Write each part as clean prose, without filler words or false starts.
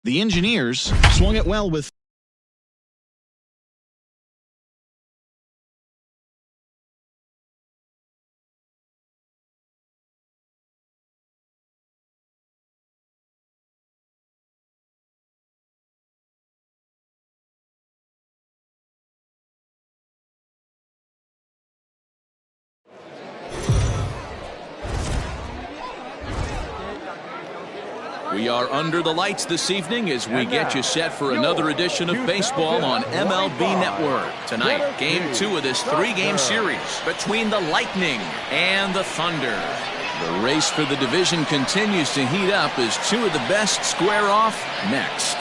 The Engineers swung it well with We are under the lights this evening as we get you set for another edition of baseball on MLB Network. Tonight, Game 2 of this 3-game series between the Lightning and the Thunder. The race for the division continues to heat up as two of the best square off next.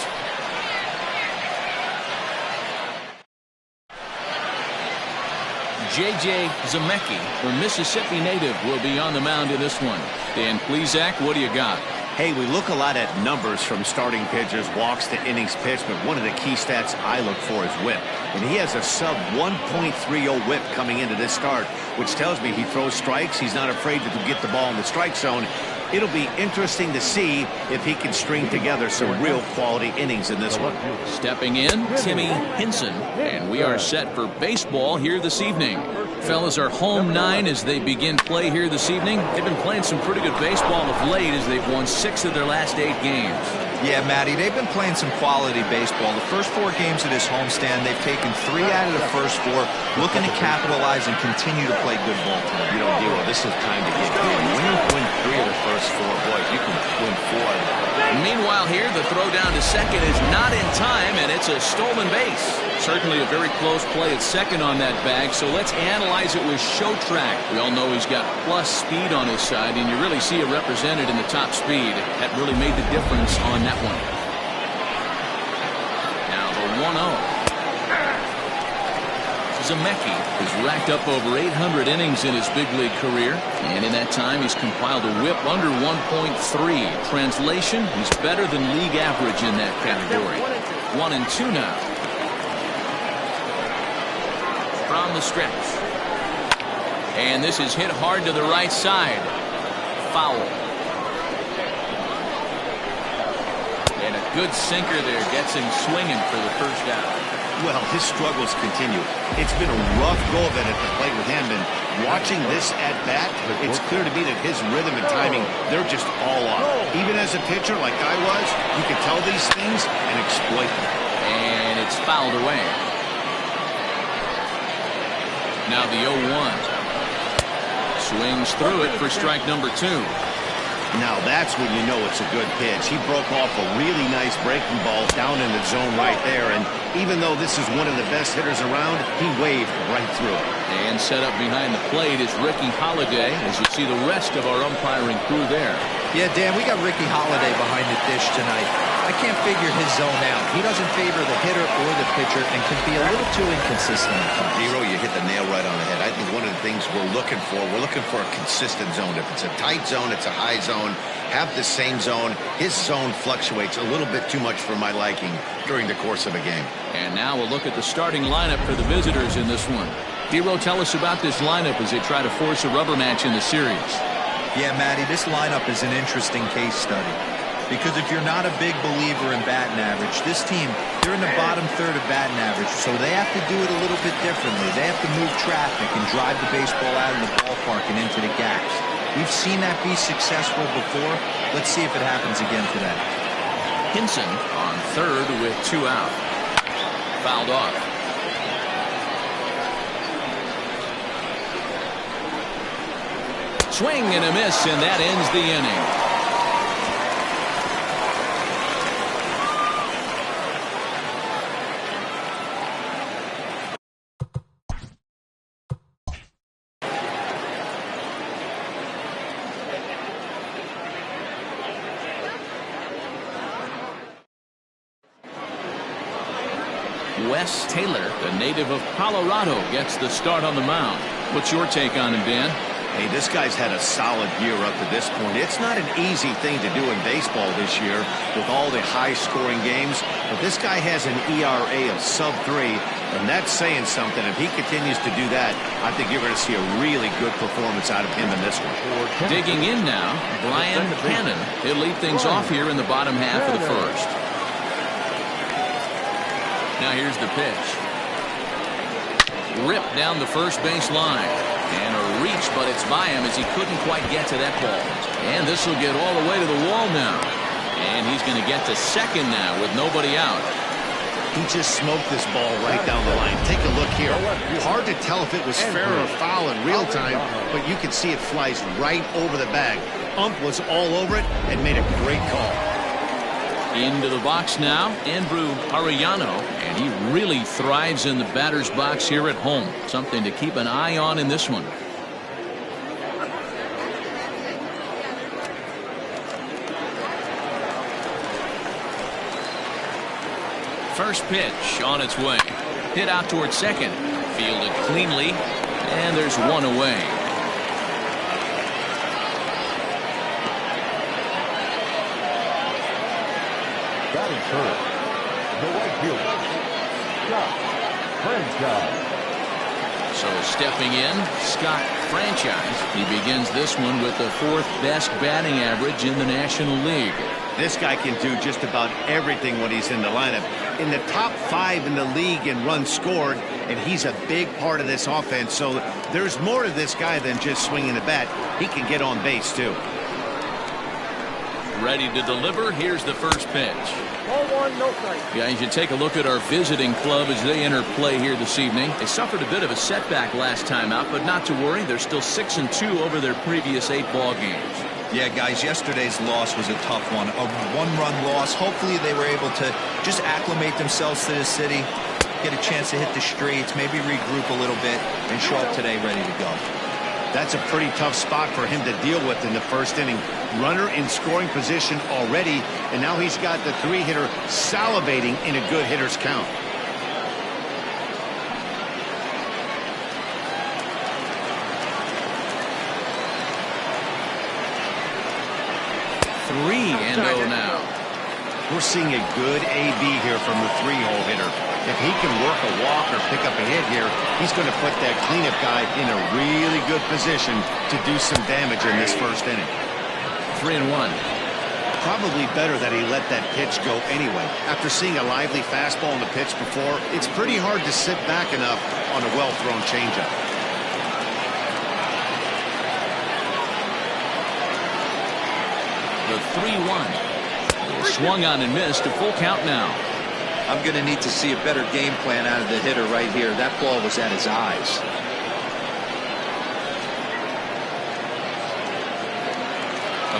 J.J. Zemecki, the Mississippi native, will be on the mound in this one. Dan Plesac, what do you got? Hey, we look a lot at numbers from starting pitchers, walks to innings pitched, but one of the key stats I look for is whip. And he has a sub 1.30 whip coming into this start, which tells me he throws strikes. He's not afraid to get the ball in the strike zone. It'll be interesting to see if he can string together some real quality innings in this one. Stepping in, Timmy Henson, and we are set for baseball here this evening. Fellas, are home 9 as they begin play here this evening. They've been playing some pretty good baseball of late as they've won 6 of their last 8 games. Yeah, Matty, they've been playing some quality baseball. The first 4 games of this homestand, they've taken 3 out of the first 4, looking to capitalize and continue to play good ball tonight. You know, Dero, this is time to get going. When you win 3 of the first 4, boy, if you can win 4 of them. Meanwhile here, the throw down to second is not in time, and it's a stolen base. Certainly a very close play at second on that bag, so let's analyze it with Show Track. We all know he's got plus speed on his side, and you really see it represented in the top speed. That really made the difference on that one. Now the 1-0. Zemecki has racked up over 800 innings in his big league career, and in that time he's compiled a whip under 1.3. Translation, he's better than league average in that category. 1-2 now. From the stretch. And this is hit hard to the right side. Foul. And a good sinker there gets him swinging for the first out. Well, his struggles continue. It's been a rough go of it at the plate with him, and watching this at bat, it's clear to me that his rhythm and timing, they're just all off. Even as a pitcher like I was, you can tell these things and exploit them. And it's fouled away. Now the 0-1. Swings through it for strike number 2. Now that's when you know it's a good pitch. He broke off a really nice breaking ball down in the zone right there, and even though this is one of the best hitters around, he waved right through it. And set up behind the plate is Ricky Holiday, as you see the rest of our umpiring crew there. Yeah, Dan, we got Ricky Holiday behind the dish tonight. I can't figure his zone out. He doesn't favor the hitter or the pitcher and can be a little too inconsistent at times. Zero, you hit the nail right on the head. I think one of the things we're looking for a consistent zone. If it's a tight zone, it's a high zone. Have the same zone. His zone fluctuates a little bit too much for my liking during the course of a game. And now we'll look at the starting lineup for the visitors in this one. Dero, tell us about this lineup as they try to force a rubber match in the series. Yeah, Matty, this lineup is an interesting case study. Because if you're not a big believer in batting average, this team, they're in the bottom third of batting average, so they have to do it a little bit differently. They have to move traffic and drive the baseball out of the ballpark and into the gaps. We've seen that be successful before. Let's see if it happens again today. Henson on third with 2 out. Fouled off. Swing and a miss, and that ends the inning. Wes Taylor, the native of Colorado, gets the start on the mound. What's your take on him, Dan? Hey, this guy's had a solid year up to this point. It's not an easy thing to do in baseball this year with all the high-scoring games, but this guy has an ERA of sub-3, and that's saying something. If he continues to do that, I think you're going to see a really good performance out of him in this one. Digging in now, Brian Cannon. He'll lead things off here in the bottom half of the first. Now here's the pitch. Ripped down the first base line. And a reach, but it's by him as he couldn't quite get to that ball. And this will get all the way to the wall now. And he's going to get to second now with nobody out. He just smoked this ball right down the line. Take a look here. Hard to tell if it was fair or foul in real time, but you can see it flies right over the bag. Ump was all over it and made a great call. Into the box now, Andrew Arellano, and he really thrives in the batter's box here at home. Something to keep an eye on in this one. First pitch on its way. Hit out towards second. Fielded cleanly, and there's one away. Batting first, the right fielder, Scott Franchise. So stepping in, Scott Franchise. He begins this one with the 4th best batting average in the National League. This guy can do just about everything when he's in the lineup. In the top 5 in the league in runs scored, and he's a big part of this offense. So there's more to this guy than just swinging the bat. He can get on base too. Ready to deliver. Here's the first pitch. 0-1, no strike. Guys, you take a look at our visiting club as they enter play here this evening. They suffered a bit of a setback last time out, but not to worry. They're still 6-2 over their previous 8 ball games. Yeah, guys, yesterday's loss was a tough one. A one-run loss. Hopefully they were able to just acclimate themselves to the city, get a chance to hit the streets, maybe regroup a little bit, and show up today ready to go. That's a pretty tough spot for him to deal with in the first inning. Runner in scoring position already, and now he's got the 3-hitter salivating in a good hitter's count. Three and 0 now. We're seeing a good AB here from the 3-hole hitter. If he can work a walk or pick up a hit here, he's going to put that cleanup guy in a really good position to do some damage in this first inning. 3-1. Probably better that he let that pitch go anyway. After seeing a lively fastball in the pitch before, it's pretty hard to sit back enough on a well-thrown changeup. The 3-1. Swung on and missed. A full count now. I'm going to need to see a better game plan out of the hitter right here. That ball was at his eyes.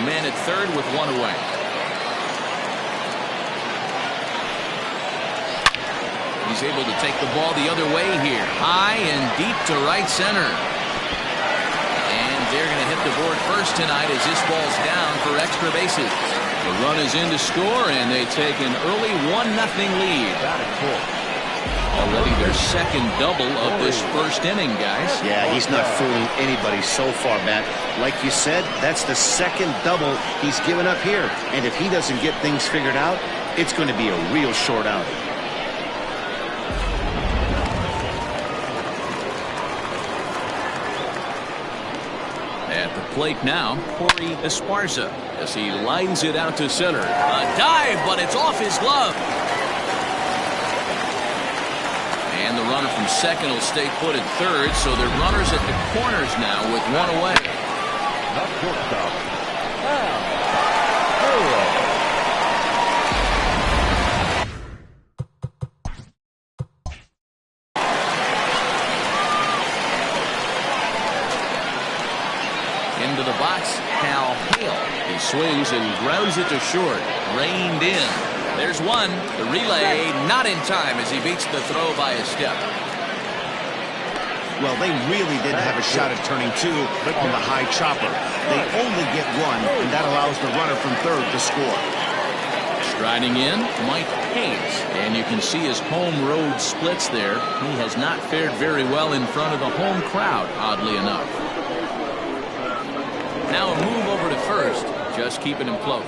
A man at third with one away. He's able to take the ball the other way here. High and deep to right center. And they're going to hit the board first tonight as this ball's down for extra bases. The run is in to score, and they take an early 1-0 lead. Already their second double of this first inning, guys. Yeah, he's not fooling anybody so far, Matt. Like you said, that's the second double he's given up here. And if he doesn't get things figured out, it's going to be a real short outing. At the plate now, Corey Esparza, as he lines it out to center. A dive, but it's off his glove. And the runner from second will stay put at third, so they're runners at the corners now with one away. Not shortstop. Into the box, Hal Hale. He swings and grounds it to short. Reined in. There's one. The relay not in time as he beats the throw by a step. Well, they really didn't have a shot at turning two on the high chopper. They only get one, and that allows the runner from third to score. Striding in, Mike Hayes. And you can see his home road splits there. He has not fared very well in front of the home crowd, oddly enough. Now a move over to first, just keeping him close.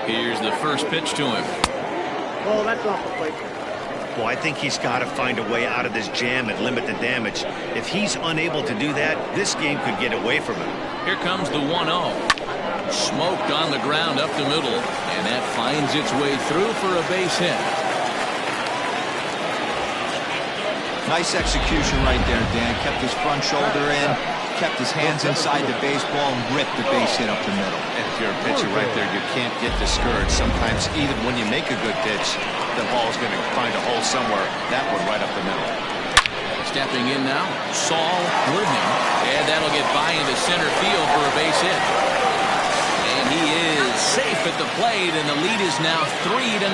Here's the first pitch to him. Oh, that's off the plate. Well, I think he's got to find a way out of this jam and limit the damage. If he's unable to do that, this game could get away from him. Here comes the 1-0. Smoked on the ground up the middle, and that finds its way through for a base hit. Nice execution right there, Dan. Kept his front shoulder in, kept his hands inside the baseball, and ripped the base hit up the middle. And if you're a pitcher right there, you can't get discouraged. Sometimes even when you make a good pitch, the ball's going to find a hole somewhere. That one right up the middle. Stepping in now, Saul Woodham, and that'll get by into center field for a base hit. And he is safe at the plate, and the lead is now 3-0.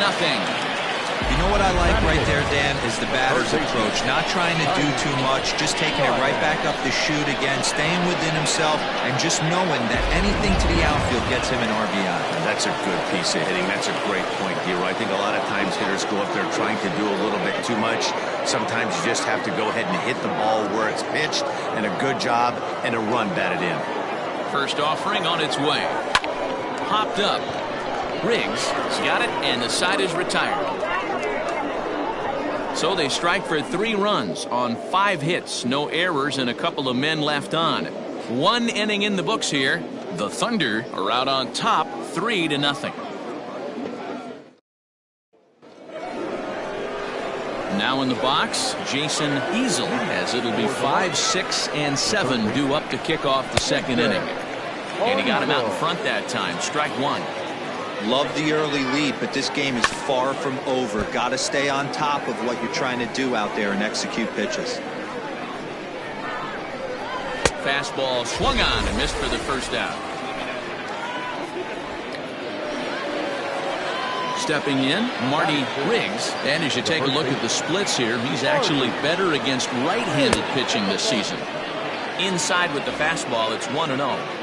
You know what I like right there, Dan, is the batter's approach. Not trying to do too much, just taking it right back up the chute again, staying within himself, and just knowing that anything to the outfield gets him an RBI. That's a good piece of hitting. That's a great point, Hero. I think a lot of times hitters go up there trying to do a little bit too much. Sometimes you just have to go ahead and hit the ball where it's pitched, and a good job and a run batted in. First offering on its way. Popped up. Riggs has got it, and the side is retired. So they strike for 3 runs on 5 hits, no errors, and a couple of men left on. 1 inning in the books here. The Thunder are out on top, 3-0. Now in the box, Jason Easel, as it'll be 5, 6, and 7 due up to kick off the second inning. And he got him out in front that time. Strike 1. Love the early lead, but this game is far from over. Got to stay on top of what you're trying to do out there and execute pitches. Fastball swung on and missed for the first out. Stepping in, Marty Riggs. And as you take a look at the splits here, he's actually better against right-handed pitching this season. Inside with the fastball, it's 1-0.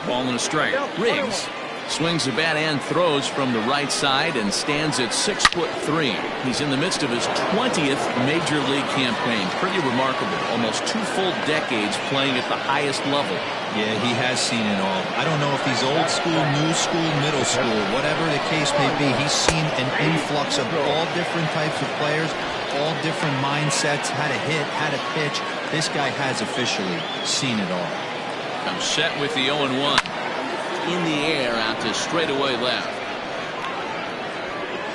Ball and a strike. Riggs swings the bat and throws from the right side and stands at 6'3". He's in the midst of his 20th major league campaign. Pretty remarkable. Almost 2 full decades playing at the highest level. Yeah, he has seen it all. I don't know if he's old school, new school, middle school, whatever the case may be. He's seen an influx of all different types of players, all different mindsets, how to hit, how to pitch. This guy has officially seen it all. Comes set with the 0-1. In the air out to straightaway left.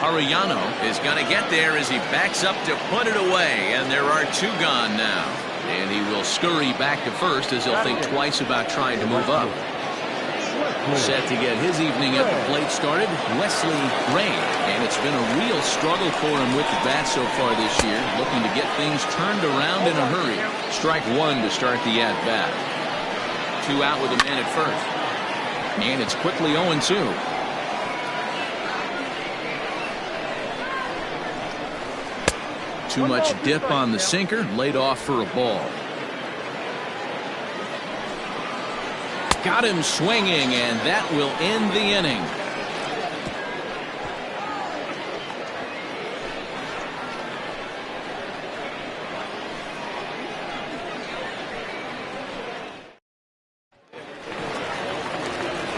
Arellano is going to get there as he backs up to put it away. And there are 2 gone now. And he will scurry back to first as he'll think twice about trying to move up. Set to get his evening at the plate started, Wesley Ray. And it's been a real struggle for him with the bat so far this year. Looking to get things turned around in a hurry. Strike 1 to start the at-bat. 2 out with a man at first. And it's quickly 0-2. Too much dip on the sinker, laid off for a ball. Got him swinging, and that will end the inning.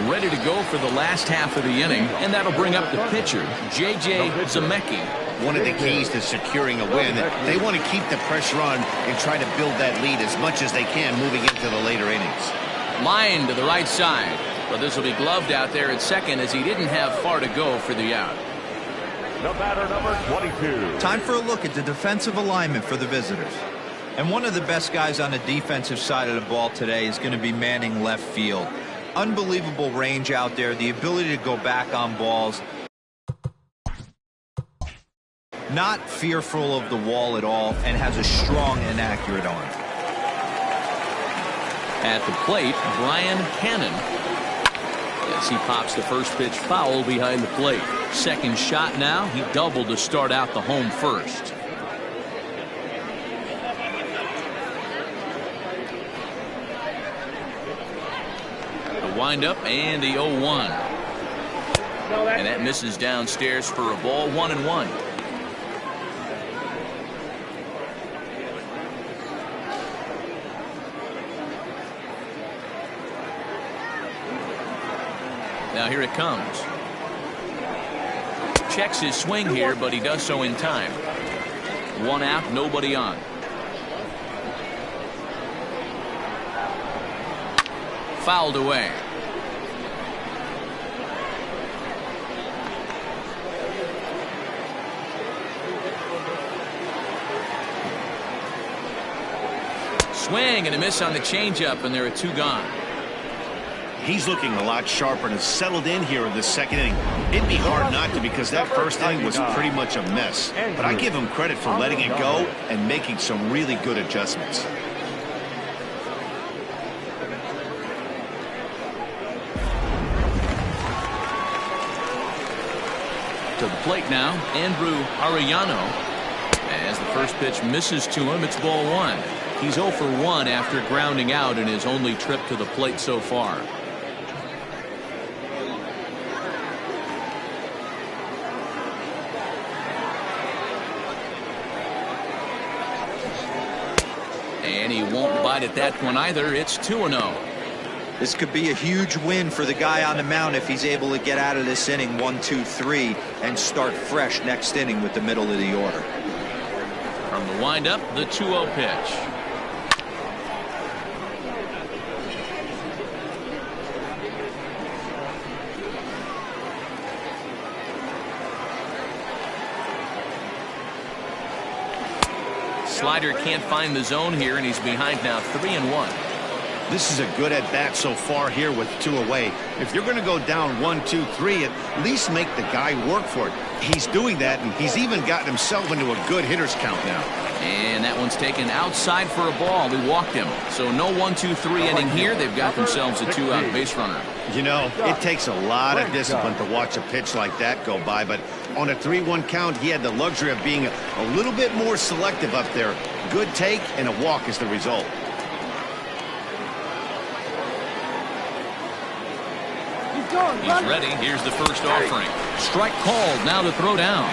Ready to go for the last half of the inning, and that'll bring up the pitcher, J.J. Zemecki. One of the keys to securing a win, they want to keep the pressure on and try to build that lead as much as they can moving into the later innings. Line to the right side, but this will be gloved out there at second as he didn't have far to go for the out. The batter, number 22. Time for a look at the defensive alignment for the visitors. And one of the best guys on the defensive side of the ball today is going to be manning left field. Unbelievable range out there, the ability to go back on balls. Not fearful of the wall at all, and has a strong and accurate arm. At the plate, Brian Hannon. As he pops the first pitch foul behind the plate. Second shot now. He doubled to start out the home first. Windup and the 0-1. And that misses downstairs for a ball, 1-1. Now here it comes. Checks his swing here, but he does so in time. One out, nobody on. Fouled away. Swing and a miss on the changeup, and there are two gone. He's looking a lot sharper and has settled in here in the second inning. It'd be hard not to, because that first inning was pretty much a mess. But I give him credit for letting it go and making some really good adjustments. To the plate now, Andrew Arellano. As the first pitch misses to him, it's ball one. He's 0 for 1 after grounding out in his only trip to the plate so far. And he won't bite at that one either. It's 2-0. This could be a huge win for the guy on the mound if he's able to get out of this inning 1, 2, 3 and start fresh next inning with the middle of the order. From the windup, the 2-0 pitch. Slider can't find the zone here, and he's behind now 3-1. This is a good at bat so far here with 2 away. If you're going to go down 1, 2, 3, at least make the guy work for it. He's doing that, and he's even gotten himself into a good hitter's count now. And that one's taken outside for a ball. He walked him. So no 1, 2, 3 inning here. They've got themselves a 2-out base runner. You know, it takes a lot of discipline to watch a pitch like that go by, but on a 3-1 count, he had the luxury of being a little bit more selective up there. Good take and a walk is the result. He's ready. Here's the first offering. Strike called. Now the throw down.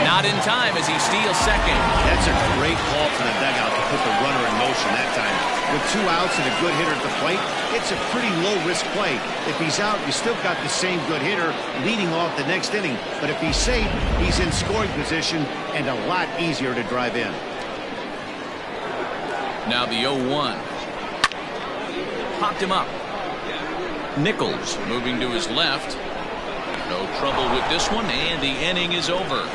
Not in time as he steals second. That's a great call from the dugout to put the runner in motion that time. With 2 outs and a good hitter at the plate, it's a pretty low-risk play. If he's out, you still got the same good hitter leading off the next inning. But if he's safe, he's in scoring position and a lot easier to drive in. Now the 0-1. Popped him up. Nichols moving to his left. No trouble with this one, and the inning is over.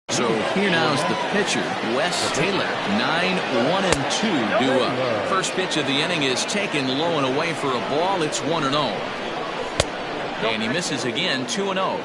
So here now is the pitcher, Wes Taylor. 9-1-2 due up. First pitch of the inning is taken low and away for a ball. It's 1-0. And he misses again, 2-0.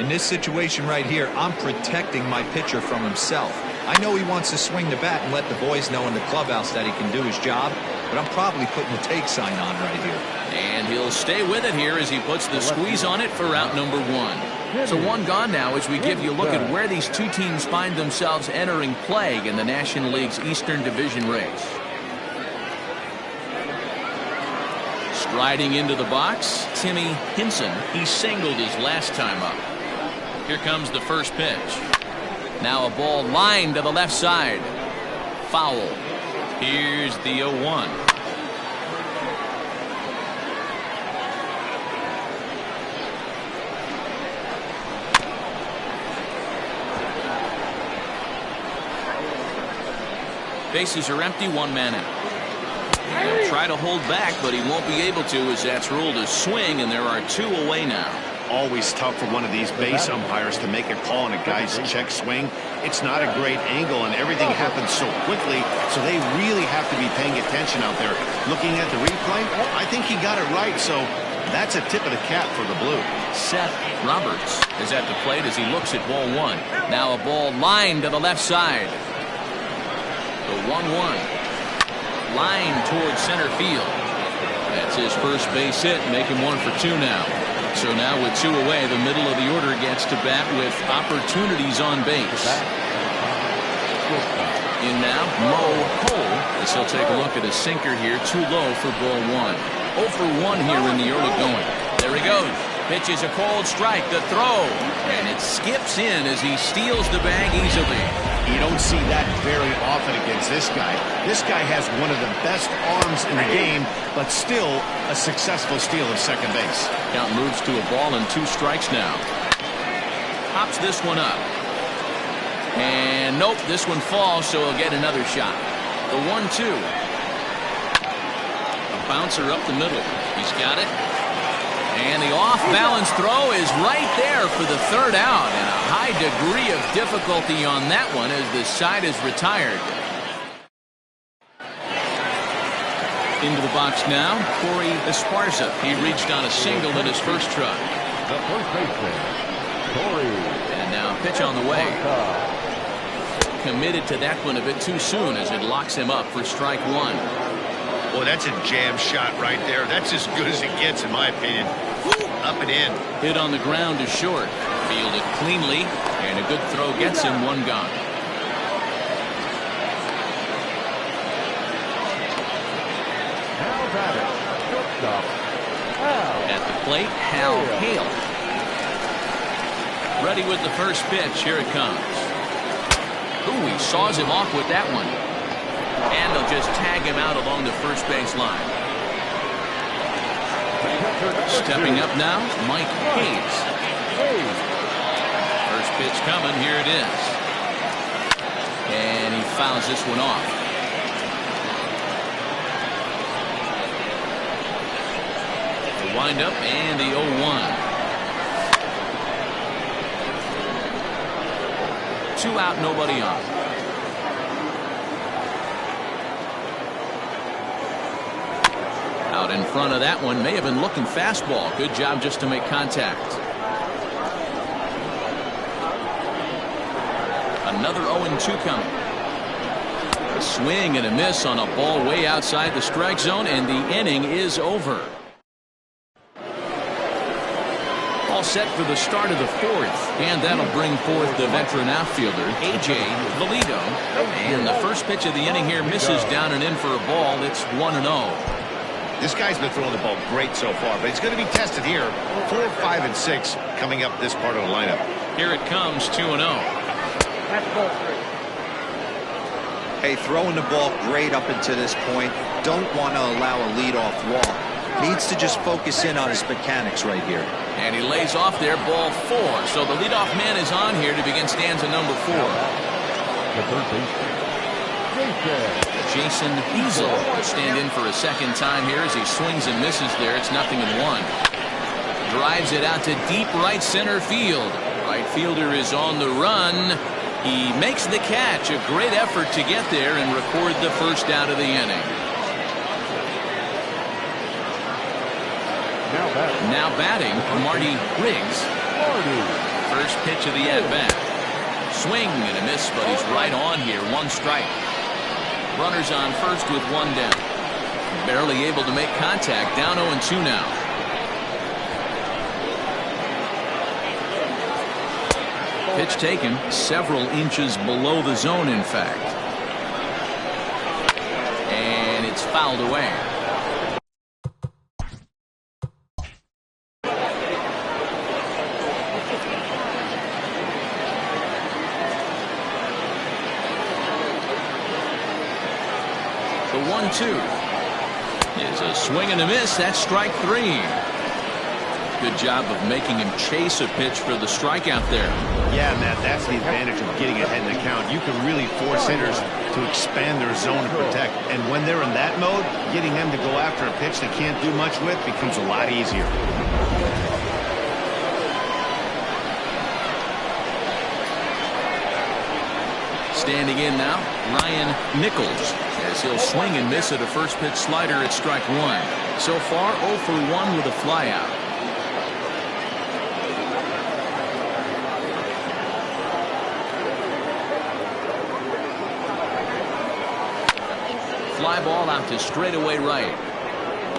In this situation right here, I'm protecting my pitcher from himself. I know he wants to swing the bat and let the boys know in the clubhouse that he can do his job, but I'm probably putting the take sign on right here. And he'll stay with it here as he puts the squeeze on it for out number 1. So 1 gone now as we give you a look at where these two teams find themselves entering play in the National League's Eastern Division race. Striding into the box, Timmy Hinson. He singled his last time up. Here comes the first pitch. Now a ball lined to the left side. Foul. Here's the 0-1. Bases are empty, 1 man out. He'll try to hold back, but he won't be able to as that's ruled a swing, and there are 2 away now. Always tough for one of these base umpires to make a call on a guy's check swing. It's not a great angle, and everything happens so quickly, so they really have to be paying attention out there. Looking at the replay, I think he got it right, so that's a tip of the cap for the Blue. Seth Roberts is at the plate as he looks at ball 1. Now a ball lined to the left side. The 1-1. Line towards center field. That's his first base hit, making 1 for 2 now. So now with 2 away, the middle of the order gets to bat with opportunities on base. In now, Mo Cole, as he'll take a look at a sinker here, too low for ball 1. 0 for 1 here in the early going. There he goes. Pitches a cold strike. The throw. And it skips in as he steals the bag easily. You don't see that very often against this guy. This guy has one of the best arms in the game, but still a successful steal of second base. Count moves to a ball and 2 strikes now. Pops this one up. And nope, this one falls, so he'll get another shot. The 1-2. A bouncer up the middle. He's got it. And the off-balance throw is right there for the 3rd out. And a high degree of difficulty on that one as the side is retired. Into the box now, Corey Esparza. He reached on a single in his first try. The first baseman, Corey. And now pitch on the way. Committed to that one a bit too soon as it locks him up for strike 1. Well, that's a jam shot right there. That's as good as it gets, in my opinion. Woo, up and in. Hit on the ground is short. Fielded cleanly, and a good throw gets him 1 gone. Now batting, shortstop, Hal. At the plate, Hal Hale. Ready with the first pitch. Here it comes. Ooh, he saws him off with that one. And they'll just tag him out along the first base line. Stepping up now, Mike Hayes. First pitch coming. Here it is. And he fouls this one off. The windup and the 0-1. 2 out, nobody on. Out in front of that one, may have been looking fastball. Good job just to make contact. Another 0-2 coming. A swing and a miss on a ball way outside the strike zone, and the inning is over. All set for the start of the 4th, and that'll bring forth the veteran outfielder A.J. Valido. And the first pitch of the inning here misses down and in for a ball. It's 1-0. This guy's been throwing the ball great so far, but he's going to be tested here. 4, 5, and 6 coming up this part of the lineup. Here it comes, 2-0. Hey, throwing the ball great up until this point. Don't want to allow a leadoff walk. Needs to just focus in on his mechanics right here. And he lays off there, ball 4. So the leadoff man is on here to begin stanza number 4. The third baseman, Jason Easel will stand in for a second time here as he swings and misses there. It's 0-1. Drives it out to deep right center field. Right fielder is on the run. He makes the catch. A great effort to get there and record the first out of the inning. Now batting, Marty Riggs. First pitch of the at-bat. Swing and a miss, but he's right on here. 1 strike. Runners on first with 1 down. Barely able to make contact. Down 0-2 now. Pitch taken several inches below the zone, in fact. And it's fouled away. The 1-2 is a swing and a miss. That's strike 3. Good job of making him chase a pitch for the strikeout there. Yeah, Matt, that's the advantage of getting ahead in the count. You can really force hitters to expand their zone and protect. And when they're in that mode, getting them to go after a pitch they can't do much with becomes a lot easier. Standing in now, Ryan Nichols, as he'll swing and miss at a first pitch slider at strike 1. So far, 0 for 1 with a flyout. Fly ball out to straightaway right.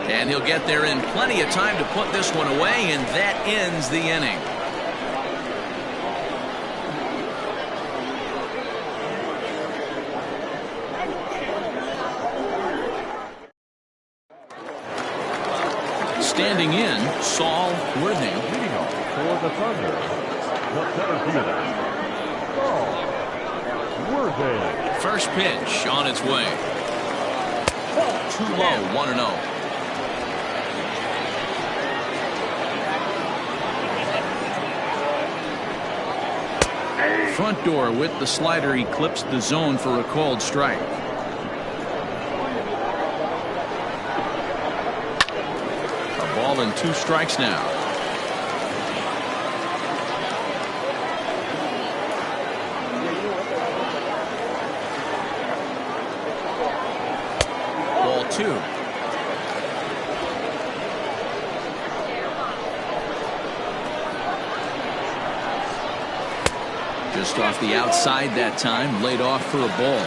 And he'll get there in plenty of time to put this one away, and that ends the inning. Standing in, Saul Worthing. Leading off for the Thunder, the center fielder, Saul Worthing. First pitch on its way. Too low, 1-0. Front door with the slider eclipsed the zone for a called strike. A ball and 2 strikes now. Ball 2. Just off the outside that time, laid off for a ball.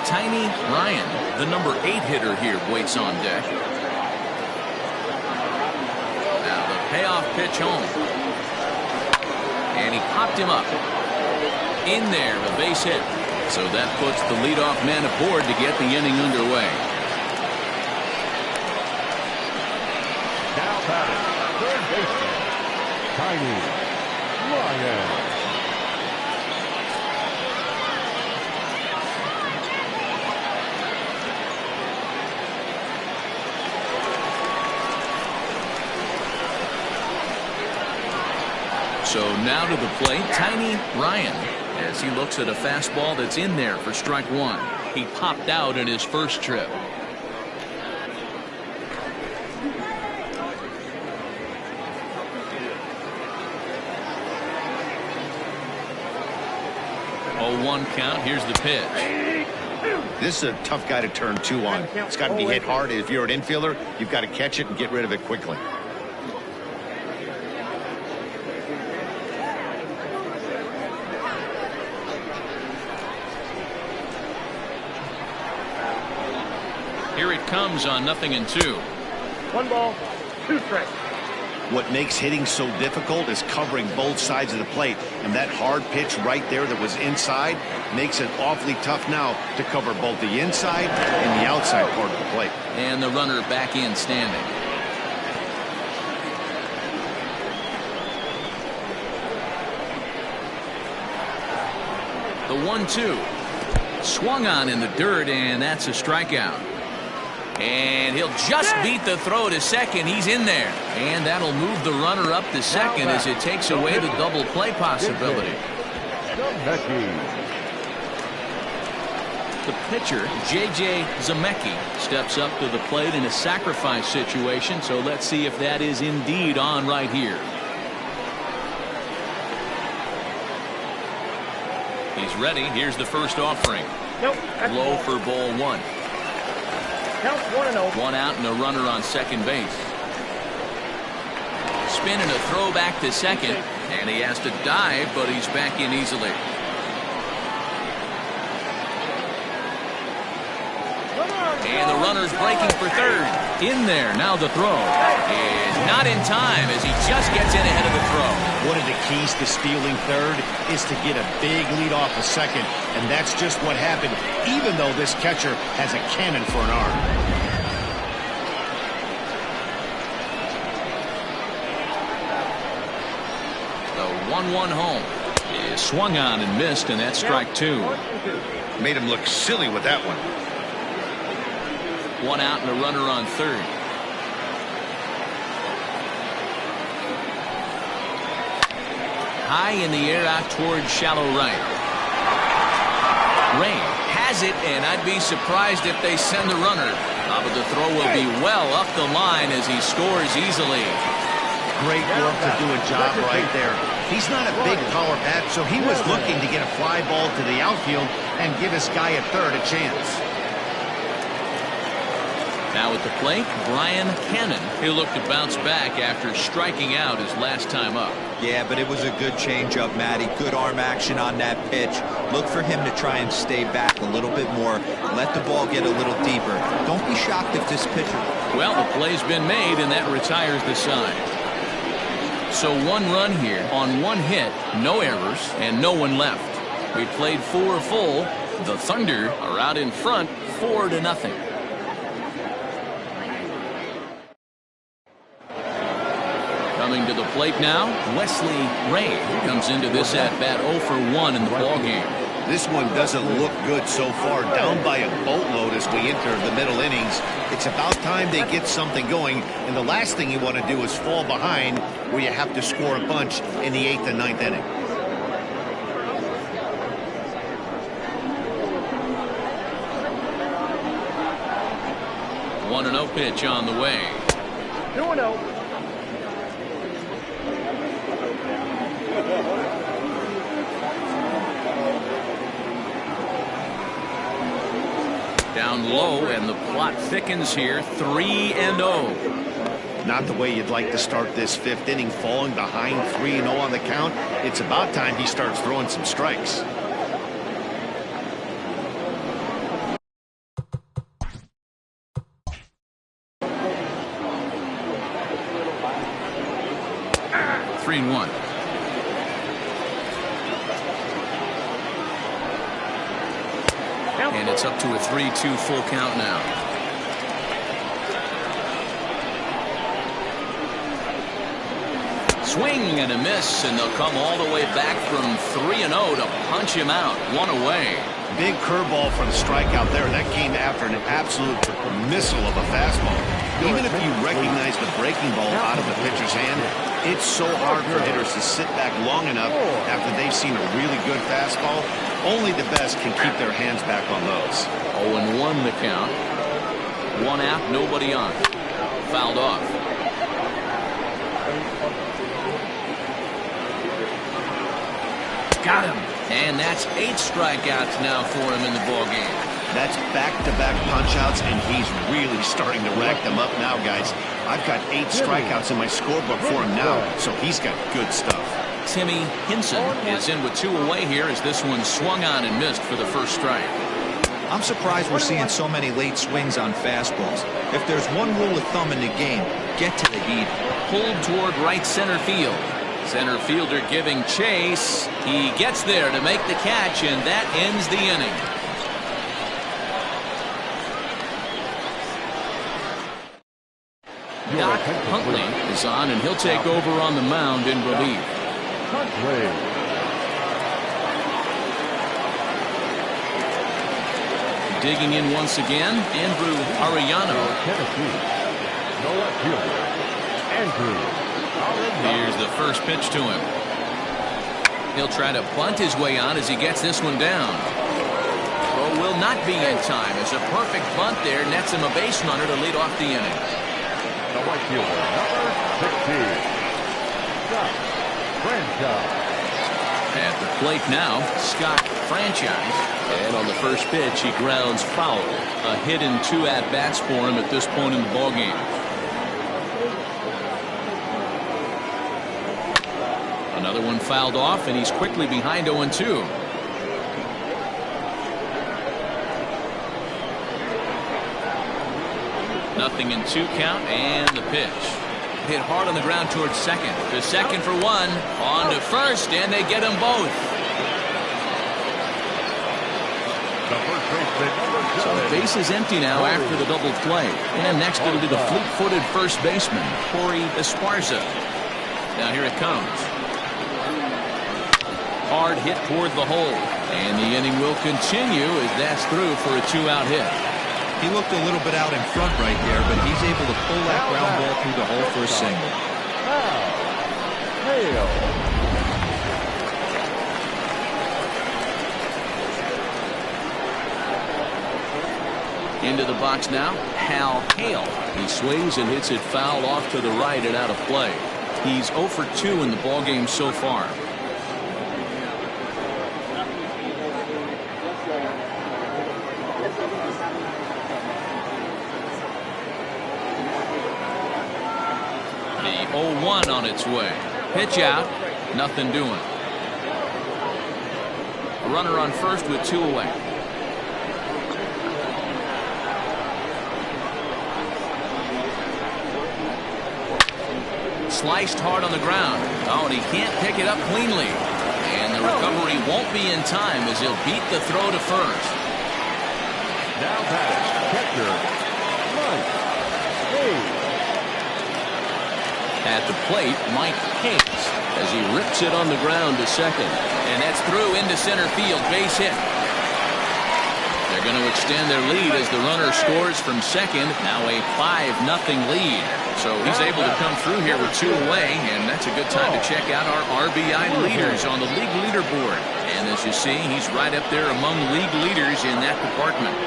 Tiny Ryan, the number 8 hitter here, waits on deck. Now the payoff pitch home. And he popped him up. In there, a base hit. So that puts the leadoff man aboard to get the inning underway. Now batting, third baseman, Tiny Ryan. So now to the plate, Tiny Ryan, as he looks at a fastball that's in there for strike 1. He popped out in his first trip. Oh, 1 count. Here's the pitch. This is a tough guy to turn 2 on. It's got to be hit hard. If you're an infielder, you've got to catch it and get rid of it quickly. Here it comes on 0-2. 1 ball, 2 strikes. What makes hitting so difficult is covering both sides of the plate, and that hard pitch right there that was inside makes it awfully tough now to cover both the inside and the outside part of the plate. And the runner back in standing. The 1-2 swung on in the dirt, and that's a strikeout. And he'll just beat the throw to second. He's in there. And that'll move the runner up to second as it takes away the double play possibility. The pitcher, J.J. Zemecki, steps up to the plate in a sacrifice situation. So let's see if that is indeed on right here. He's ready. Here's the first offering. Low for ball 1. Count 1-0. 1 out and a runner on second base. Spin and a throw back to second. And he has to dive, but he's back in easily. And the runner's breaking for third. In there. Now the throw. And not in time as he just gets in ahead of the throw. One of the keys to stealing third is to get a big lead off a second, and that's just what happened, even though this catcher has a cannon for an arm. The 1-1 home is swung on and missed, and that's strike 2. Made him look silly with that one. 1 out and a runner on third. High in the air out towards shallow right. Rain has it, and I'd be surprised if they send the runner. But the throw will be well up the line as he scores easily. Great work to do a job right there. He's not a big power bat, so he was looking to get a fly ball to the outfield and give his guy at third a chance. Now at the plate, Brian Cannon. He'll look to bounce back after striking out his last time up. Yeah, but it was a good changeup, Matty. Good arm action on that pitch. Look for him to try and stay back a little bit more. Let the ball get a little deeper. Don't be shocked if this pitcher... Well, the play's been made, and that retires the side. So 1 run here on 1 hit, no errors, and no one left. We played 4 full. The Thunder are out in front 4-0. Coming to the plate now, Wesley Ray comes into this at-bat 0 for 1 in the ballgame. This one doesn't look good so far. Down by a boatload as we enter the middle innings. It's about time they get something going, and the last thing you want to do is fall behind where you have to score a bunch in the 8th and 9th inning. One 1-0 pitch on the way. 2-0. Down low, and the plot thickens here. 3-0. Not the way you'd like to start this 5th inning, falling behind 3-0 on the count. It's about time he starts throwing some strikes. And it's up to a 3-2 full count now. Swing and a miss, and they'll come all the way back from 3-0 to punch him out. 1 away. Big curveball for the strikeout there. That came after an absolute missile of a fastball. Even if you recognize the breaking ball out of the pitcher's hand, it's so hard for hitters to sit back long enough after they've seen a really good fastball. Only the best can keep their hands back on those. 0-1 the count. 1 out, nobody on. Fouled off. Got him. And that's 8 strikeouts now for him in the ballgame. That's back-to-back punch-outs, and he's really starting to rack them up now, guys. I've got 8 strikeouts in my scorebook for him now, so he's got good stuff. Timmy Hinson is in with 2 away here as this one swung on and missed for the first strike. I'm surprised we're seeing so many late swings on fastballs. If there's one rule of thumb in the game, get to the heat. Pulled toward right center field. Center fielder giving chase. He gets there to make the catch, and that ends the inning. Doc Huntley is on, and he'll take over on the mound in relief. Digging in once again, Andrew Arellano. Here's the first pitch to him. He'll try to bunt his way on as he gets this one down. Throw will not be in time as a perfect bunt there nets him a base runner to lead off the inning. The right fielder, number 16, Scott Franchise. At the plate now, Scott Franchise. And on the first pitch, he grounds foul. A hit in 2 at-bats for him at this point in the ballgame. Another one fouled off, and he's quickly behind 0-2. Nothing in 2 count, and the pitch. Hit hard on the ground towards second. To second for 1. On to first, and they get them both. So the base is empty now after the double play. And next it'll be the fleet-footed first baseman, Corey Esparza. Now here it comes. Hard hit toward the hole. And the inning will continue as that's through for a 2-out hit. He looked a little bit out in front right there, but he's able to pull that ground ball through the hole for a single. Into the box now, Hal Hale. He swings and hits it foul off to the right and out of play. He's 0 for 2 in the ballgame so far. The 0-1 on its way. Pitch out, nothing doing. A runner on first with 2 away. Sliced hard on the ground. Oh, and he can't pick it up cleanly. And the recovery won't be in time as he'll beat the throw to first. Now batting, catcher, Mike Hayes. At the plate, Mike Hayes as he rips it on the ground to second. And that's through into center field. Base hit. They're going to extend their lead as the runner scores from second. Now a 5-0 lead. So he's able to come through here with 2 away, and that's a good time to check out our RBI leaders on the league leaderboard. And as you see, he's right up there among league leaders in that department.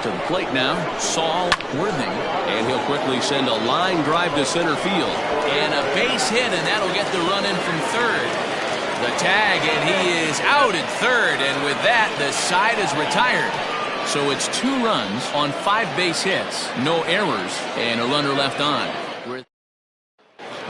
To the plate now, Saul Worthing, and he'll quickly send a line drive to center field. And a base hit, and that'll get the run in from third. The tag, and he is out at third, and with that, the side is retired. So it's 2 runs on 5 base hits, no errors, and a runner left on. We're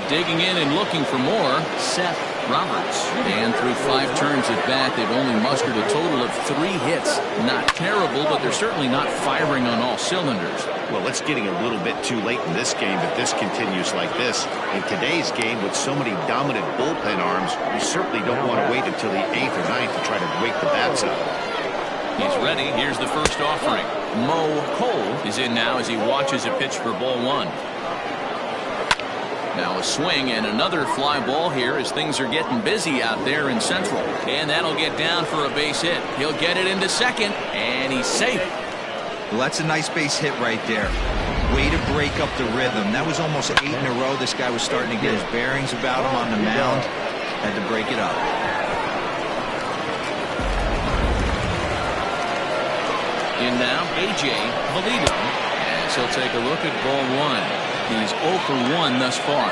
digging in and looking for more, Seth Roberts. And through 5 turns at bat, they've only mustered a total of 3 hits. Not terrible, but they're certainly not firing on all cylinders. Well, it's getting a little bit too late in this game if this continues like this. In today's game, with so many dominant bullpen arms, you certainly don't want to wait until the 8th or 9th to try to wake the bats up. He's ready. Here's the first offering. Mo Cole is in now as he watches a pitch for ball 1. Now a swing and another fly ball here as things are getting busy out there in Central. And that'll get down for a base hit. He'll get it into second, and he's safe. Well, that's a nice base hit right there. Way to break up the rhythm. That was almost 8 in a row. This guy was starting to get his bearings about him on the mound. Had to break it up. In now, A.J. Valito, as he'll take a look at ball 1. He's 0 for 1 thus far.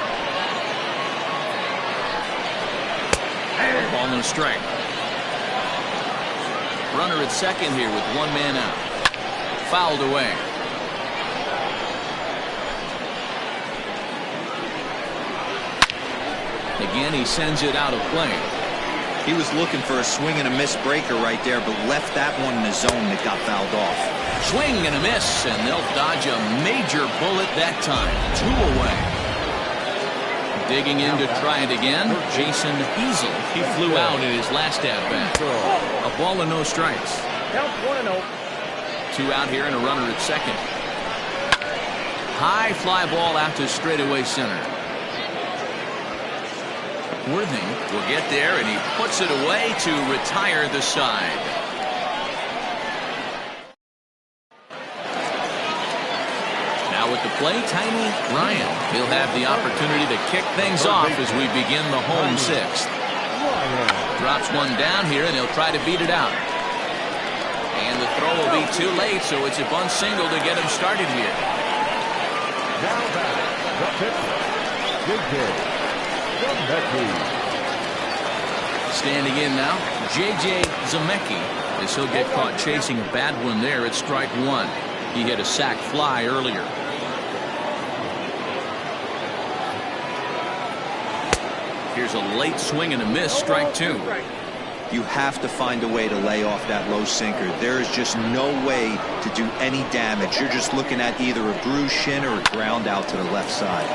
Ball and a strike. Runner at second here with 1 man out. Fouled away. Again, he sends it out of play. He was looking for a swing and a miss breaker right there, but left that one in the zone that got fouled off. Swing and a miss, and they'll dodge a major bullet that time. 2 away. Digging in to try it again, Jason Easel. He flew out in his last at-bat. A ball and no strikes. 2 out here and a runner at second. High fly ball out to straightaway center. Worthing will get there, and he puts it away to retire the side. Now with the play, Tiny Ryan. He'll have the opportunity to kick things off as we begin the home 6th. Drops one down here, and he'll try to beat it out. And the throw will be too late, so it's a bunt single to get him started here. Now back, the pitcher, Standing in now, J.J. Zemecki, as he'll get caught chasing a bad one there at strike 1. He hit a sac fly earlier. Here's a late swing and a miss, strike 2. You have to find a way to lay off that low sinker. There is just no way to do any damage. You're just looking at either a bruised shin or a ground out to the left side.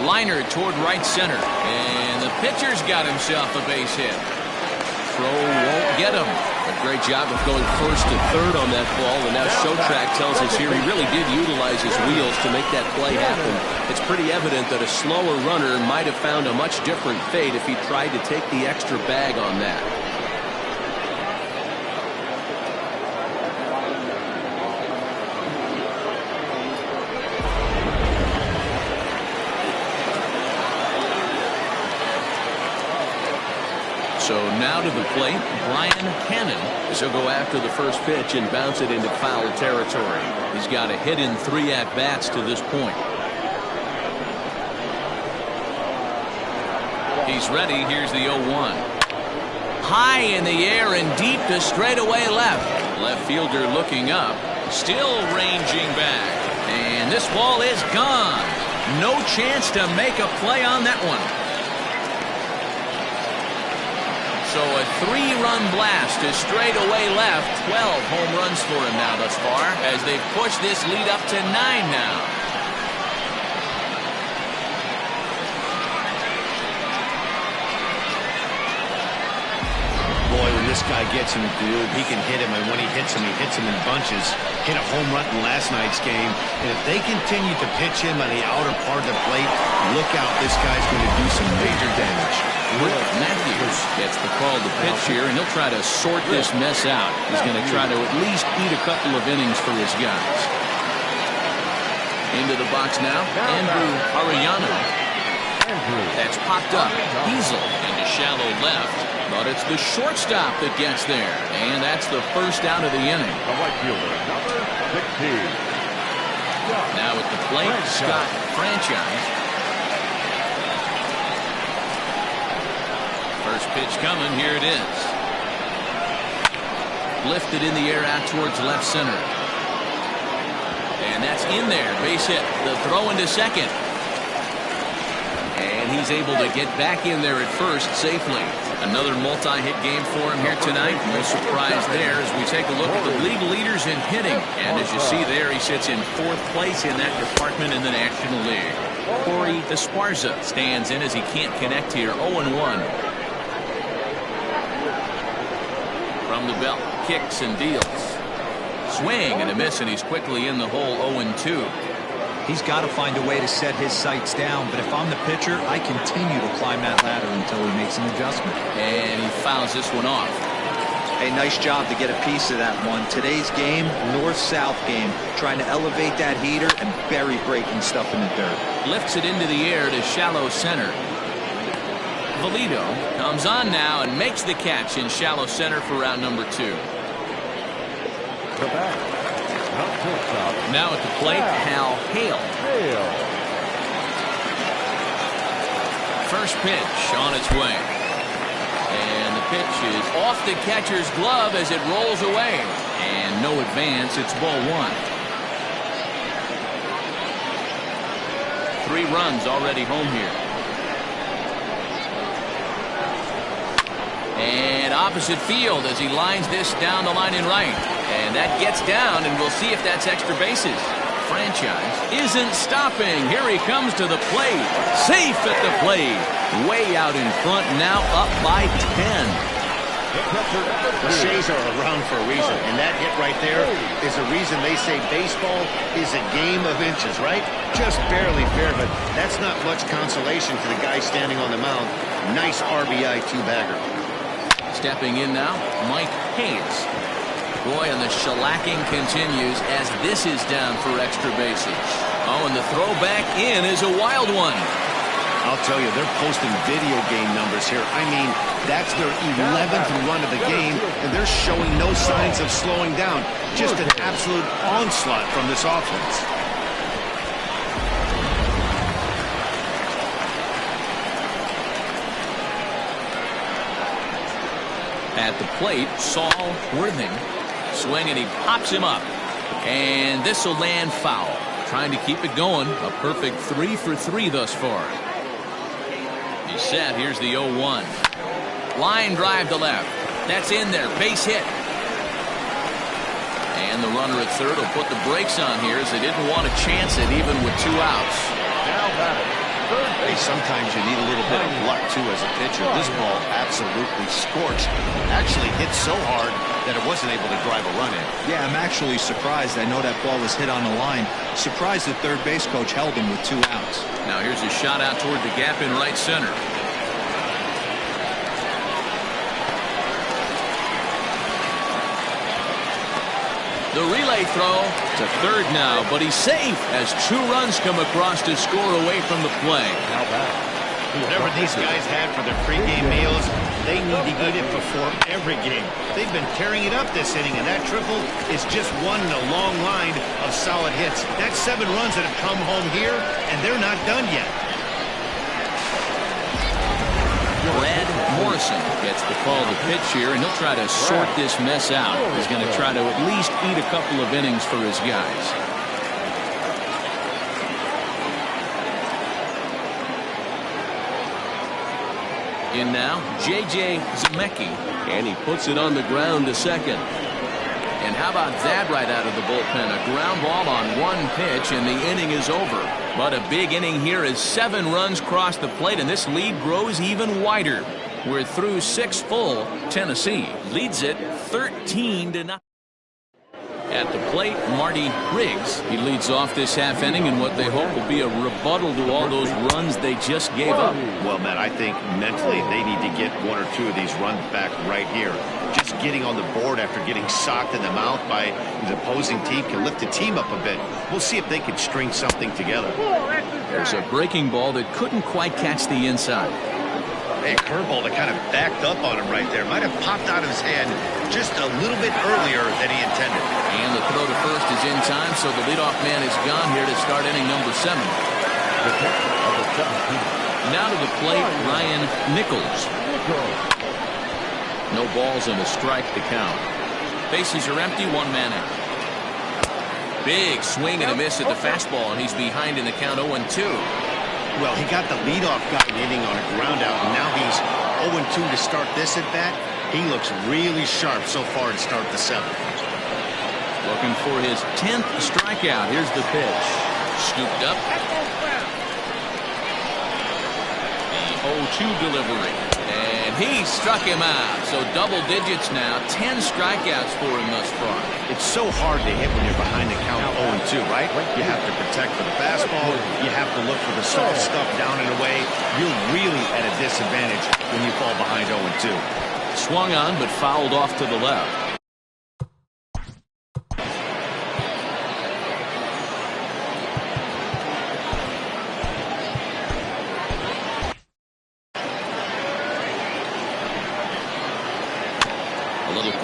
Liner toward right center, and the pitcher's got himself a base hit. Throw won't get him. A great job of going first to third on that ball, and now Showtrack tells us here he really did utilize his wheels to make that play happen. It's pretty evident that a slower runner might have found a much different fate if he tried to take the extra bag on that. So now to the plate, Brian Cannon, as he'll go after the first pitch and bounce it into foul territory. He's got a hit in 3 at-bats to this point. He's ready. Here's the 0-1. High in the air and deep to straightaway left. Left fielder looking up, still ranging back. And this ball is gone. No chance to make a play on that one. So a 3-run blast to straightaway left. 12 home runs for him now thus far as they push this lead up to 9 now. Boy, when this guy gets in the groove. He can hit him, and when he hits him in bunches. Hit a home run in last night's game. And if they continue to pitch him on the outer part of the plate, look out. This guy's going to do some major damage. Will Matthews gets the call to pitch here, and he'll try to sort this mess out. He's going to try to at least eat a couple of innings for his guys. Into the box now, Andrew Arellano. That's popped up. Easel into shallow left, but it's the shortstop that gets there, and that's the first out of the inning. The right fielder, number 16. Now at the plate, Scott Franchise. First pitch coming. Here it is. Lifted in the air out towards left center. And that's in there. Base hit. The throw into second. And he's able to get back in there at first safely. Another multi-hit game for him here tonight. No surprise there as we take a look at the league leaders in hitting. And as you see there, he sits in 4th place in that department in the National League. Corey Esparza stands in as he can't connect here. 0-1. From the belt, kicks and deals. Swing and a miss, and he's quickly in the hole. 0-2. He's got to find a way to set his sights down, but if I'm the pitcher, I continue to climb that ladder until he makes an adjustment. And he fouls this one off. Hey, nice job to get a piece of that one. Today's game, north-south game, trying to elevate that heater and bury breaking stuff in the dirt. Lifts it into the air to shallow center. Valido comes on now and makes the catch in shallow center for round number 2. The back. Now at the plate, Hal Hale. First pitch on its way. And the pitch is off the catcher's glove as it rolls away. And no advance. It's ball 1. 3 runs already home here. And opposite field as he lines this down the line in right. And that gets down, and we'll see if that's extra bases. Franchise isn't stopping. Here he comes to the plate. Safe at the plate. Way out in front, now up by 10. The Shays are around for a reason, and that hit right there is the reason they say baseball is a game of inches, right? Just barely fair, but that's not much consolation for the guy standing on the mound. Nice RBI 2-bagger. Stepping in now, Mike Hayes. Boy, and the shellacking continues as this is down for extra bases. Oh, and the throw back in is a wild one. I'll tell you, they're posting video game numbers here. I mean, that's their 11th run of the game, and they're showing no signs of slowing down. Just an absolute onslaught from this offense. At the plate, Saul Worthing. Swing, and he pops him up. And this will land foul. Trying to keep it going. A perfect 3 for 3 thus far. He's set. Here's the 0-1. Line drive to left. That's in there. Base hit. And the runner at third will put the brakes on here as they didn't want to chance it even with 2 outs. Now batting. Hey, sometimes you need a little bit of luck, too, as a pitcher. This ball absolutely scorched. Actually hit so hard that it wasn't able to drive a run in. Yeah, I'm actually surprised. I know that ball was hit on the line. Surprised the third base coach held him with 2 outs. Now here's a shot out toward the gap in right center. The relay throw to third now, but he's safe as 2 runs come across to score away from the play. Whatever these guys had for their pregame meals, they need to eat it before every game. They've been tearing it up this inning, and that triple is just one in a long line of solid hits. That's 7 runs that have come home here, and they're not done yet. Brad Morrison gets the call to pitch here, and he'll try to sort this mess out. He's going to try to at least eat a couple of innings for his guys. In now, J.J. Zemecki, and he puts it on the ground to second. And how about that right out of the bullpen? A ground ball on 1 pitch, and the inning is over. But a big inning here as 7 runs cross the plate, and this lead grows even wider. We're through 6 full. Tennessee leads it 13-0. At the plate, Marty Riggs. He leads off this half inning in what they hope will be a rebuttal to all those runs they just gave up. Well, Matt, I think mentally they need to get 1 or 2 of these runs back right here. Just getting on the board after getting socked in the mouth by the opposing team can lift the team up a bit. We'll see if they can string something together. There's a breaking ball that couldn't quite catch the inside. A curveball that kind of backed up on him right there. Might have popped out of his hand just a little bit earlier than he intended. And the throw to first is in time, so the leadoff man is gone here to start inning number 7. Now to the plate, Ryan Nichols. No balls and a strike to count. Bases are empty, 1 man out. Big swing and a miss at the fastball, and he's behind in the count 0-2. Well, he got the leadoff guy inning on a ground out, and now he's 0-2 to start this at bat. He looks really sharp so far to start the 7th. Looking for his 10th strikeout. Here's the pitch. Scooped up. The 0-2 delivery. And he struck him out. So double digits now. 10 strikeouts for him thus far. It's so hard to hit when you're behind the count 0-2, right? You have to protect for the fastball. You have to look for the soft stuff down and away. You're really at a disadvantage when you fall behind 0-2. Swung on, but fouled off to the left.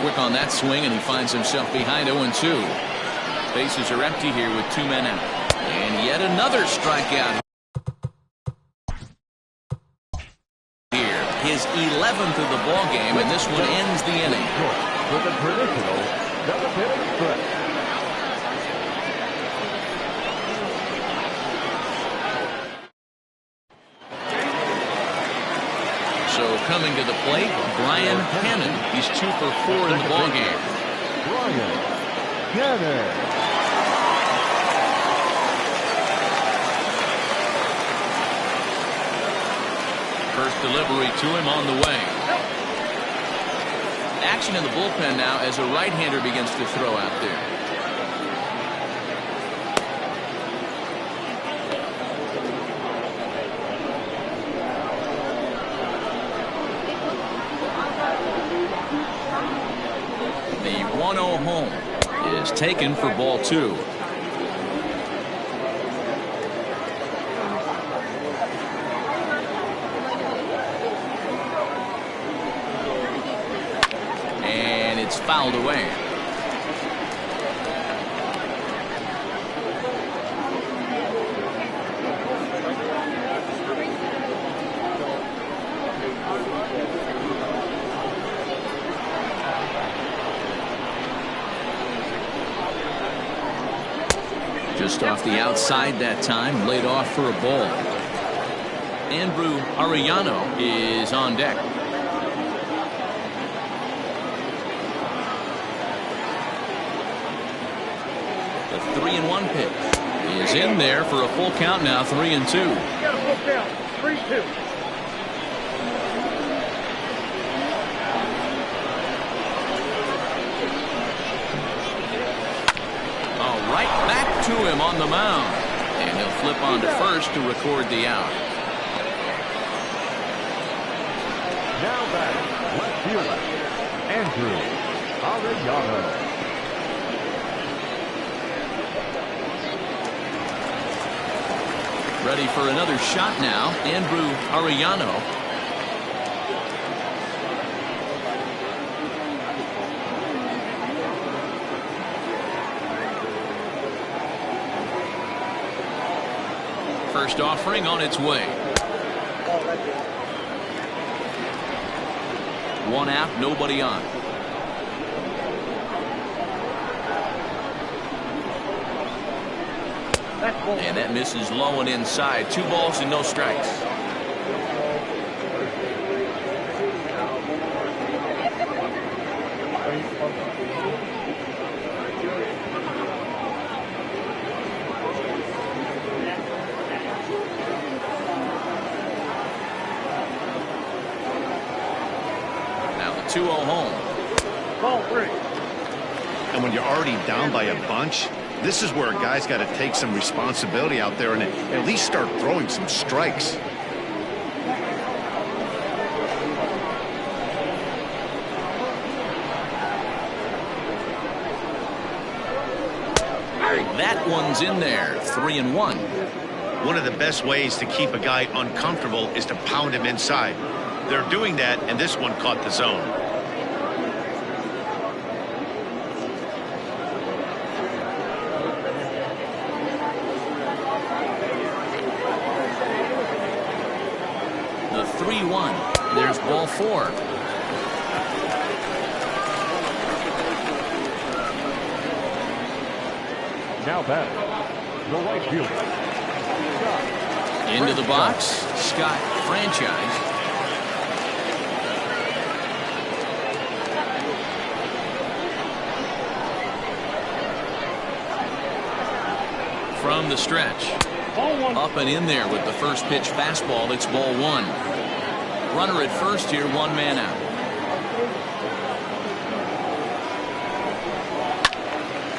Quick on that swing, and he finds himself behind 0-2. Bases are empty here with 2 men out. And yet another strikeout here. His 11th of the ball game, and this one ends the inning. With a traditional 7-inning stretch. So coming to the plate, Brian Cannon. He's 2 for 4 in the ball game. Brian Cannon. First delivery to him on the way. Action in the bullpen now as a right-hander begins to throw out there. The 1-0 home is taken for ball 2. And it's fouled away. Just off the outside that time, laid off for a ball. Andrew Arellano is on deck. The 3-1 pitch is in there for a full count now, 3-2. Got a full count, 3-2. Right back to him on the mound, and he'll flip on to first to record the out. Now back, left fielder, Andrew Arellano. Ready for another shot now, Andrew Arellano. First offering on its way. 1 out, nobody on. And that misses low and inside. 2 balls and no strikes. 2-0 home. Ball 3. And when you're already down by a bunch, this is where a guy's got to take some responsibility out there and at least start throwing some strikes. That one's in there. 3-1. One of the best ways to keep a guy uncomfortable is to pound him inside. They're doing that, and this one caught the zone. The 3-1. There's ball 4. Now back. The right fielder. Into the box. Scott Franchise. From the stretch. Up and in there with the first pitch fastball. It's ball 1. Runner at first here, 1 man out.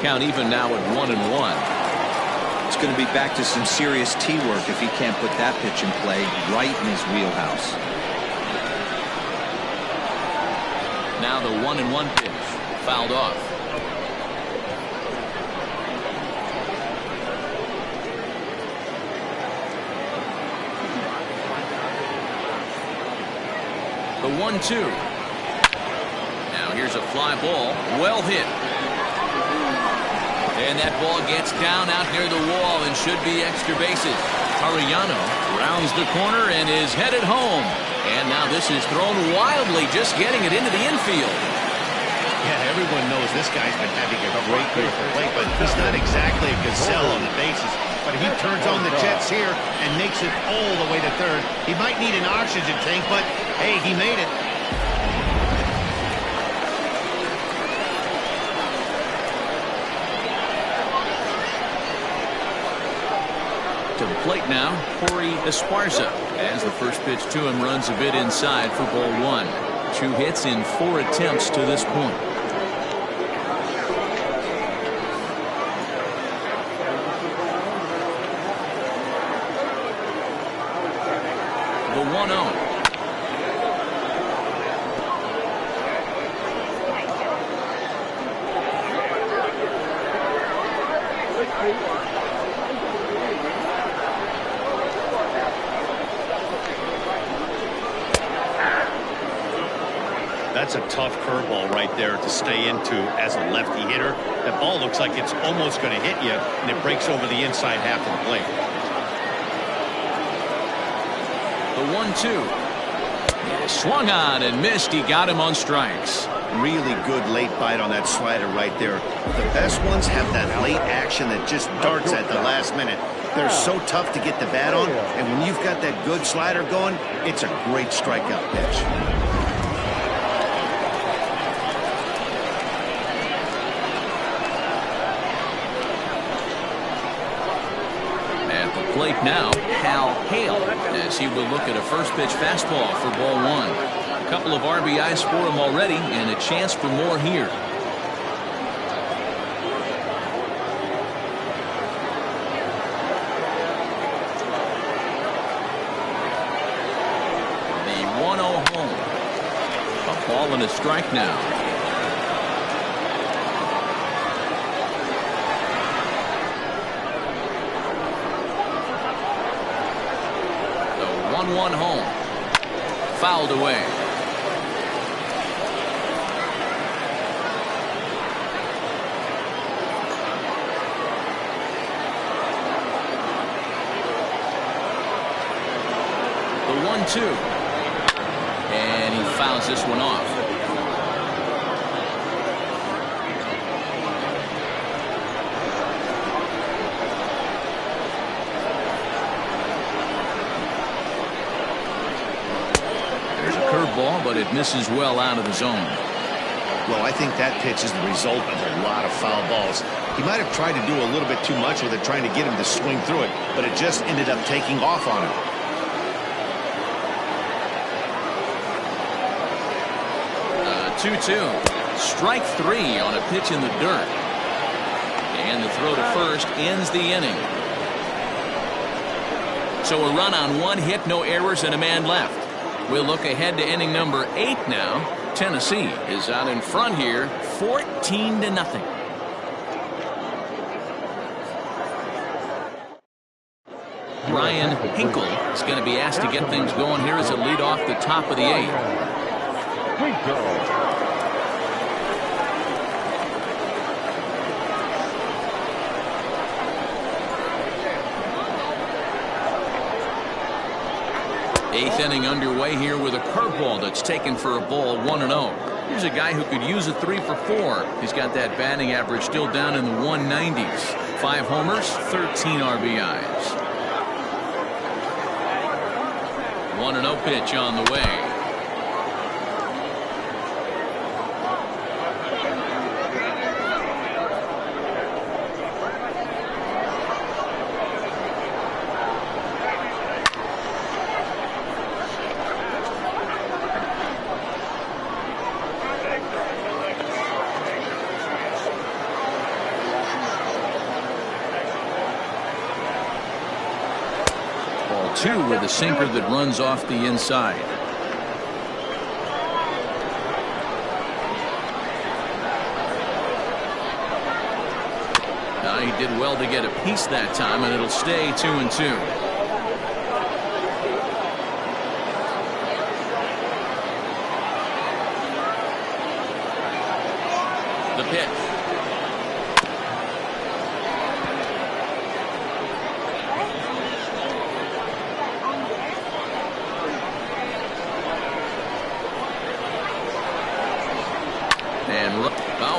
Count even now at 1-1. It's going to be back to some serious tee work if he can't put that pitch in play right in his wheelhouse. Now the 1-1 pitch. Fouled off. The 1-2. Now here's a fly ball. Well hit. And that ball gets down out near the wall and should be extra bases. Arellano rounds the corner and is headed home. And now this is thrown wildly, just getting it into the infield. Yeah, everyone knows this guy's been having a great year at the plate, but he's not exactly a gazelle on the bases. But he turns on the jets here and makes it all the way to third. He might need an oxygen tank, but hey, he made it. To the plate now, Corey Esparza, as the first pitch to him runs a bit inside for ball 1. 2 hits in 4 attempts to this point. The 1-0. That's a tough curveball right there to stay into as a lefty hitter. That ball looks like it's almost going to hit you, and it breaks over the inside half of the plate. The 1-2. Yeah, swung on and missed. He got him on strikes. Really good late bite on that slider right there. The best ones have that late action that just darts at the last minute. They're so tough to get the bat on, and when you've got that good slider going, it's a great strikeout pitch. Plate now, Hal Hale, as he will look at a first pitch fastball for ball 1. A couple of RBIs for him already, and a chance for more here. The 1-0 home. A ball and a strike now. The 1-1 home. Fouled away. The 1-2. And he fouls this one off. Ball, but it misses well out of the zone. Well, I think that pitch is the result of a lot of foul balls. He might have tried to do a little bit too much with it, trying to get him to swing through it, but it just ended up taking off on him. 2-2. Strike 3 on a pitch in the dirt. And the throw to first ends the inning. So a run on 1 hit, no errors, and a man left. We'll look ahead to inning number 8 now. Tennessee is out in front here, 14-0. Ryan Hinkle is going to be asked to get things going here as a lead off the top of the 8th. 8th inning underway here with a curveball that's taken for a ball, 1-0. Here's a guy who could use a 3 for 4. He's got that batting average still down in the 190s. 5 homers, 13 RBIs. 1-0 pitch on the way. Ball 2 with a sinker that runs off the inside. Now he did well to get a piece that time, and it'll stay 2-2. The pitch.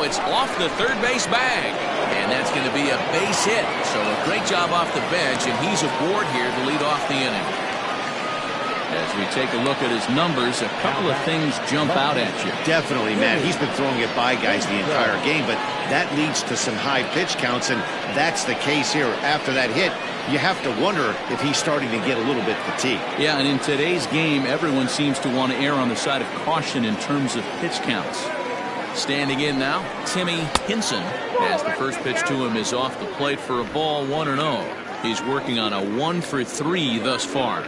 It's off the third base bag, and that's going to be a base hit. So a great job off the bench, and he's aboard here to lead off the inning. As we take a look at his numbers, a couple of things jump out at you. Definitely, Matt. He's been throwing it by guys the entire game, but that leads to some high pitch counts, and that's the case here. After that hit, you have to wonder if he's starting to get a little bit fatigued. Yeah, and in today's game, everyone seems to want to err on the side of caution in terms of pitch counts. Standing in now, Timmy Hinson, as the first pitch to him is off the plate for a ball, 1-0. He's working on a 1 for 3 thus far.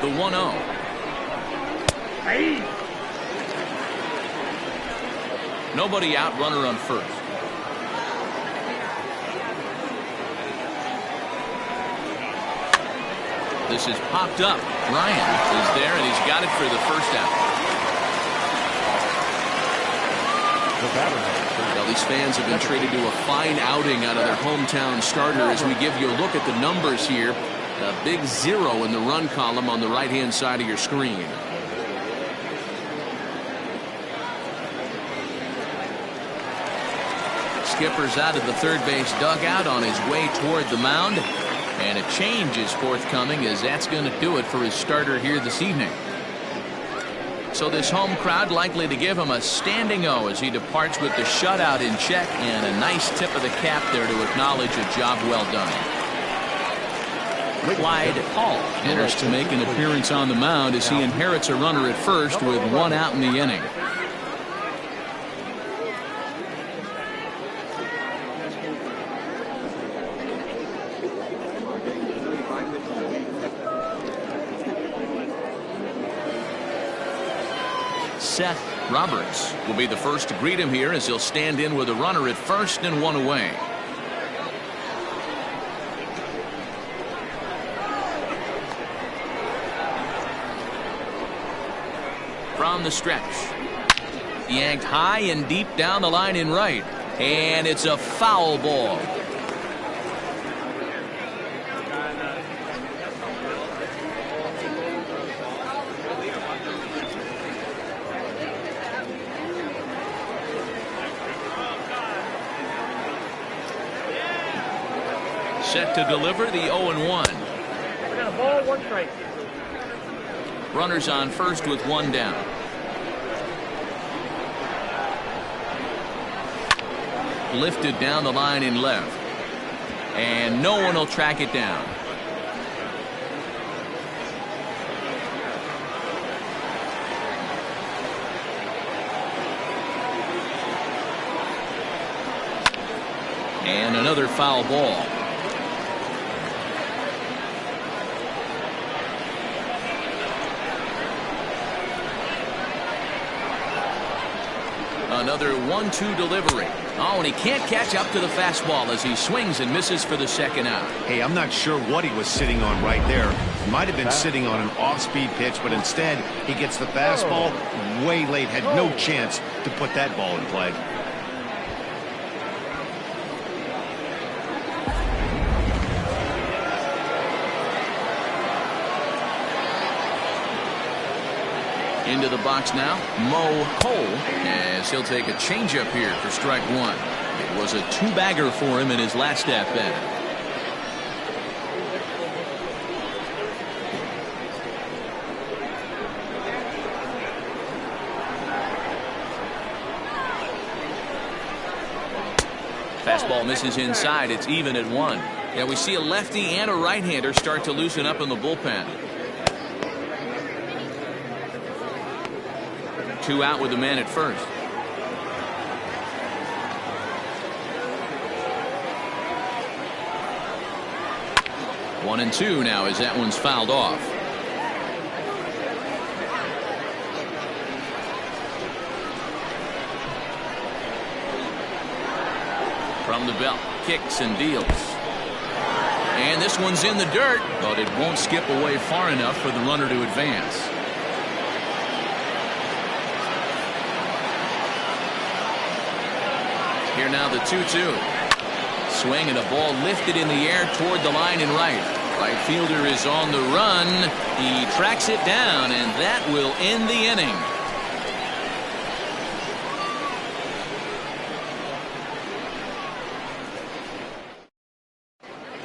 The 1-0. Nobody out, runner on first. This is popped up. Ryan is there, and he's got it for the first out. Well, these fans have been treated to a fine outing out of their hometown starter as we give you a look at the numbers here. A big 0 in the run column on the right-hand side of your screen. Skipper's out of the third base dugout on his way toward the mound. And a change is forthcoming, as that's going to do it for his starter here this evening. So this home crowd likely to give him a standing O as he departs with the shutout in check, and a nice tip of the cap there to acknowledge a job well done. Clyde Hall enters to make an appearance on the mound as he inherits a runner at first with 1 out in the inning. Seth Roberts will be the first to greet him here as he'll stand in with a runner at first and 1 away. From the stretch, yanked high and deep down the line in right, and it's a foul ball. Set to deliver the 0-1. We got a ball, 1 strike. Runners on first with 1 down. Lifted down the line in left, and no one will track it down. And another foul ball. Another 1-2 delivery. Oh, and he can't catch up to the fastball as he swings and misses for the second out. Hey, I'm not sure what he was sitting on right there. He might have been sitting on an off-speed pitch, but instead he gets the fastball way late. Had no chance to put that ball in play. Into the box now, Mo Cole, as he'll take a changeup here for strike one. It was a two-bagger for him in his last at-bat. Fastball misses inside. It's even at 1. Yeah, we see a lefty and a right-hander start to loosen up in the bullpen. 2 out with the man at first. One and 2 now as that one's fouled off. From the belt, kicks and deals. And this one's in the dirt, but it won't skip away far enough for the runner to advance. Here now the 2-2. Swing and a ball lifted in the air toward the line and right. Right fielder is on the run. He tracks it down, and that will end the inning.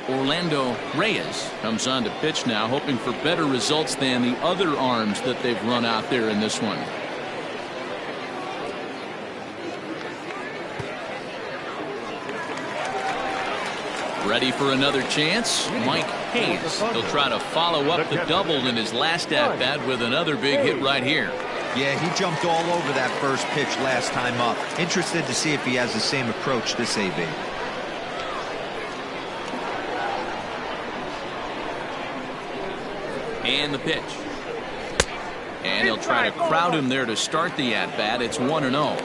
Orlando Reyes comes on to pitch now, hoping for better results than the other arms that they've run out there in this one. Ready for another chance. Mike Hayes. He'll try to follow up the double in his last at-bat with another big hit right here. Yeah, he jumped all over that first pitch last time up. Interested to see if he has the same approach this AB. And the pitch. And he'll try to crowd him there to start the at-bat. It's 1-0.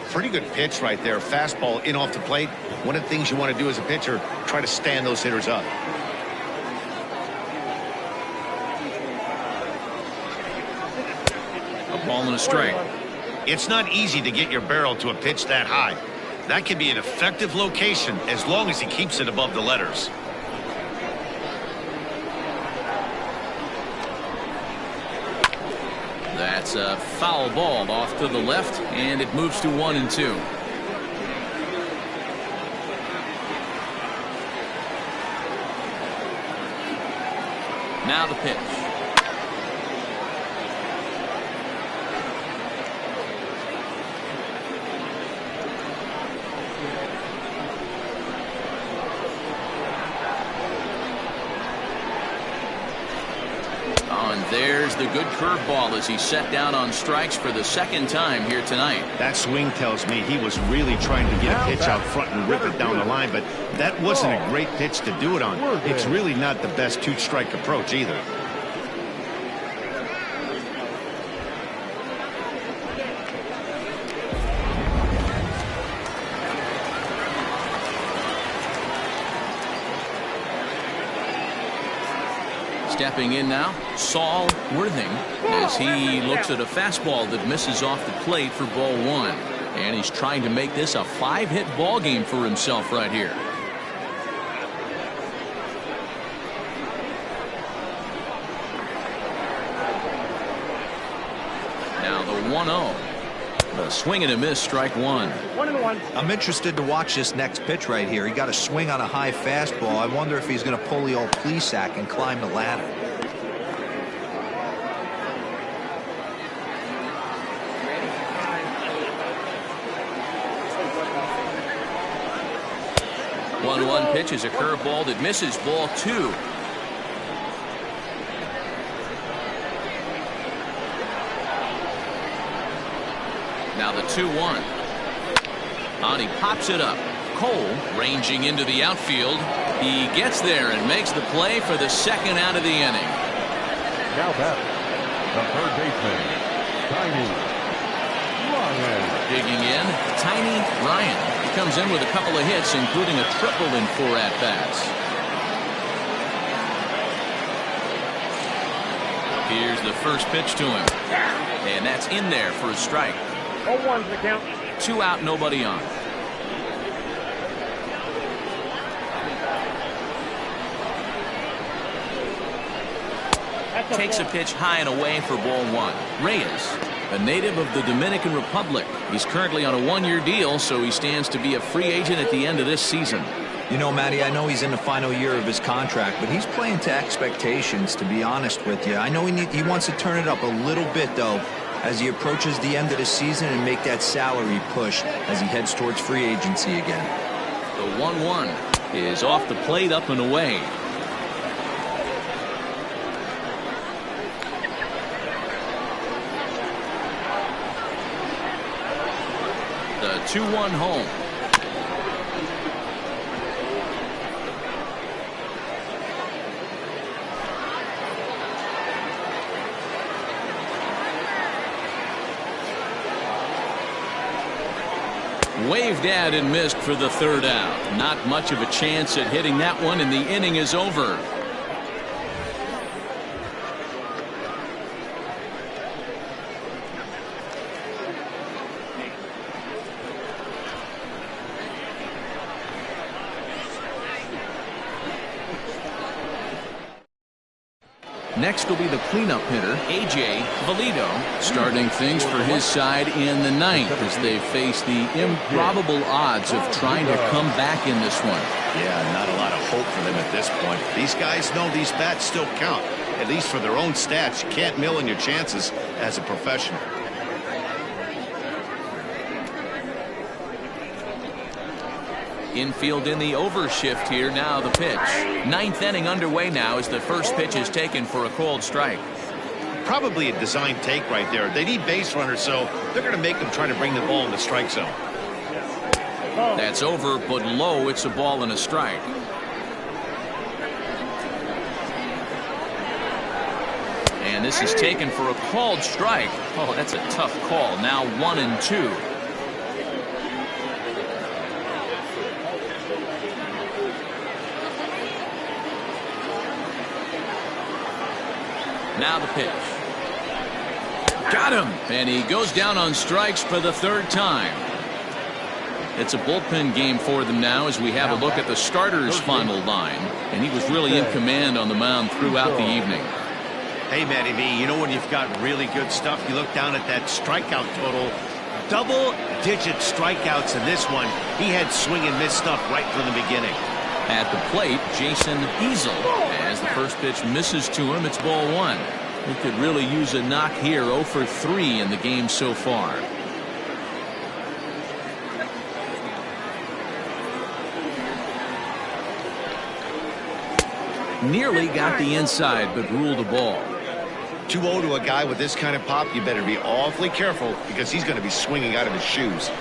Pretty good pitch right there. Fastball in off the plate. One of the things you want to do as a pitcher, try to stand those hitters up. A ball and a strike. It's not easy to get your barrel to a pitch that high. That can be an effective location as long as he keeps it above the letters. That's a foul ball off to the left, and it moves to 1-2. Now the pitch. There's the good curveball as he's set down on strikes for the second time here tonight. That swing tells me he was really trying to get a pitch out front and rip it down the line, but that wasn't a great pitch to do it on. It's really not the best two-strike approach either. Stepping in now, Saul Worthing, as he looks at a fastball that misses off the plate for ball 1. And he's trying to make this a 5-hit ball game for himself right here. Now the 1-0. A swing and a miss, strike 1. 1-1. I'm interested to watch this next pitch right here. He got a swing on a high fastball. I wonder if he's going to pull the old Plesac and climb the ladder. One pitch is a curveball that misses, ball 2. Now the 2-1. And he pops it up. Cole ranging into the outfield. He gets there and makes the play for the second out of the inning. Now back, the third baseman, Tiny Ryan. Digging in, Tiny Ryan. He comes in with a couple of hits, including a triple in 4 at-bats. Here's the first pitch to him. And that's in there for a strike. 0-1's the count. 2 out, nobody on. Takes a pitch high and away for ball 1. Reyes, a native of the Dominican Republic. He's currently on a 1-year deal, so he stands to be a free agent at the end of this season. You know, Matty, I know he's in the final year of his contract, but he's playing to expectations, to be honest with you. I know he wants to turn it up a little bit, though, as he approaches the end of the season and make that salary push as he heads towards free agency again. The 1-1 is off the plate, up and away. The 2-1 home. Waved at and missed for the 3rd out. Not much of a chance at hitting that one, and the inning is over. Next will be the cleanup hitter, A.J. Valido, starting things for his side in the 9th as they face the improbable odds of trying to come back in this one. Yeah, not a lot of hope for them at this point. These guys know these bats still count, at least for their own stats. You can't mill in your chances as a professional. Infield in the overshift here. Now the pitch. 9th inning underway now as the first pitch is taken for a called strike. Probably a design take right there. They need base runners, so they're going to make them try to bring the ball in the strike zone. That's over, but low. It's a ball and a strike. And this is taken for a called strike. Oh, that's a tough call. Now 1-2. Now the pitch. Got him! And he goes down on strikes for the 3rd time. It's a bullpen game for them now as we have a look at the starters' final line. And he was really in command on the mound throughout the evening. Hey, Matty V, you know when you've got really good stuff, you look down at that strikeout total. Double-digit strikeouts in this one. He had swing and miss stuff right from the beginning. At the plate, Jason Easel. As the first pitch misses to him, it's ball 1. He could really use a knock here. 0 for 3 in the game so far. Nearly got the inside, but ruled a ball. 2-0 to a guy with this kind of pop, you better be awfully careful because he's going to be swinging out of his shoes.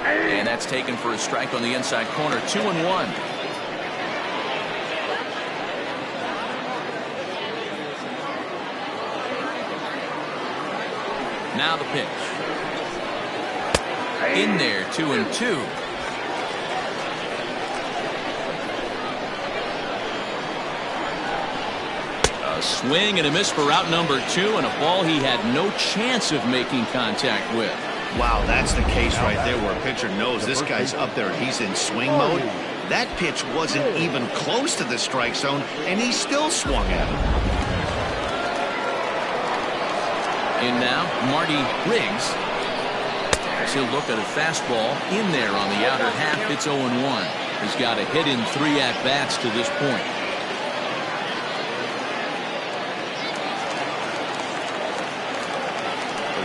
And that's taken for a strike on the inside corner. 2-1. Now the pitch. In there, 2-2. A swing and a miss for out number 2, and a ball he had no chance of making contact with. Wow, that's the case right there where a pitcher knows this guy's up there and he's in swing mode. That pitch wasn't even close to the strike zone, and he still swung at it. In now, Marty Riggs. As he'll look at a fastball in there on the outer half. It's 0-1. He's got a hit in 3 at-bats to this point.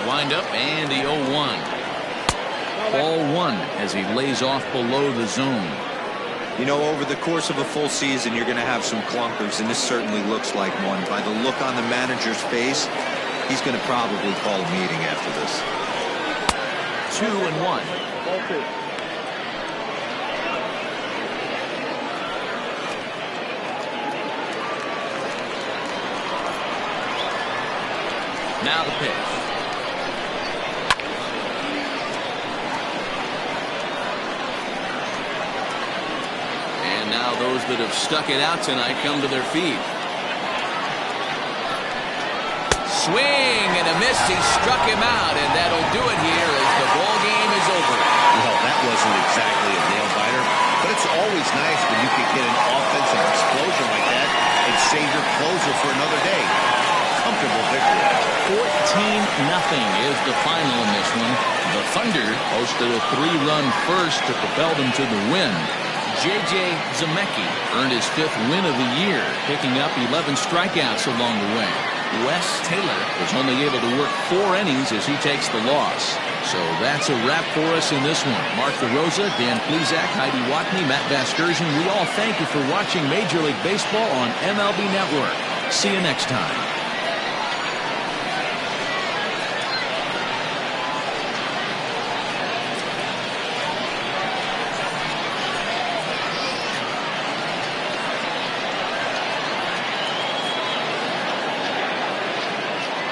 Wind up and the 0-1. Ball 1 as he lays off below the zone. You know, over the course of a full season, you're going to have some clunkers, and this certainly looks like one. By the look on the manager's face, he's going to probably call a meeting after this. 2-1. Ball 2. Now the pitch. And now those that have stuck it out tonight come to their feet. Swing and a miss. He struck him out, and that'll do it here as the ball game is over. Well, that wasn't exactly a nail-biter, but it's always nice when you can get an offensive explosion like that and save your closer for another day. Comfortable victory. 14-0 is the final in this one. The Thunder posted a 3-run first to propel them to the win. J.J. Zemecki earned his 5th win of the year, picking up 11 strikeouts along the way. Wes Taylor was only able to work 4 innings as he takes the loss. So that's a wrap for us in this one. Mark DeRosa, Dan Plezak, Heidi Watney, Matt Vasgersian. We all thank you for watching Major League Baseball on MLB Network. See you next time.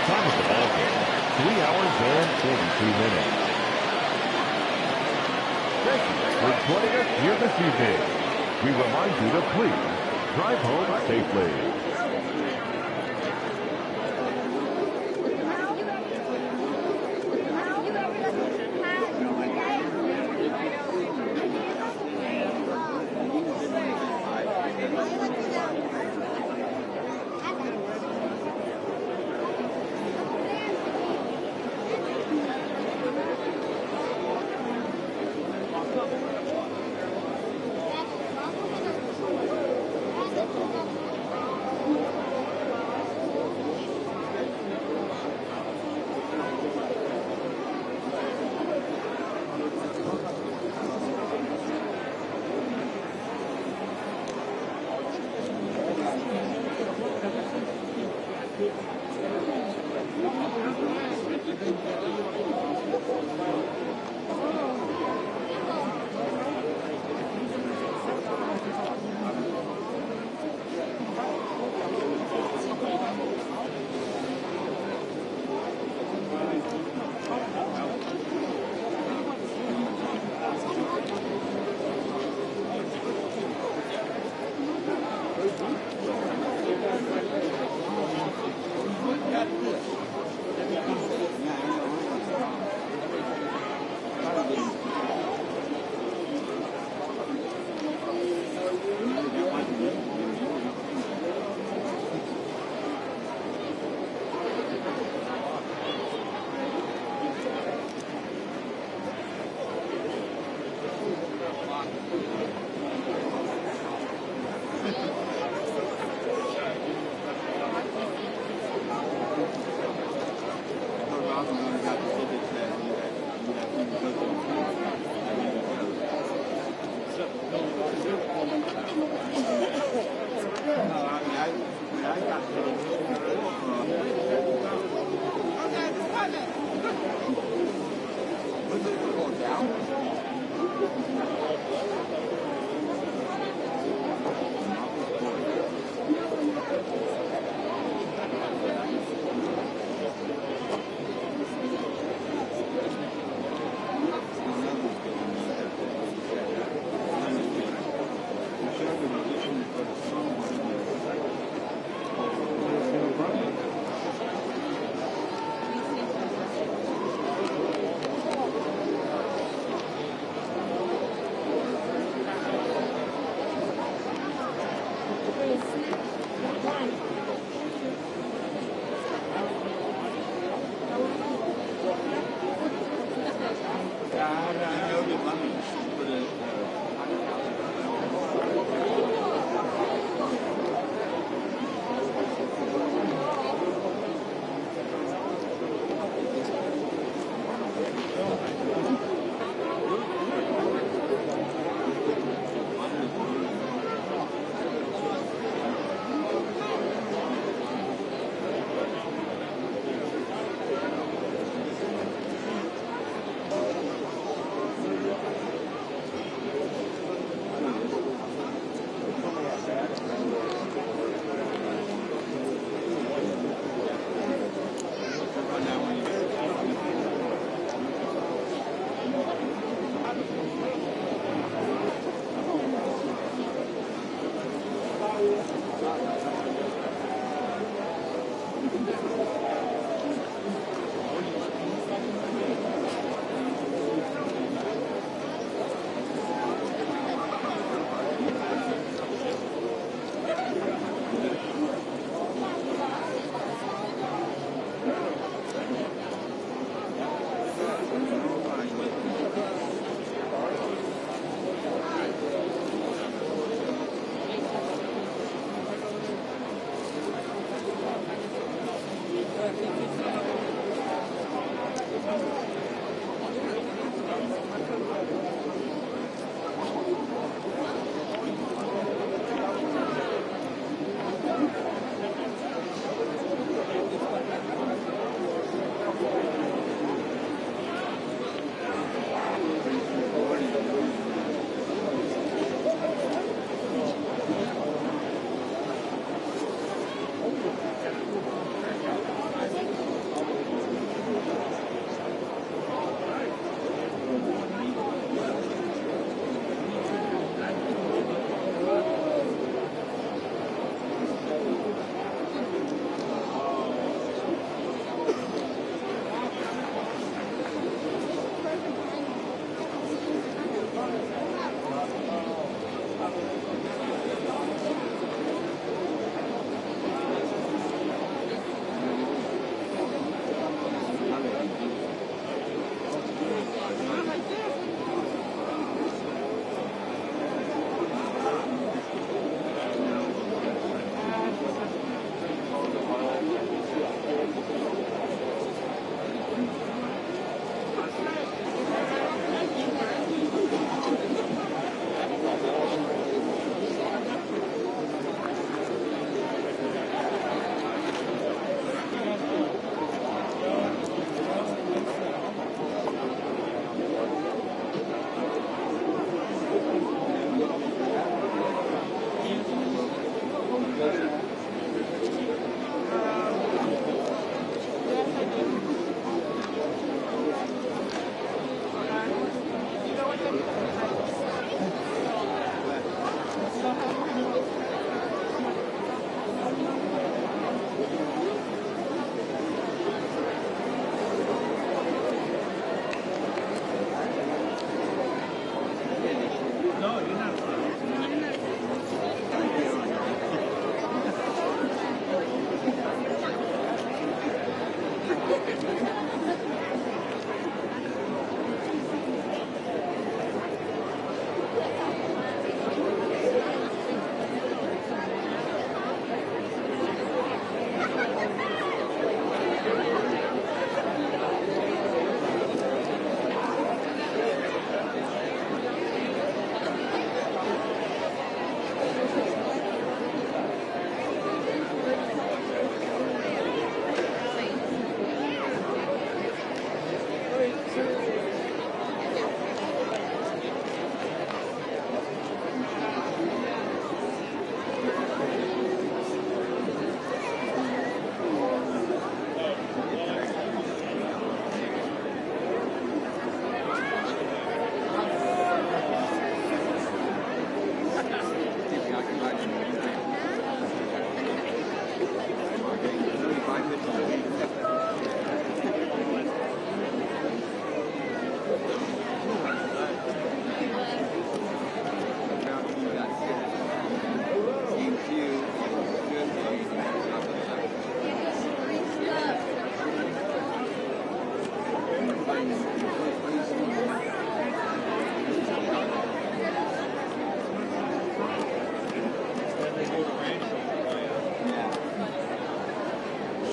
Time of the ball game, 3 hours and 42 minutes. Thank you for joining us here this evening. We remind you to please drive home safely.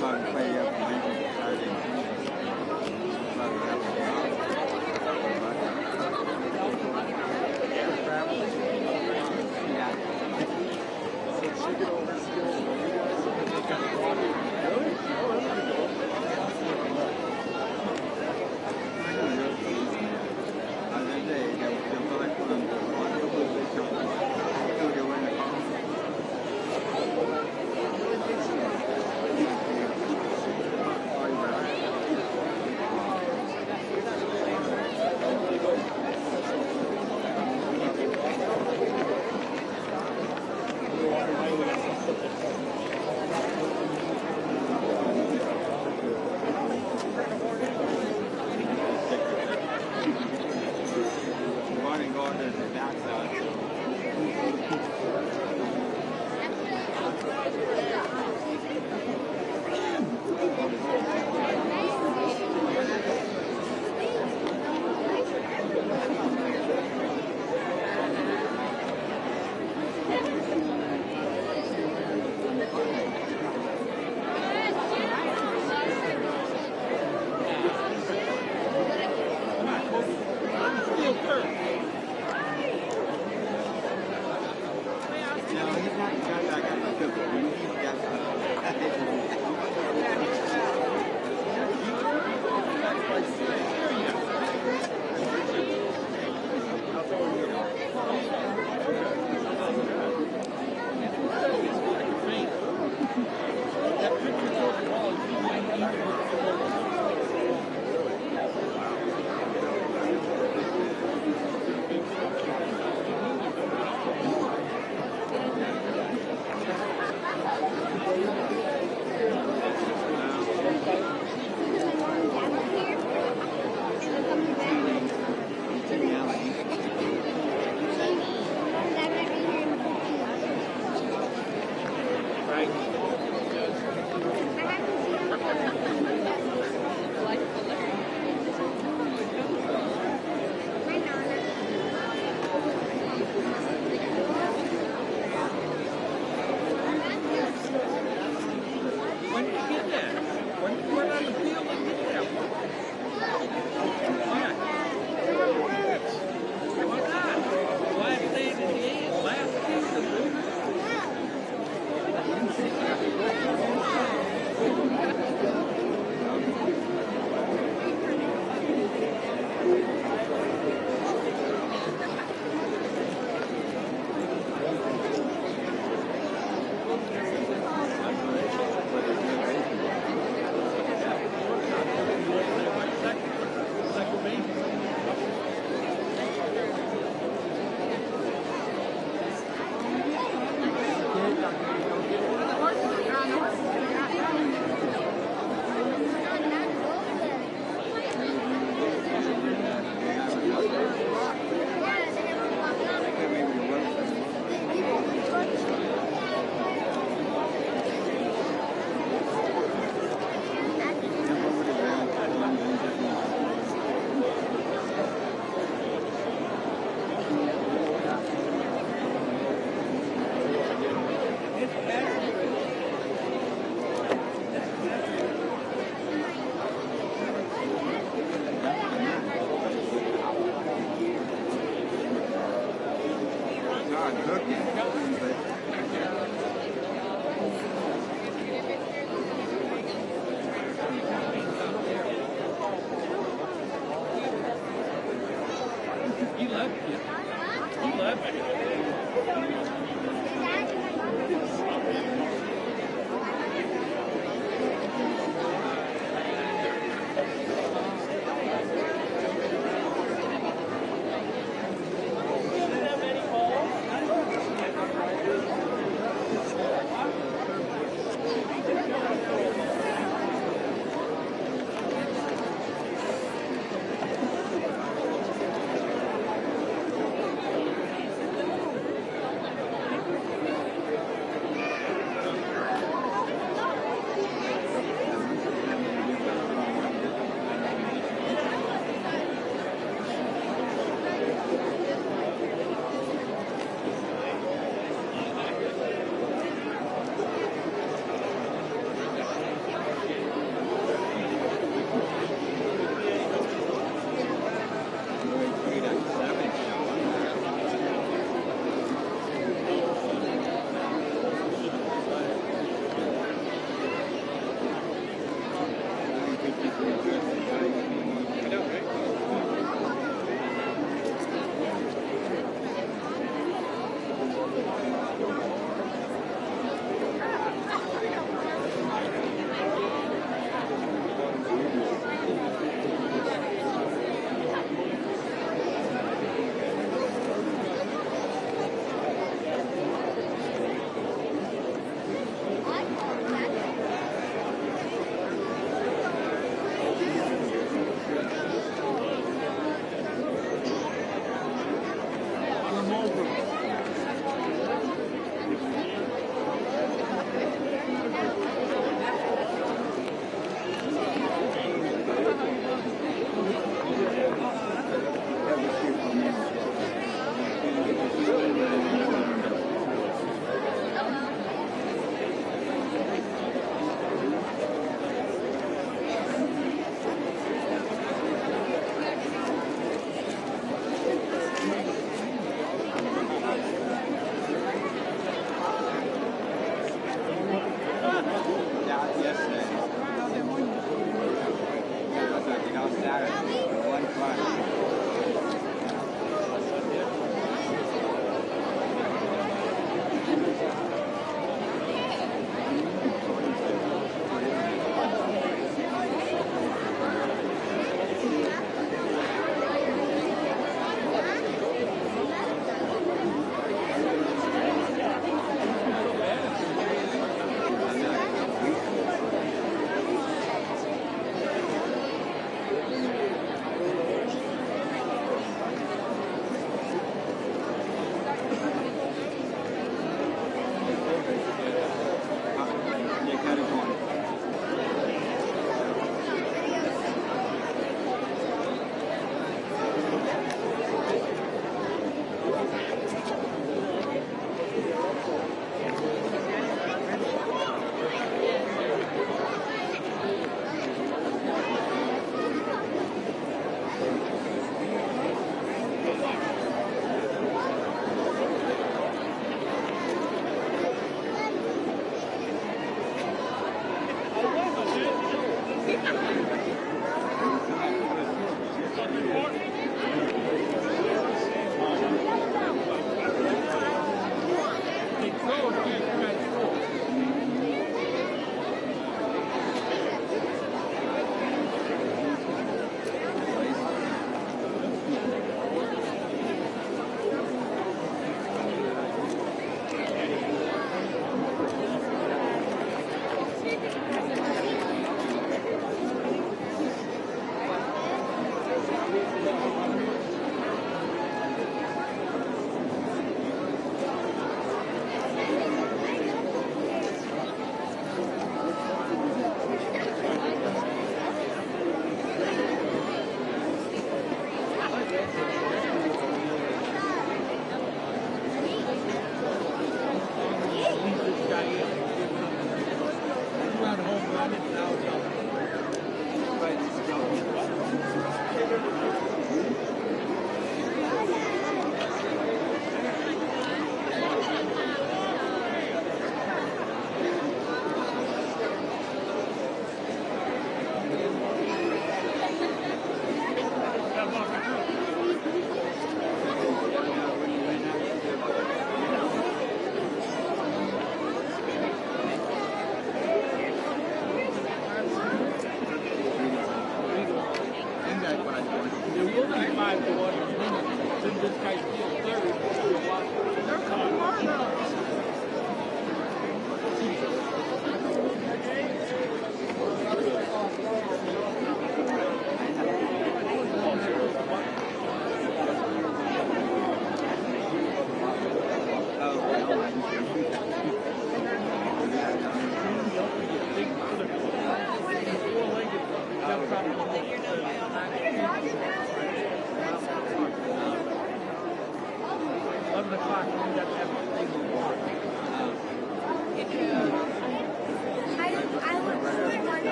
Son play up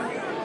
Thank you.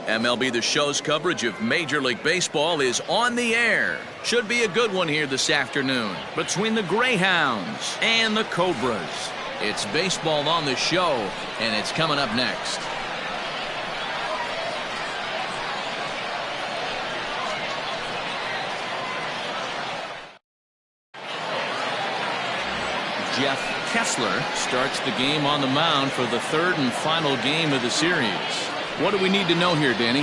MLB The Show's coverage of Major League Baseball is on the air. Should be a good one here this afternoon between the Greyhounds and the Cobras. It's baseball on the show, and it's coming up next. Jeff Kessler starts the game on the mound for the third and final game of the series. What do we need to know here, Danny?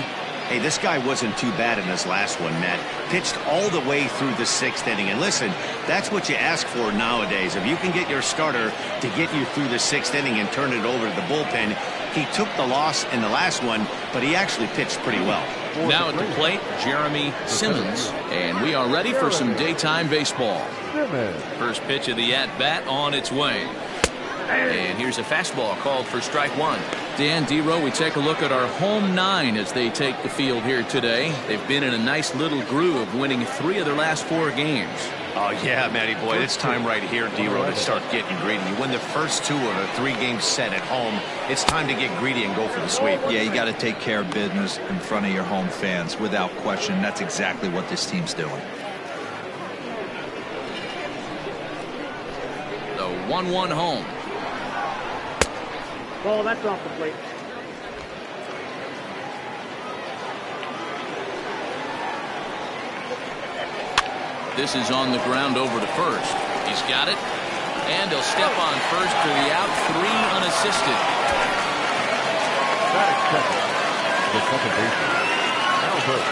Hey, this guy wasn't too bad in his last one, Matt. Pitched all the way through the sixth inning. And listen, that's what you ask for nowadays. If you can get your starter to get you through the sixth inning and turn it over to the bullpen. He took the loss in the last one, but he actually pitched pretty well. Now at the plate, Jeremy Simmons. And we are ready for some daytime baseball. First pitch of the at-bat on its way. And here's a fastball called for strike one. Dan, D-Row, we take a look at our home nine as they take the field here today. They've been in a nice little groove, winning 3 of their last 4 games. Oh, yeah, Matty boy, it's time right here, D-Row, to start getting greedy. You win the first 2 of a 3-game set at home. It's time to get greedy and go for the sweep. Yeah, you got to take care of business in front of your home fans. Without question, that's exactly what this team's doing. The 1-1 home. Ball, that's off the plate. This is on the ground over to first. He's got it. And he'll step on first for the out. 3 unassisted. Batting second. The second baseman, Albert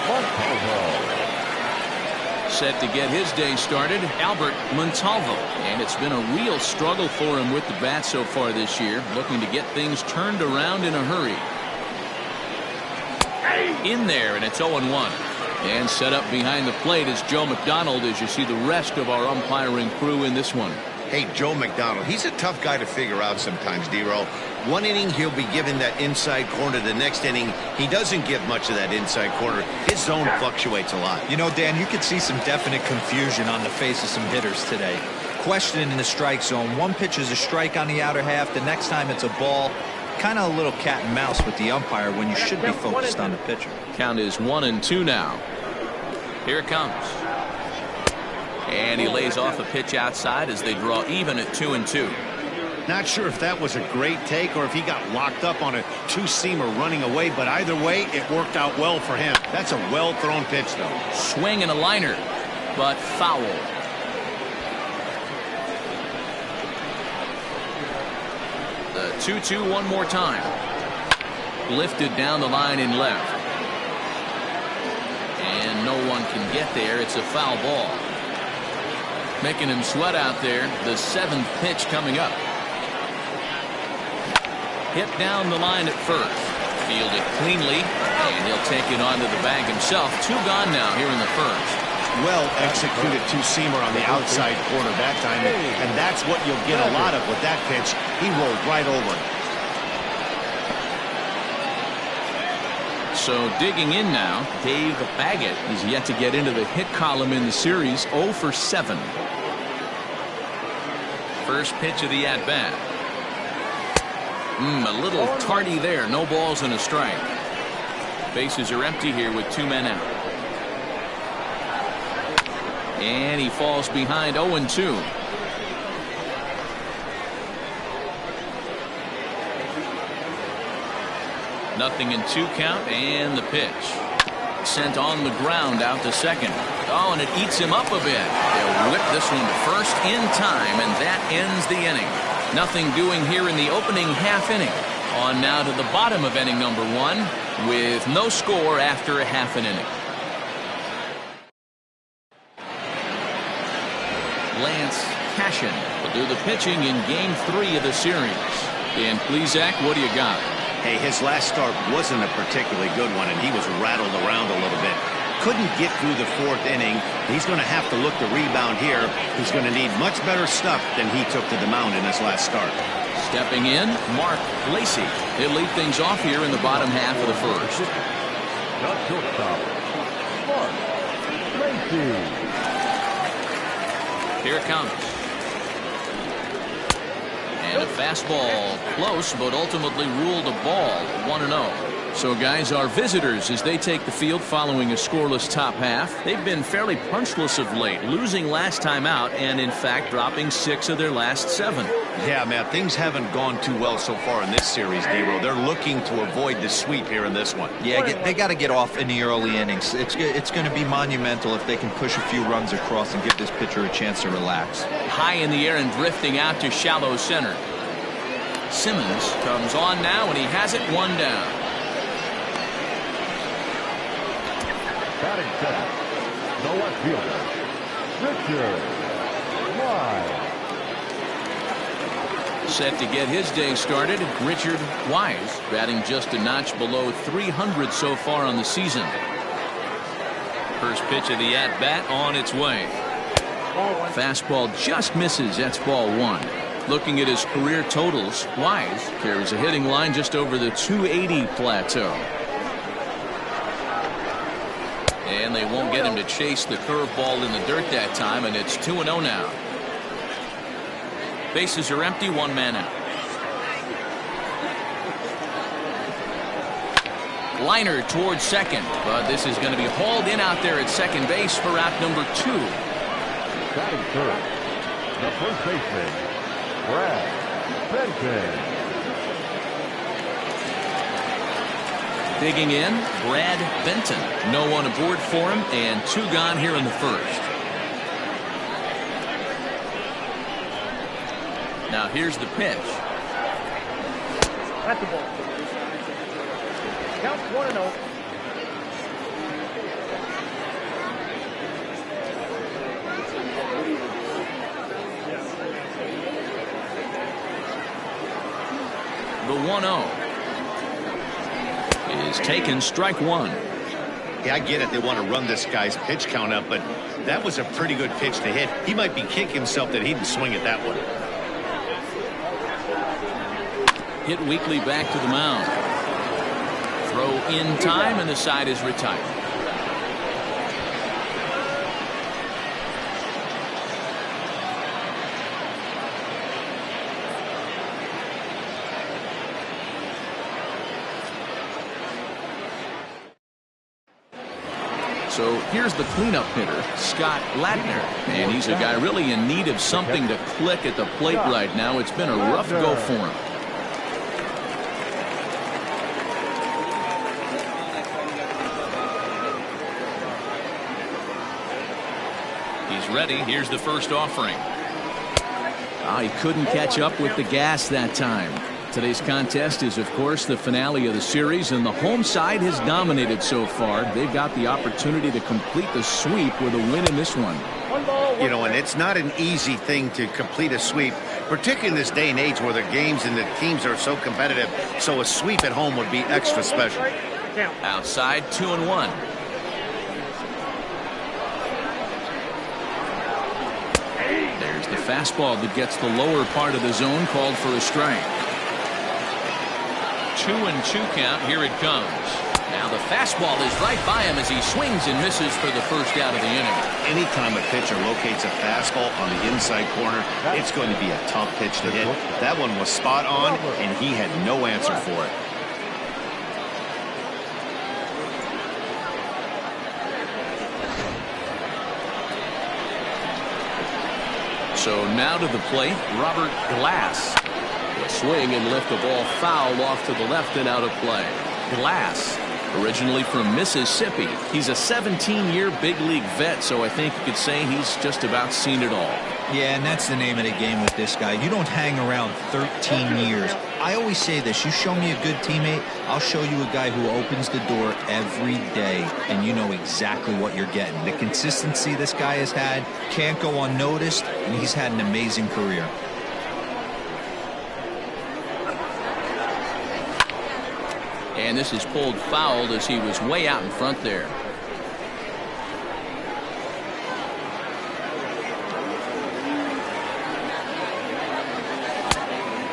Montalvo. Set to get his day started, Albert Montalvo. And it's been a real struggle for him with the bat so far this year, looking to get things turned around in a hurry. In there, and it's 0-1. And set up behind the plate is Joe McDonald as you see the rest of our umpiring crew in this one. Hey, Joe McDonald, he's a tough guy to figure out sometimes, D-Row. One inning, he'll be given that inside corner. The next inning, he doesn't give much of that inside corner. His zone fluctuates a lot. You know, Dan, you could see some definite confusion on the face of some hitters today. Questioning in the strike zone. One pitch is a strike on the outer half. The next time it's a ball. Kind of a little cat and mouse with the umpire when you should be focused on the pitcher. Count is 1-2 now. Here it comes. And he lays off a pitch outside as they draw even at 2-2. Not sure if that was a great take or if he got locked up on a two-seamer running away, but either way, it worked out well for him. That's a well-thrown pitch, though. Swing and a liner, but foul. The 2-2 one more time. Lifted down the line in left. And no one can get there. It's a foul ball. Making him sweat out there. The 7th pitch coming up. Hit down the line at first. Fielded cleanly, and he'll take it onto the bag himself. 2 gone now here in the first. Well executed two-seamer on the outside corner that time, and that's what you'll get a lot of with that pitch. He rolled right over it. So digging in now, Dave Baggett is yet to get into the hit column in the series. 0 for 7. First pitch of the at-bat. A little tardy there. No balls and a strike. Bases are empty here with 2 men out. And he falls behind 0-2. Nothing in 2 count, and the pitch. Sent on the ground out to second. Oh, and it eats him up a bit. They'll whip this one to first in time, and that ends the inning. Nothing doing here in the opening half inning. On now to the bottom of inning number 1 with no score after a half an inning. Lance Cashin will do the pitching in game 3 of the series. And please, Zach, what do you got? Hey, his last start wasn't a particularly good one, and he was rattled around a little bit. Couldn't get through the 4th inning. He's going to have to look to rebound here. He's going to need much better stuff than he took to the mound in his last start. Stepping in, Mark Lacey. He'll lead things off here in the bottom half of the first. Not shortstop, Mark Lacey. Here it comes. And a fastball close, but ultimately ruled a ball. 1-0. So, guys, our visitors, as they take the field following a scoreless top half, they've been fairly punchless of late, losing last time out and, in fact, dropping 6 of their last 7. Yeah, man, things haven't gone too well so far in this series, D-Row. They're looking to avoid the sweep here in this one. Yeah, they got to get off in the early innings. It's going to be monumental if they can push a few runs across and give this pitcher a chance to relax. High in the air and drifting out to shallow center. Simmons comes on now, and he has it 1 down. Batting center, the left fielder, Richard Wise. Set to get his day started, Richard Wise, batting just a notch below 300 so far on the season. First pitch of the at-bat on its way. Fastball just misses. That's ball 1. Looking at his career totals, Wise carries a hitting line just over the 280 plateau. And they won't get him to chase the curveball in the dirt that time, and it's 2-0 now. Bases are empty, 1 man out. Liner towards second, but this is going to be hauled in out there at second base for out number 2. Batting third, the first baseman, Brad Benton. Digging in, Brad Benton. No one aboard for him, and 2 gone here in the first. Now here's the pitch. That's the ball. Count 1-0. The 1-0 is taken, strike 1. Yeah, I get it. They want to run this guy's pitch count up, but that was a pretty good pitch to hit. He might be kicking himself that he didn't swing at that one. Hit weakly back to the mound. Throw in time, and the side is retired. So here's the cleanup hitter, Scott Latner. And he's a guy really in need of something to click at the plate right now. It's been a rough go for him. He's ready. Here's the first offering. He couldn't catch up with the gas that time. Today's contest is, of course, the finale of the series, and the home side has dominated so far. They've got the opportunity to complete the sweep with a win in this one. You know, and it's not an easy thing to complete a sweep, particularly in this day and age where the games and the teams are so competitive. So a sweep at home would be extra special. Outside, 2-1. There's the fastball that gets the lower part of the zone, called for a strike. 2-2 count. Here it comes. Now the fastball is right by him as he swings and misses for the first out of the inning. Anytime a pitcher locates a fastball on the inside corner, it's going to be a tough pitch to hit. That one was spot on, and he had no answer for it. So now to the plate, Robert Glass. A swing and lift the ball foul off to the left and out of play. Glass, originally from Mississippi. He's a 17-year big league vet, so I think you could say he's just about seen it all. Yeah, and that's the name of the game with this guy. You don't hang around 13 years. I always say this, you show me a good teammate, I'll show you a guy who opens the door every day, and you know exactly what you're getting. The consistency this guy has had can't go unnoticed, and he's had an amazing career. And this is pulled foul as he was way out in front there.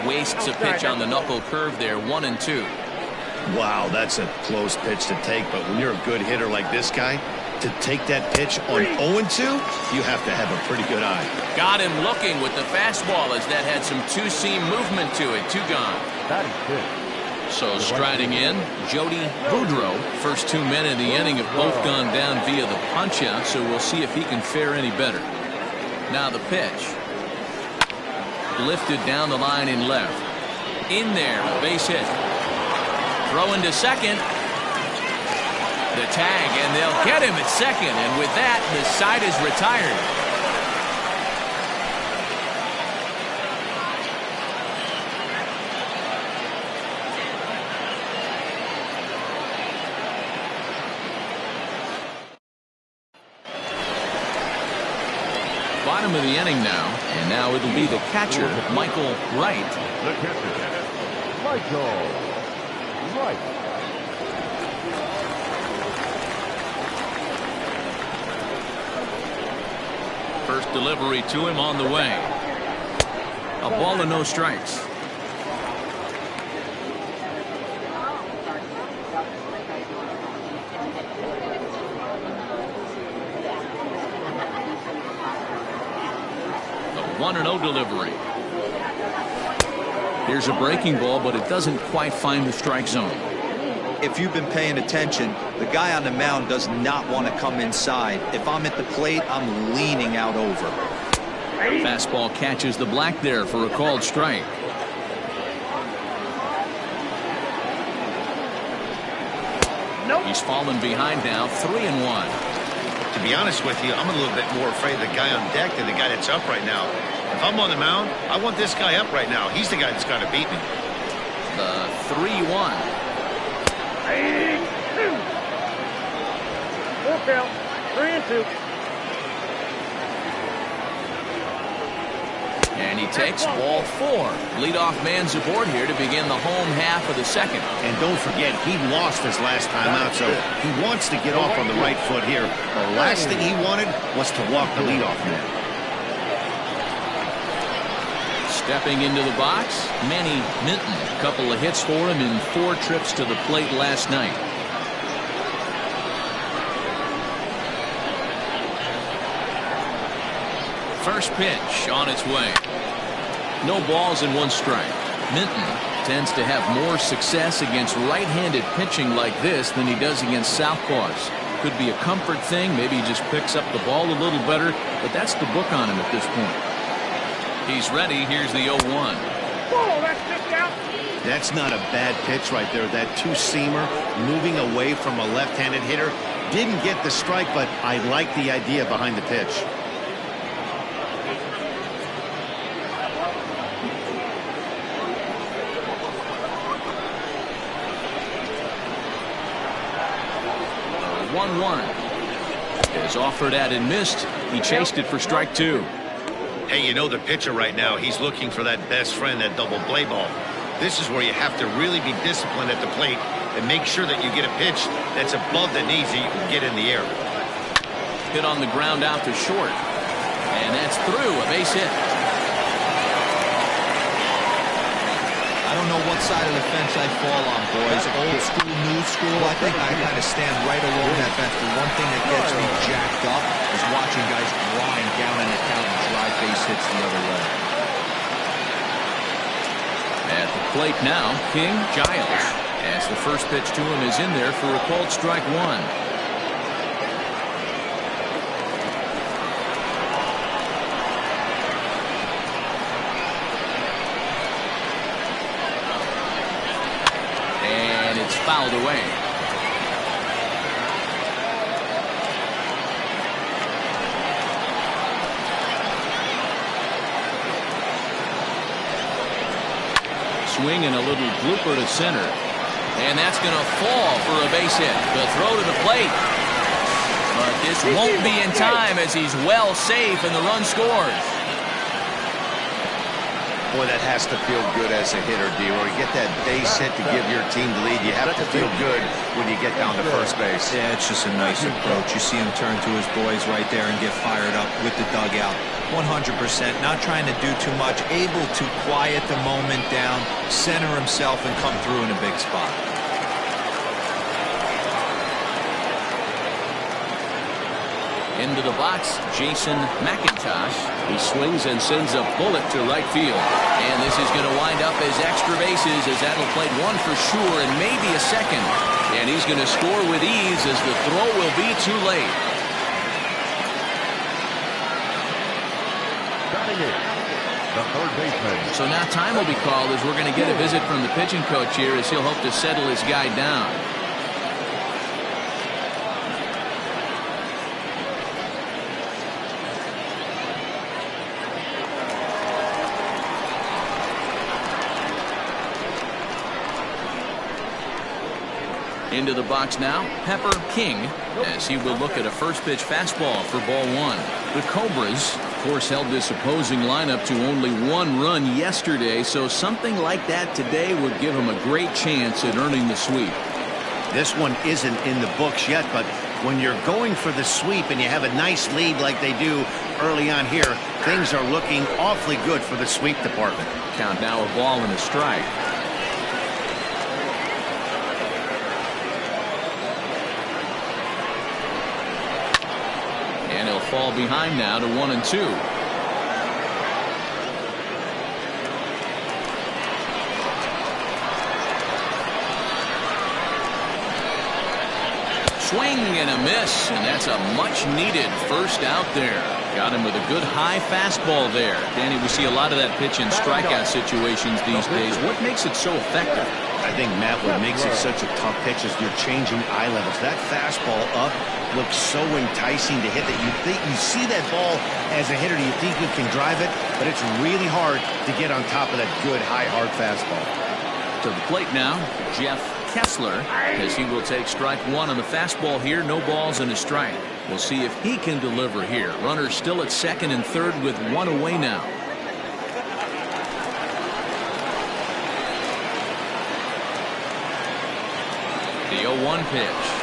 Wastes a pitch on the knuckle curve there, 1-2. Wow, that's a close pitch to take, but when you're a good hitter like this guy, to take that pitch on 0-2, you have to have a pretty good eye. Got him looking with the fastball as that had some two-seam movement to it. 2 gone. That is good. So striding in, Jody Boudreau. First 2 men in the inning have both gone down via the punch-out, so we'll see if he can fare any better. Now the pitch. Lifted down the line in left. In there, a base hit. Throw into second. The tag, and they'll get him at second, and with that, the side is retired. Bottom of the inning now, and now it'll be the catcher, Michael Wright. The catcher, Michael Wright. First delivery to him on the way. A ball and no strikes. A 1-0 delivery. Here's a breaking ball, but it doesn't quite find the strike zone. If you've been paying attention, the guy on the mound does not want to come inside. If I'm at the plate, I'm leaning out over. Fastball catches the black there for a called strike. He's fallen behind now, 3-1. To be honest with you, I'm a little bit more afraid of the guy on deck than the guy that's up right now. If I'm on the mound, I want this guy up right now. He's the guy that's got to beat me. The 3-1. Full count, 3-2. And he takes ball 4. Leadoff man's aboard here to begin the home half of the second. And don't forget, he lost his last time out, so he wants to get off on the right foot here. The last thing he wanted was to walk the leadoff man. Stepping into the box, Manny Minton. A couple of hits for him in 4 trips to the plate last night. First pitch on its way. No balls and 1 strike. Minton tends to have more success against right-handed pitching like this than he does against southpaws. Could be a comfort thing. Maybe he just picks up the ball a little better, but that's the book on him at this point. He's ready. Here's the 0-1. Whoa, that's just out. That's not a bad pitch right there. That two-seamer moving away from a left-handed hitter. Didn't get the strike, but I like the idea behind the pitch. Is offered at and missed. He chased it for strike 2. Hey, you know the pitcher right now, he's looking for that best friend, that double play ball. This is where you have to really be disciplined at the plate and make sure that you get a pitch that's above the knees that you can get in the air. Hit on the ground out to short. And that's through. A base hit. I don't know what side of the fence I fall on, boys. Old school, new school. I think I kind of stand right along that fence. The one thing that gets me jacked up is watching guys grind down in the count and drive base hits the other way. At the plate now, King Giles. As the first pitch to him is in there for a called strike 1. Fouled away. Swing and a little blooper to center. And that's going to fall for a base hit. The throw to the plate. But this won't be in time as he's well safe and the run scores. Boy, that has to feel good as a hitter, D. Or you get that base hit to give your team the lead. You have to feel good when you get down to first base. Yeah, it's just a nice approach. You see him turn to his boys right there and get fired up with the dugout. 100%, not trying to do too much, able to quiet the moment down, center himself, and come through in a big spot. Into the box, Jason McIntosh. He swings and sends a bullet to right field. And this is going to wind up as extra bases, as that'll play 1 for sure and maybe a second. And he's going to score with ease as the throw will be too late. Batting in, the third baseman. So now time will be called as we're going to get a visit from the pitching coach here as he'll hope to settle his guy down. Into the box now, Pepper King, as he will look at a first pitch fastball for ball 1. The Cobras, of course, held this opposing lineup to only 1 run yesterday, so something like that today would give them a great chance at earning the sweep. This one isn't in the books yet, but when you're going for the sweep and you have a nice lead like they do early on here, things are looking awfully good for the sweep department. Count now, a ball and a strike. And he'll fall behind now to 1-2. Swing and a miss, and that's a much-needed first out there. Got him with a good high fastball there. Danny, we see a lot of that pitch in strikeout situations these days. What makes it so effective? I think, Matt, what makes it such a tough pitch is you're changing eye levels. That fastball up looks so enticing to hit that you see that ball as a hitter, you think you can drive it, but it's really hard to get on top of that good high hard fastball. To the plate now, Jeff Kessler, as he will take strike 1 on the fastball here. No balls and a strike. We'll see if he can deliver here. Runners still at second and third with 1 away now. The 0-1 pitch.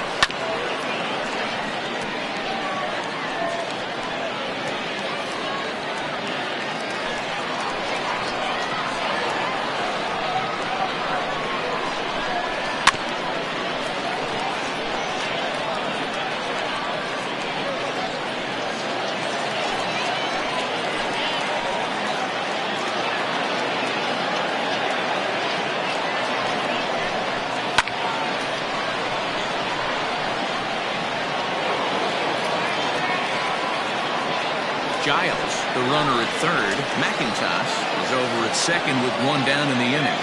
Giles, the runner at third. McIntosh is over at second with one down in the inning.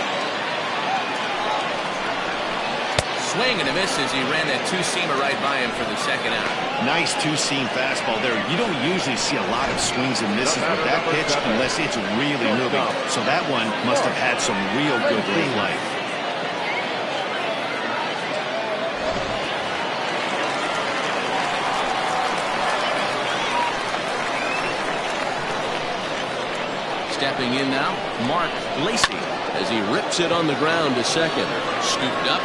Swing and a miss as he ran that two-seamer right by him for the second out. Nice two-seam fastball there. You don't usually see a lot of swings and misses with that pitch unless it's really moving. So that one must have had some real good late life. Stepping in now, Mark Lacey as he rips it on the ground to second. Scooped up.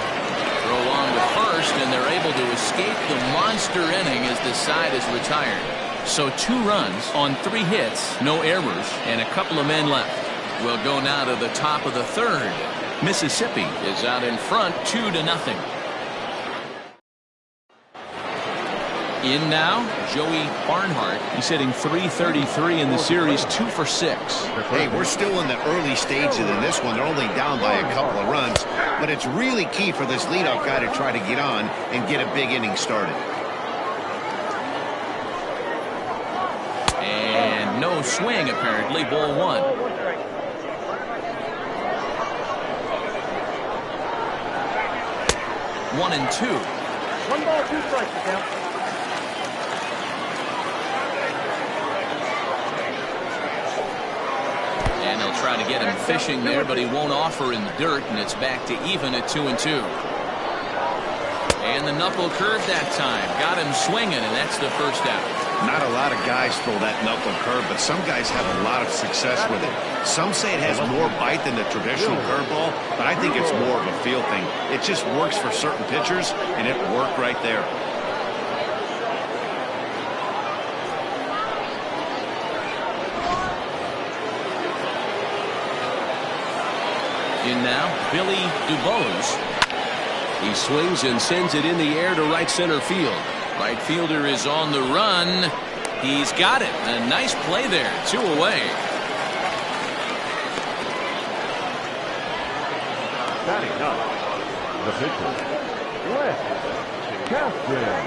Throw on to first, and they're able to escape the monster inning as the side is retired. So 2 runs on 3 hits, no errors, and a couple of men left. We'll go now to the top of the third. Mississippi is out in front 2-0. In now, Joey Barnhart. He's hitting .333 in the series, 2 for 6. Hey, we're still in the early stages in this one. They're only down by a couple of runs, but it's really key for this leadoff guy to try to get on and get a big inning started. And no swing, apparently. Ball 1. 1-2. 1 ball, 2 strikes, the count. And they'll try to get him fishing there, but he won't offer in the dirt, and it's back to even at 2-2. And the knuckle curve that time. Got him swinging, and that's the first out. Not a lot of guys throw that knuckle curve, but some guys have a lot of success with it. Some say it has more bite than the traditional curveball, but I think it's more of a feel thing. It just works for certain pitchers, and it worked right there. In now, Billy DuBose. He swings and sends it in the air to right center field. Right fielder is on the run. He's got it. A nice play there. 2 away. Batting up, the pitcher, Wes Caston.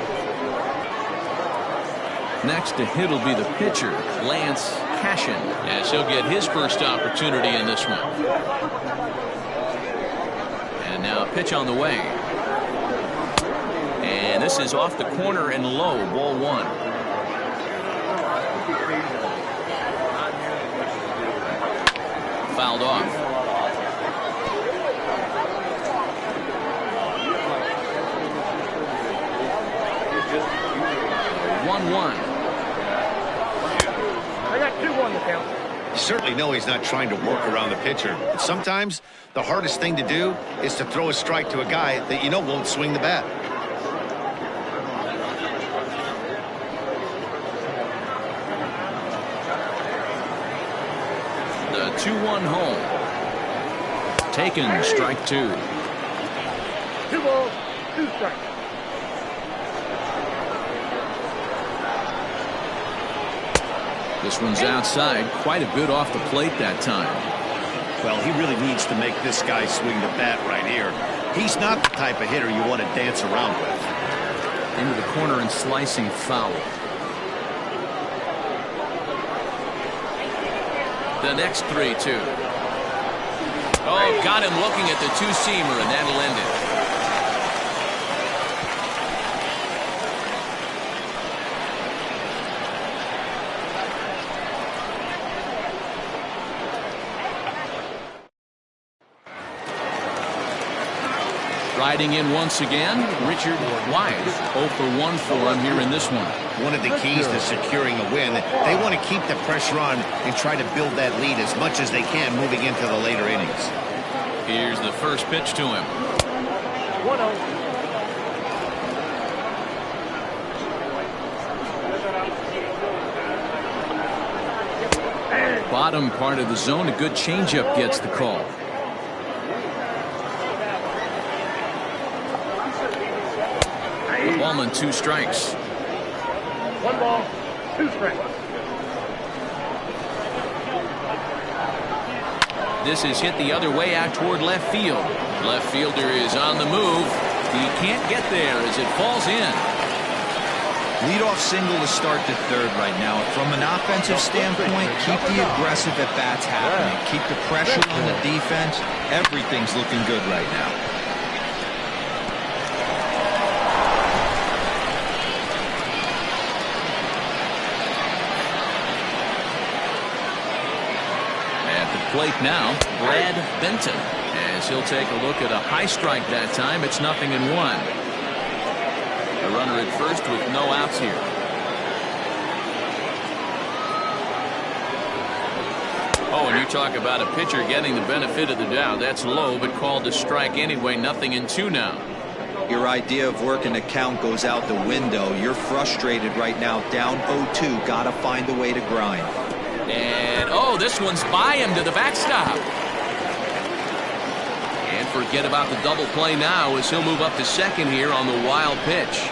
Next to hit will be the pitcher, Lance Cashin, as he'll get his first opportunity in this one. And now a pitch on the way. And this is off the corner and low, ball 1. Fouled off. I got 2-1 to count. You certainly know he's not trying to work around the pitcher. But sometimes the hardest thing to do is to throw a strike to a guy that you know won't swing the bat. The 2-1 home. Taken, strike 2. 2 balls, 2 strikes. This one's outside, quite a bit off the plate that time. Well, he really needs to make this guy swing the bat right here. He's not the type of hitter you want to dance around with. Into the corner and slicing foul. The next 3-2. Oh, got him looking at the two-seamer, and that'll end it. Riding in once again, Richard Wise. 0 for 1 for him here in this one. One of the keys to securing a win, they want to keep the pressure on and try to build that lead as much as they can moving into the later innings. Here's the first pitch to him. 1-0. Bottom part of the zone, a good changeup gets the call. Ballman, 2 strikes. 1 ball, 2 strikes. This is hit the other way out toward left field. Left fielder is on the move. He can't get there as it falls in. Leadoff single to start the third right now. From an offensive standpoint, keep the aggressive at-bats happening. Keep the pressure on the defense. Everything's looking good right now. At the plate now, Brad Benton. As he'll take a look at a high strike that time. It's 0-1. A runner at first with no outs here. Oh, and you talk about a pitcher getting the benefit of the doubt. That's low, but called a strike anyway. 0-2 now. Your idea of working the count goes out the window. You're frustrated right now, down 0-2. Gotta find a way to grind. And, oh, this one's by him to the backstop. And forget about the double play now as he'll move up to second here on the wild pitch.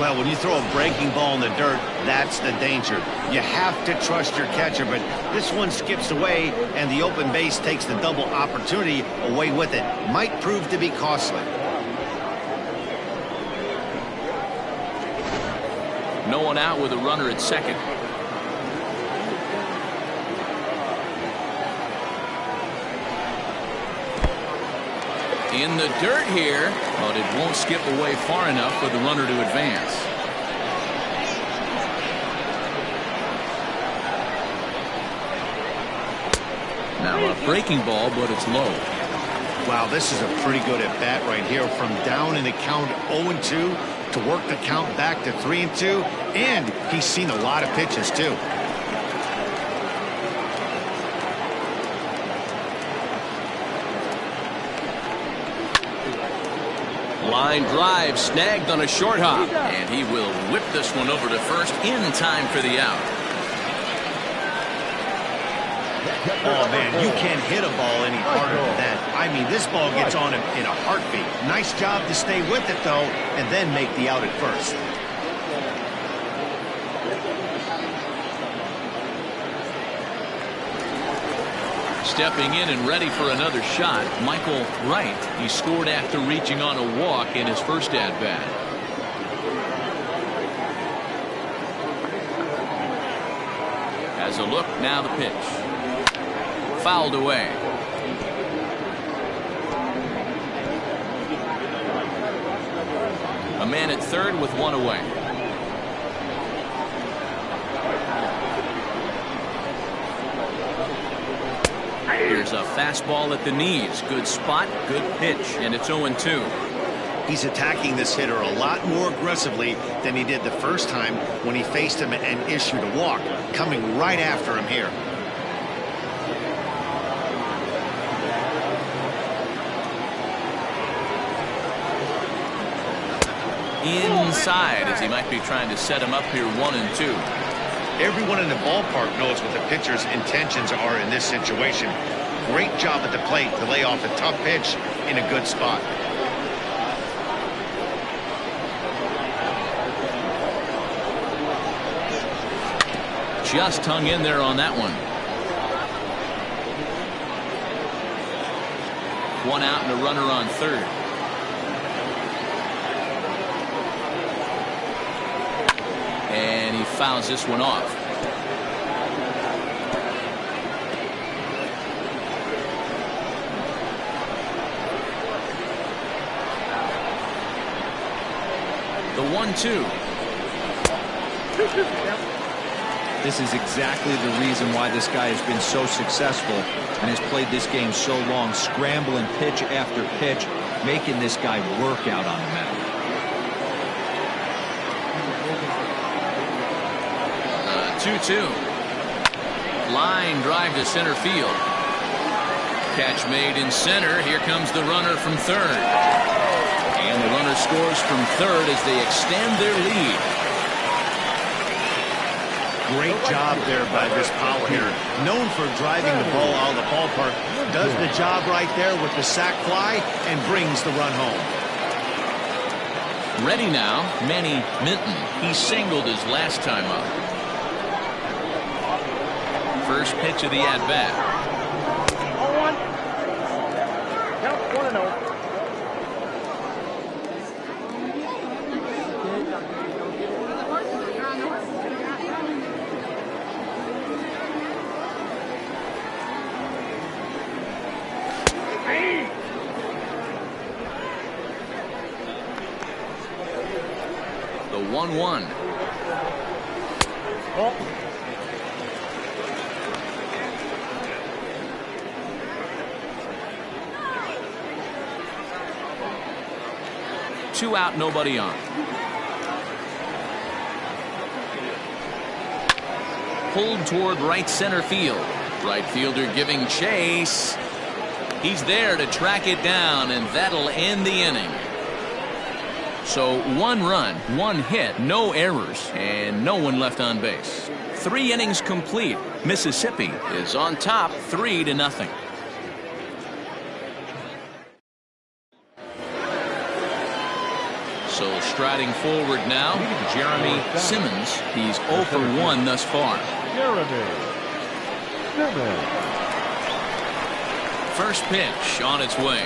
Well, when you throw a breaking ball in the dirt, that's the danger. You have to trust your catcher, but this one skips away, and the open base takes the double opportunity away with it. Might prove to be costly. No one out with a runner at second. In the dirt here, but it won't skip away far enough for the runner to advance. Now a breaking ball, but it's low. Wow, this is a pretty good at bat right here. From down in the count 0-2 to work the count back to 3-2, and he's seen a lot of pitches too. Line drive snagged on a short hop, and he will whip this one over to first in time for the out. Oh man, you can't hit a ball any harder than that. I mean, this ball gets on him in a heartbeat. Nice job to stay with it though, and then make the out at first. Stepping in and ready for another shot, Michael Wright. He scored after reaching on a walk in his first at-bat. As a look, now the pitch. Fouled away. A man at third with one away. Here's a fastball at the knees. Good spot, good pitch, and it's 0-2. He's attacking this hitter a lot more aggressively than he did the first time when he faced him and issued a walk. Coming right after him here. Inside as he might be trying to set him up here 1-2. Everyone in the ballpark knows what the pitcher's intentions are in this situation. Great job at the plate to lay off a tough pitch in a good spot. Just hung in there on that one. One out and a runner on third. And he fouls this one off. The 1-2. This is exactly the reason why this guy has been so successful and has played this game so long, scrambling pitch after pitch, making this guy work out on the mound. 2-2. Line drive to center field. Catch made in center. Here comes the runner from third. And the runner scores from third as they extend their lead. Great job there by this power hitter. Known for driving the ball out of the ballpark. Does the job right there with the sac fly and brings the run home. Ready now, Manny Minton. He singled his last time up. First pitch of the at-bat. 0-1. Count 1-0. 1-1. Oh. 2 out, nobody on. Pulled toward right center field. Right fielder giving chase. He's there to track it down, and that'll end the inning. So 1 run, 1 hit, no errors, and no one left on base. 3 innings complete. Mississippi is on top 3-0. So striding forward now, Jeremy Simmons. He's 0 for 1 thus far. Jeremy Simmons. First pitch on its way.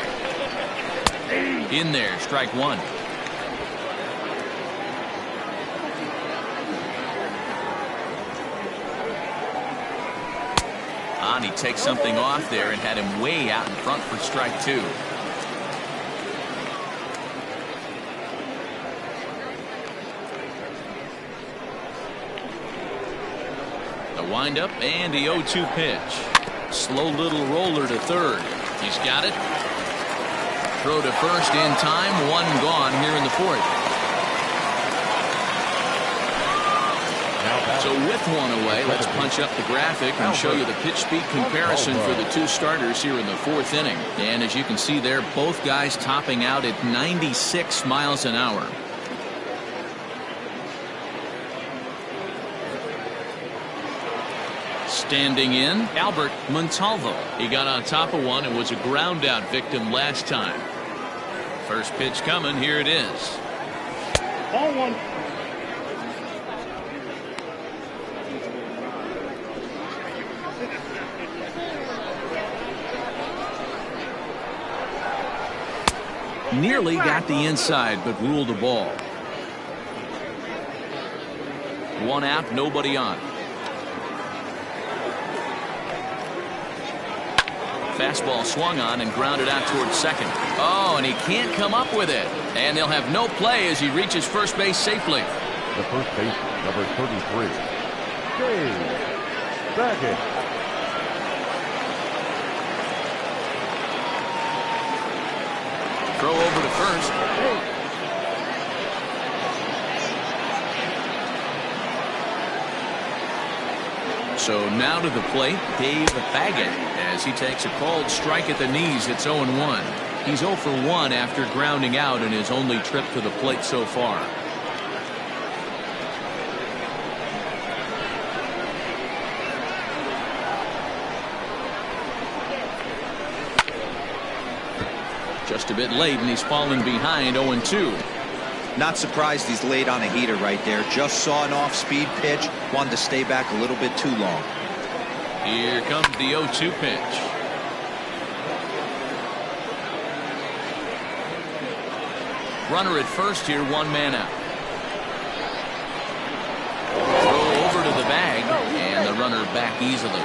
In there, strike 1. On, he takes something off there and had him way out in front for strike 2. The windup and the 0-2 pitch. Slow little roller to third. He's got it. Throw to first in time. 1 gone here in the 4th. So with 1 away, let's punch up the graphic and show you the pitch speed comparison for the 2 starters here in the 4th inning. And as you can see there, both guys topping out at 96 miles an hour. Standing in, Albert Montalvo. He got on top of one and was a ground out victim last time. First pitch coming. Here it is. Ball 1. Nearly got the inside, but ruled the ball. 1 out, nobody on. Fastball swung on and grounded out towards second. Oh, and he can't come up with it. And they'll have no play as he reaches first base safely. The first baseman, number 33, Dave Baggett. Throw over to first. So now to the plate, Dave Baggett, as he takes a called strike at the knees. It's 0-1. He's 0 for 1 after grounding out in his only trip to the plate so far. Just a bit late, and he's falling behind 0-2. Not surprised he's laid on a heater right there. Just saw an off-speed pitch. Wanted to stay back a little bit too long. Here comes the 0-2 pitch. Runner at first here, 1 man out. Throw over to the bag, and the runner back easily.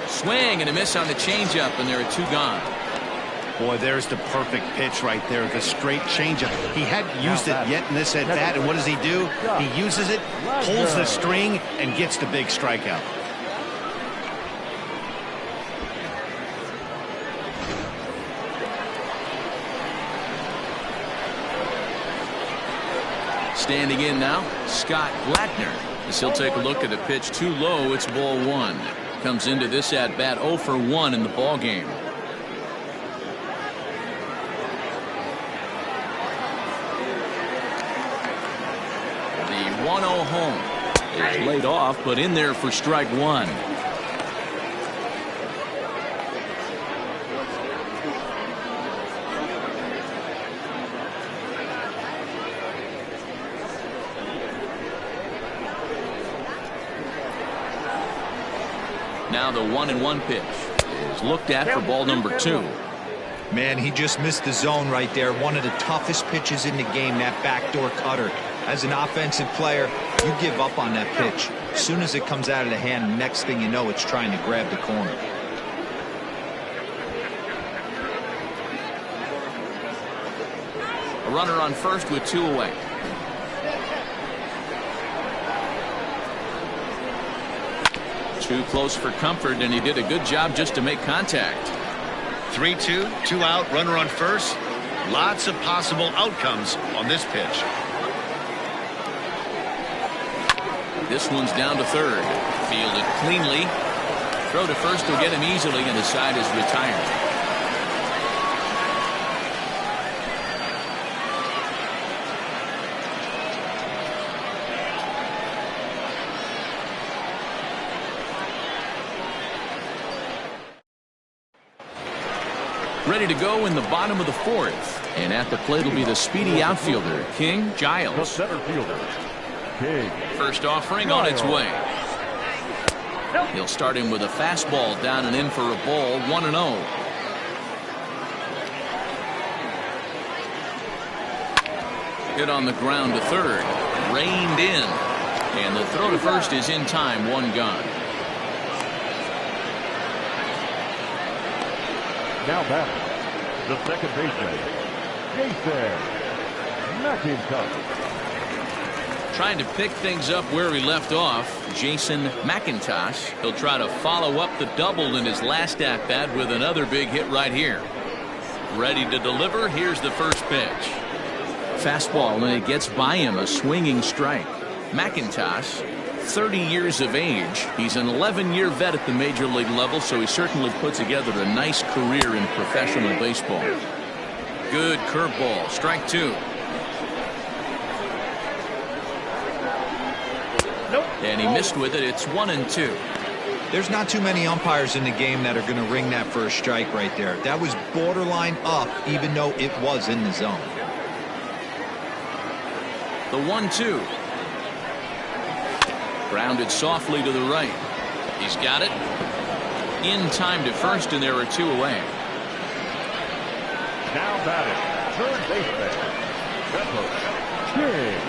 Swing and a miss on the changeup, and there are 2 gone. Boy, there's the perfect pitch right there. The straight changeup. He hadn't used it yet in this at bat, and what does he do? He uses it, pulls the string, and gets the big strikeout. Standing in now, Scott Blattner. As he'll take a look at the pitch too low, it's ball 1. Comes into this at bat 0 for 1 in the ball game. The 1-0 home is laid off, but in there for strike 1. Now the 1-1 pitch is looked at for ball number 2. Man, he just missed the zone right there. One of the toughest pitches in the game, that backdoor cutter. As an offensive player, you give up on that pitch. As soon as it comes out of the hand, next thing you know, it's trying to grab the corner. A runner on first with 2 away. Too close for comfort, and he did a good job just to make contact. 3-2, 2 out, runner on first. Lots of possible outcomes on this pitch. This one's down to third. Fielded cleanly. Throw to first will get him easily, and the side is retired. Ready to go in the bottom of the 4th. And at the plate will be the speedy outfielder, King Giles. The center fielder, King. First offering on its way. He'll start him with a fastball down and in for a ball, 1-0. Hit on the ground to third. Reined in. And the throw to first is in time, 1 gone. Now batting, the second baseman, Jason McIntosh. Trying to pick things up where he left off, Jason McIntosh. He'll try to follow up the double in his last at-bat with another big hit right here. Ready to deliver. Here's the first pitch. Fastball, and it gets by him, a swinging strike. McIntosh, 30 years of age. He's an 11-year vet at the major league level, so he certainly put together a nice career in professional baseball. Good curveball, strike 2. And he missed with it. It's 1-2. There's not too many umpires in the game that are going to ring that first strike right there. That was borderline up, even though it was in the zone. The 1-2. Grounded softly to the right. He's got it. In time to first, and there are 2 away. Now batting, third baseman, Pepper King.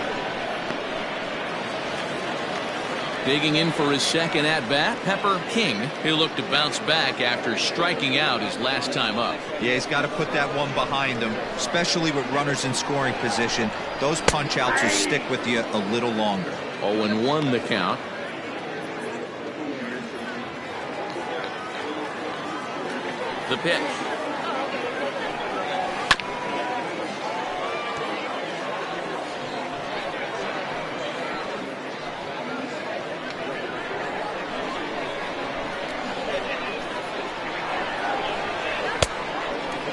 Digging in for his second at-bat, Pepper King. He'll look to bounce back after striking out his last time up. Yeah, he's got to put that one behind him, especially with runners in scoring position. Those punch-outs will stick with you a little longer. 0-1 the count. The pitch.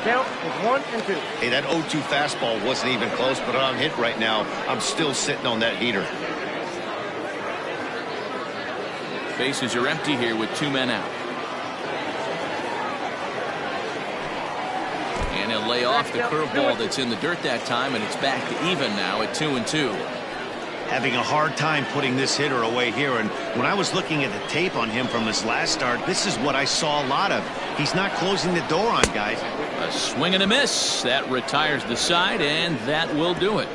Count is 1-2. Hey, that 0-2 fastball wasn't even close, but on hit right now, I'm still sitting on that heater. Bases are empty here with 2 men out. And he'll lay off the curveball that's in the dirt that time, and it's back to even now at 2-2. Having a hard time putting this hitter away here, and when I was looking at the tape on him from his last start, this is what I saw a lot of. He's not closing the door on guys. A swing and a miss. That retires the side, and that will do it.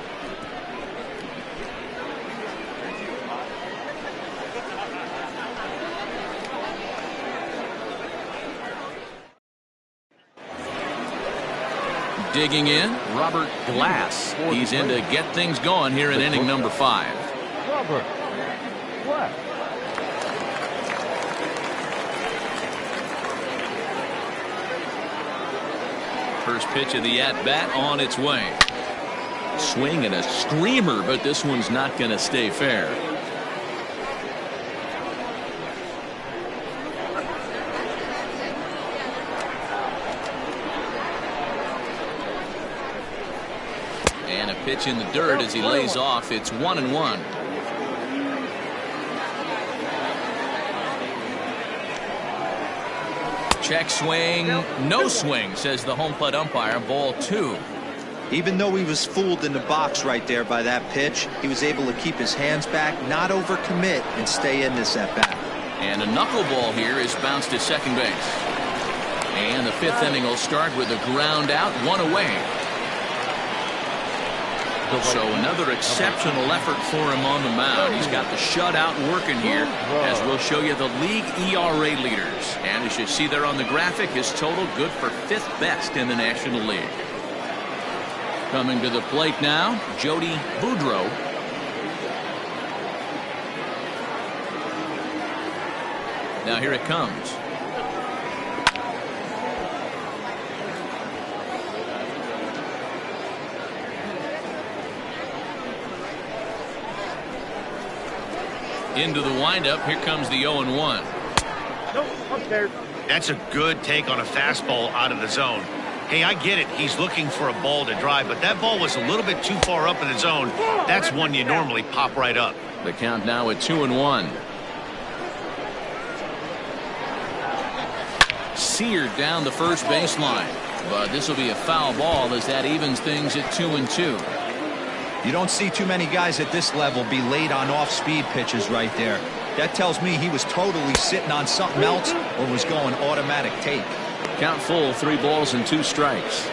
Digging in, Robert Glass. He's in to get things going here in inning number 5. Robert Glass. First pitch of the at-bat on its way. Swing and a screamer, but this one's not going to stay fair. And a pitch in the dirt as he lays off. It's 1-1. Check swing, no swing, says the home plate umpire. Ball 2. Even though he was fooled in the box right there by that pitch, he was able to keep his hands back, not overcommit, and stay in this at-bat. And a knuckleball here is bounced to second base. And the 5th inning will start with a ground out, 1 away. So another exceptional effort for him on the mound. He's got the shutout working here, as we'll show you the league ERA leaders. And as you see there on the graphic, his total good for 5th best in the National League. Coming to the plate now, Jody Boudreau. Now here it comes. Into the windup. Here comes the 0-1. That's a good take on a fastball out of the zone. Hey, I get it. He's looking for a ball to drive, but that ball was a little bit too far up in the zone. That's one you normally pop right up. The count now at 2-1. Seared down the first baseline, but this will be a foul ball as that evens things at 2-2. You don't see too many guys at this level be late on off-speed pitches right there. That tells me he was totally sitting on something else or was going automatic take. Count full, 3 balls and 2 strikes.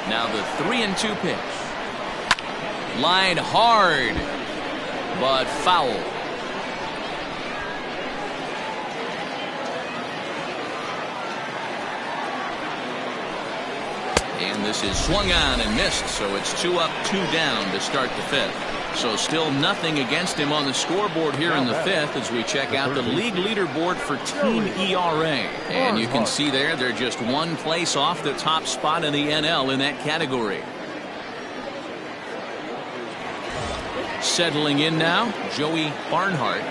Now the 3-2 pitch. Line hard, but foul. And this is swung on and missed, so it's 2 up, 2 down to start the 5th. So still nothing against him on the scoreboard here in the 5th as we check out the league leaderboard for team ERA. And you can see there they're just 1 place off the top spot in the NL in that category. Settling in now, Joey Barnhart.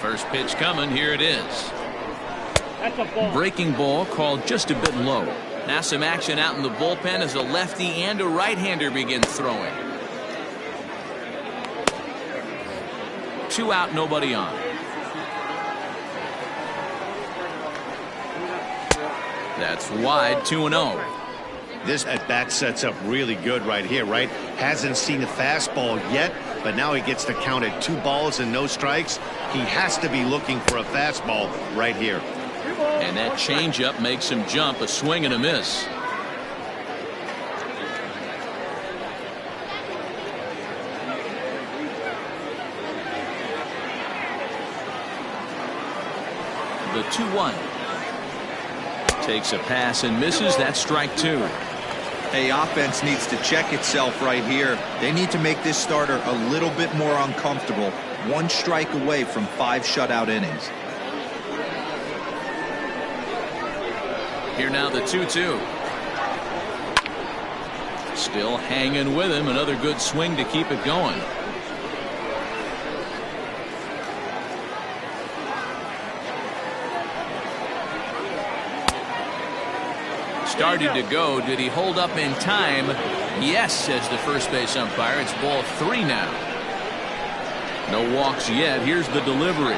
First pitch coming, here it is. Breaking ball called just a bit low. Now some action out in the bullpen as a lefty and a right-hander begin throwing. 2 out, nobody on. That's wide, 2-0. This at-bat sets up really good right here, right? Hasn't seen a fastball yet, but now he gets to count at 2 balls and no strikes. He has to be looking for a fastball right here. And that changeup makes him jump, a swing and a miss. The 2-1. Takes a pass and misses. That's strike 2. Hey, offense needs to check itself right here. They need to make this starter a little bit more uncomfortable. 1 strike away from 5 shutout innings. Here now the 2-2. Still hanging with him. Another good swing to keep it going. Started to go. Did he hold up in time? Yes, says the first base umpire. It's ball 3 now. No walks yet. Here's the delivery.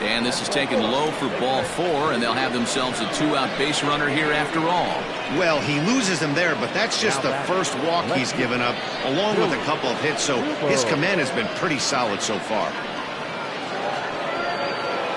And this is taken low for ball 4, and they'll have themselves a 2-out base runner here after all. Well, he loses him there, but that's just the first walk he's given up, along with a couple of hits, so his command has been pretty solid so far.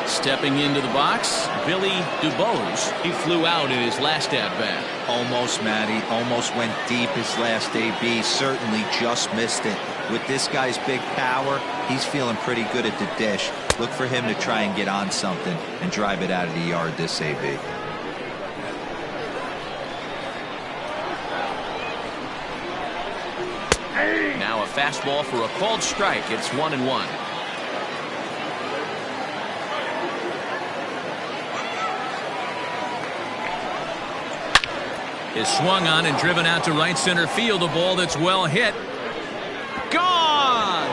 Stepping into the box, Billy DuBose. He flew out in his last at-bat. Almost, Matty. Almost went deep his last AB. Certainly just missed it. With this guy's big power, he's feeling pretty good at the dish. Look for him to try and get on something and drive it out of the yard this AB. Now a fastball for a called strike. It's 1-1. Is swung on and driven out to right center field. A ball that's well hit. Gone!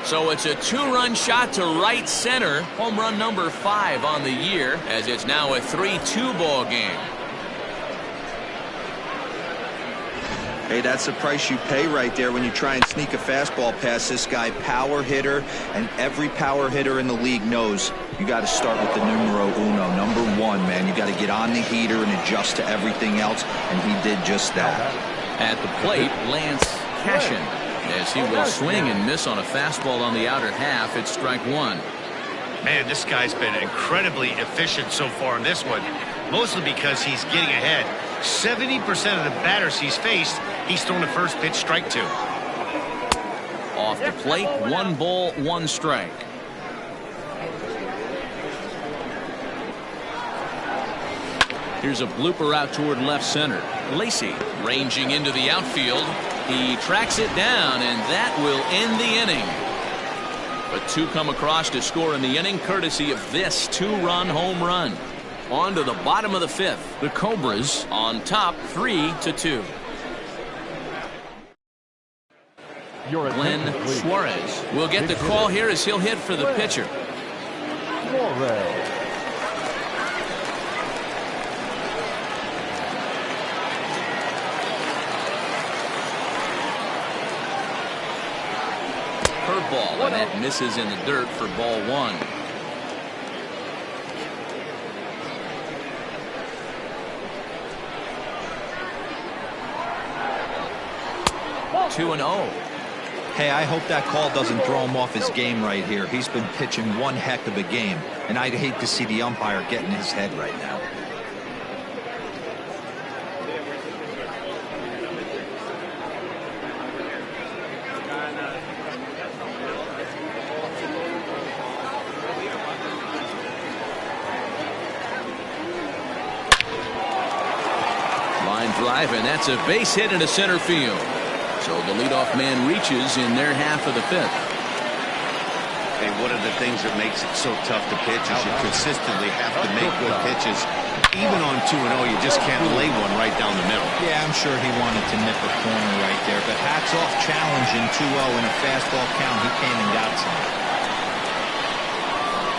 So it's a 2-run shot to right center. Home run number 5 on the year, as it's now a 3-2 ball game. Hey, that's the price you pay right there when you try and sneak a fastball past this guy. Power hitter, and every power hitter in the league knows You got to start with the numero uno, number one, man. You got to get on the heater and adjust to everything else, and he did just that. At the plate, Lance Cashin, as he will swing and miss on a fastball on the outer half. It's strike one. Man, this guy's been incredibly efficient so far in this one, mostly because he's getting ahead. 70% of the batters he's faced, he's thrown the first pitch, strike two. Off the plate, 1 ball, 1 strike. Here's a blooper out toward left center. Lacey ranging into the outfield. He tracks it down, and that will end the inning. But 2 come across to score in the inning, courtesy of this 2-run home run. On to the bottom of the 5th. The Cobras on top 3-2. Glenn Suarez will get the call here as he'll hit for the pitcher. Curveball, and that misses in the dirt for ball 1. 2-0. Hey, I hope that call doesn't throw him off his game right here. He's been pitching one heck of a game, and I'd hate to see the umpire get in his head right now. Line drive, and that's a base hit into center field. So the leadoff man reaches in their half of the 5th. Hey, one of the things that makes it so tough to pitch is you consistently have to make good pitches. Even on 2-0, you just can't lay one right down the middle. Yeah, I'm sure he wanted to nip a corner right there, but hats off challenging 2-0 in a fastball count. He came and got some.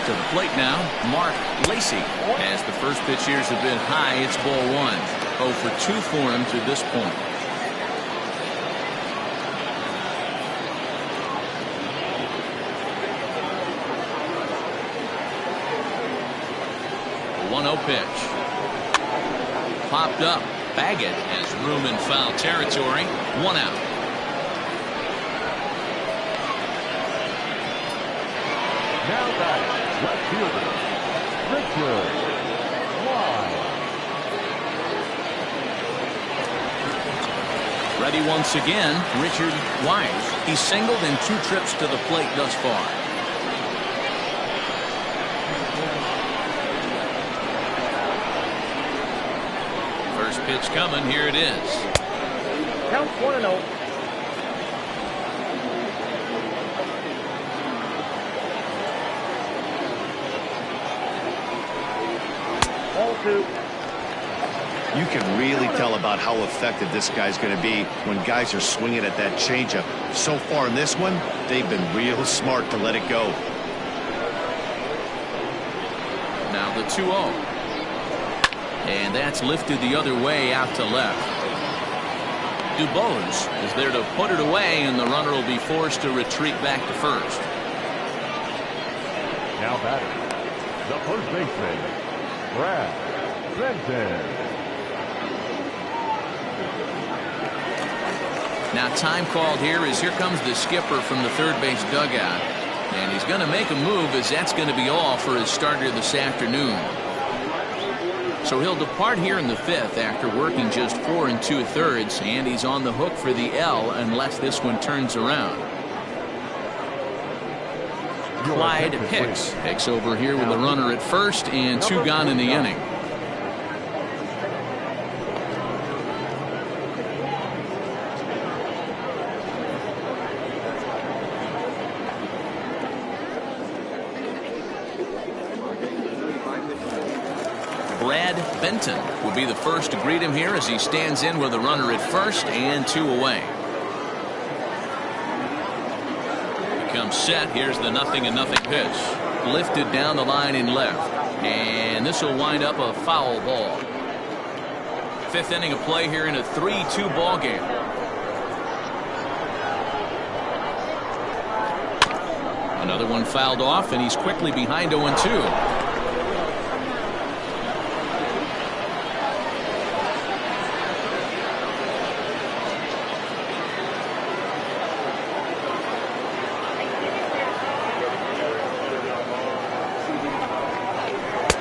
To the plate now, Mark Lacey. As the first pitch years have been high, it's ball 1. 0 for 2 for him to this point. 1-0 pitch. Popped up. Baggett has room in foul territory. 1 out. Now batting, left fielder, Richard Wise. Ready once again, Richard Wise. He's singled in 2 trips to the plate thus far. First pitch coming. Here it is. Count 1-0. Ball 2. You can really tell about how effective this guy's going to be when guys are swinging at that changeup. So far in this one, they've been real smart to let it go. Now the 2-0. And that's lifted the other way out to left. Dubose is there to put it away, and the runner will be forced to retreat back to first. Now batting, the first baseman, Brad Benton. Now time called here as here comes the skipper from the third base dugout. And he's going to make a move, as that's going to be all for his starter this afternoon. So he'll depart here in the 5th after working just 4 2/3, and he's on the hook for the L unless this one turns around. Clyde Hicks takes over here with a runner at first and 2 gone in the inning. Brad Benton will be the first to greet him here as he stands in with a runner at first and 2 away. Becomes set. Here's the 0-0 pitch. Lifted down the line in left. And this will wind up a foul ball. 5th inning of play here in a 3-2 ball game. Another one fouled off, and he's quickly behind 0-2.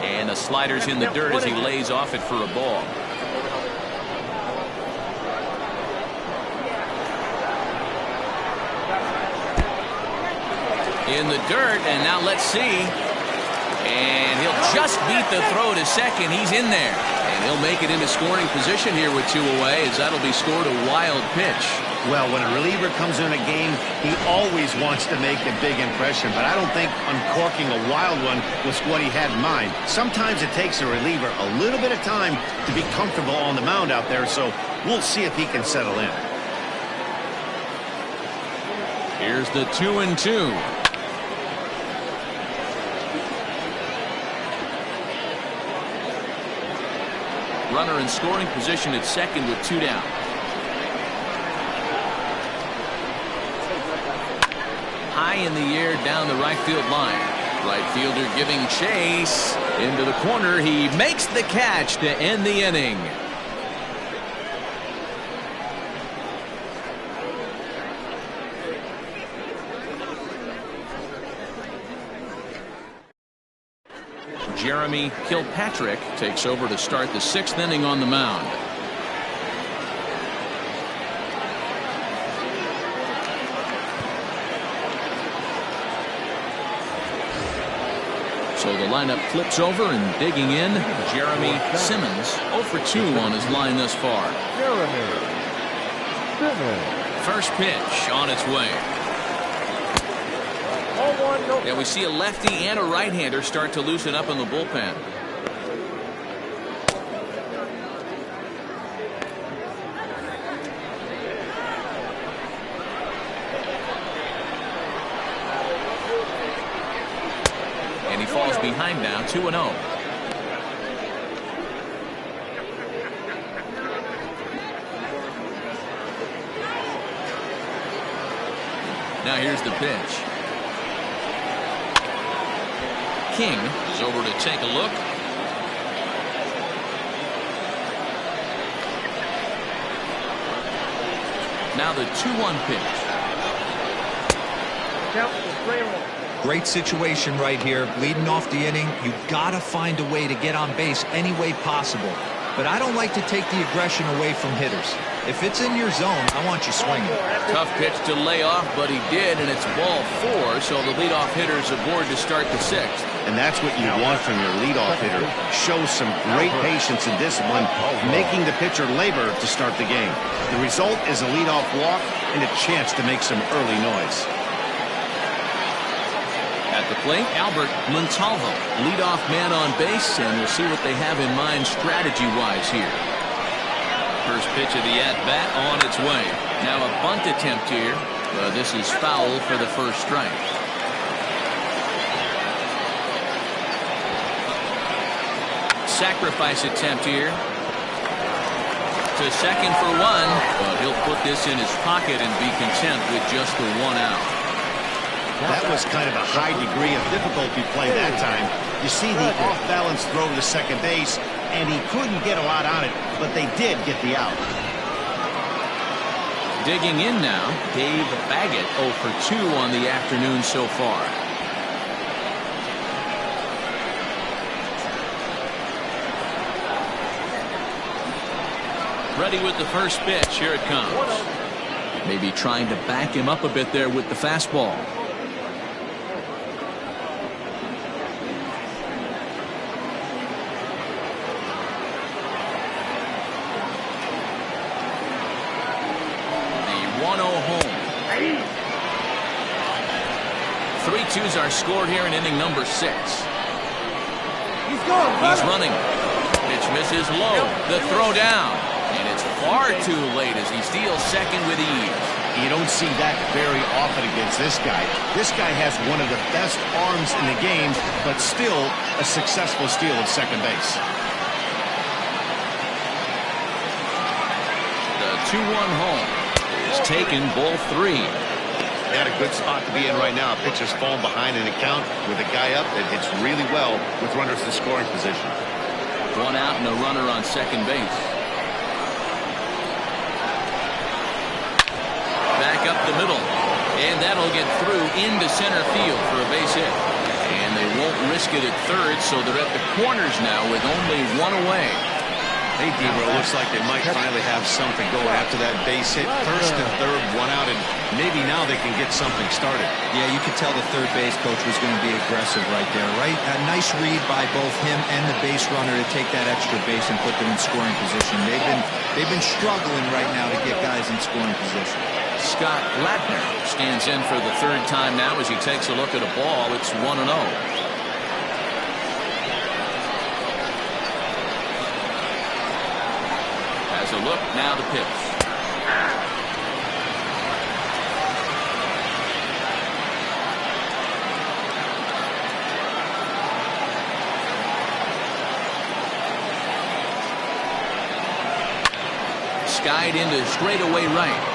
And the slider's in the dirt as he lays off it for a ball. In the dirt, and now let's see. And he'll just beat the throw to second. He's in there. And he'll make it into scoring position here with 2 away, as that'll be scored a wild pitch. Well, when a reliever comes in a game, he always wants to make a big impression, but I don't think uncorking a wild one was what he had in mind. Sometimes it takes a reliever a little bit of time to be comfortable on the mound out there, so we'll see if he can settle in. Here's the 2-2. Runner in scoring position at second with 2 down. High in the air down the right field line. Right fielder giving chase into the corner. He makes the catch to end the inning. Jeremy Kilpatrick takes over to start the 6th inning on the mound. So the lineup flips over, and digging in, Jeremy Simmons, 0 for 2 on his line thus far. Jeremy Simmons. First pitch on its way. Yeah, we see a lefty and a right-hander start to loosen up in the bullpen. And he falls behind now, 2-0. Now here's the pitch. King is over to take a look. Now the 2-1 pitch. Great situation right here. Leading off the inning, you gotta find a way to get on base any way possible. But I don't like to take the aggression away from hitters. If it's in your zone, I want you swinging. Tough pitch to lay off, but he did, and it's ball 4, so the leadoff hitter's aboard to start the 6th. And that's what you want from your leadoff hitter. Show some great patience and discipline, making the pitcher labor to start the game. The result is a leadoff walk and a chance to make some early noise. At the plate, Albert Montalvo, leadoff man on base, and we'll see what they have in mind strategy-wise here. First pitch of the at-bat on its way. Now a bunt attempt here. This is foul for the first strike. Sacrifice attempt here. To second for 1, but he'll put this in his pocket and be content with just the 1 out. That was kind of a high degree of difficulty play that time. You see the off-balance throw to second base, and he couldn't get a lot on it, but they did get the out. Digging in now, Dave Baggett, 0 for 2 on the afternoon so far. Ready with the first pitch. Here it comes. Maybe trying to back him up a bit there with the fastball. The 1-0 home. 3-2s are scored here in inning number 6. He's running. Pitch misses low. The throw down. And it's far too late as he steals second with ease. You don't see that very often against this guy. This guy has one of the best arms in the game, but still a successful steal at second base. The 2-1 home is taken, ball 3. Got a good spot to be in right now. Pitcher's falling behind in the count with a guy up that hits really well with runners in scoring position. One out and a runner on second base. Back up the middle. And that'll get through into center field for a base hit. And they won't risk it at third, so they're at the corners now with only one away. Hey, Debro, looks like they might finally have something going after that base hit. First and third, one out, and maybe now they can get something started. Yeah, you could tell the third base coach was going to be aggressive right there, right? A nice read by both him and the base runner to take that extra base and put them in scoring position. They've been struggling right now to get guys in scoring position. Scott Lattner stands in for the third time now as he takes a look at a ball. It's 1-0. Has a look, now the pitch. Skied into straightaway right.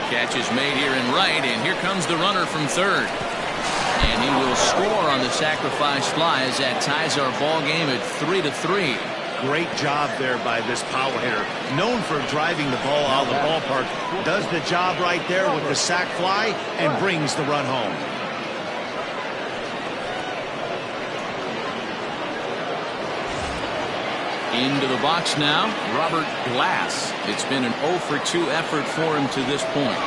Catch is made here in right, and here comes the runner from third. And he will score on the sacrifice fly as that ties our ball game at 3-3. Great job there by this power hitter. Known for driving the ball out of the ballpark. Does the job right there with the sac fly and brings the run home. Into the box now, Robert Glass. It's been an 0-for-2 effort for him to this point.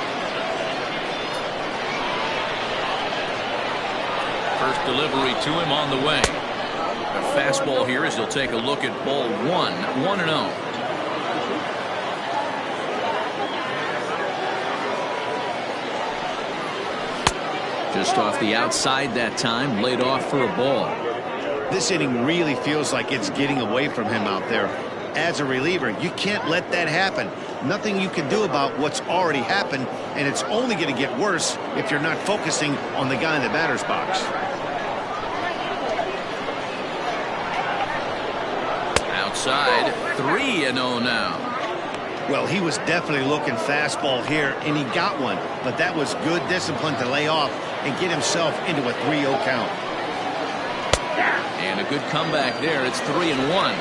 First delivery to him on the way. A fastball here as he'll take a look at ball 1-0. Just off the outside that time, laid off for a ball. This inning really feels like it's getting away from him out there. As a reliever, you can't let that happen. Nothing you can do about what's already happened, and it's only going to get worse if you're not focusing on the guy in the batter's box. Outside, 3-0 now. Well, he was definitely looking fastball here, and he got one. But that was good discipline to lay off and get himself into a 3-0 count. And a good comeback there. It's 3-1.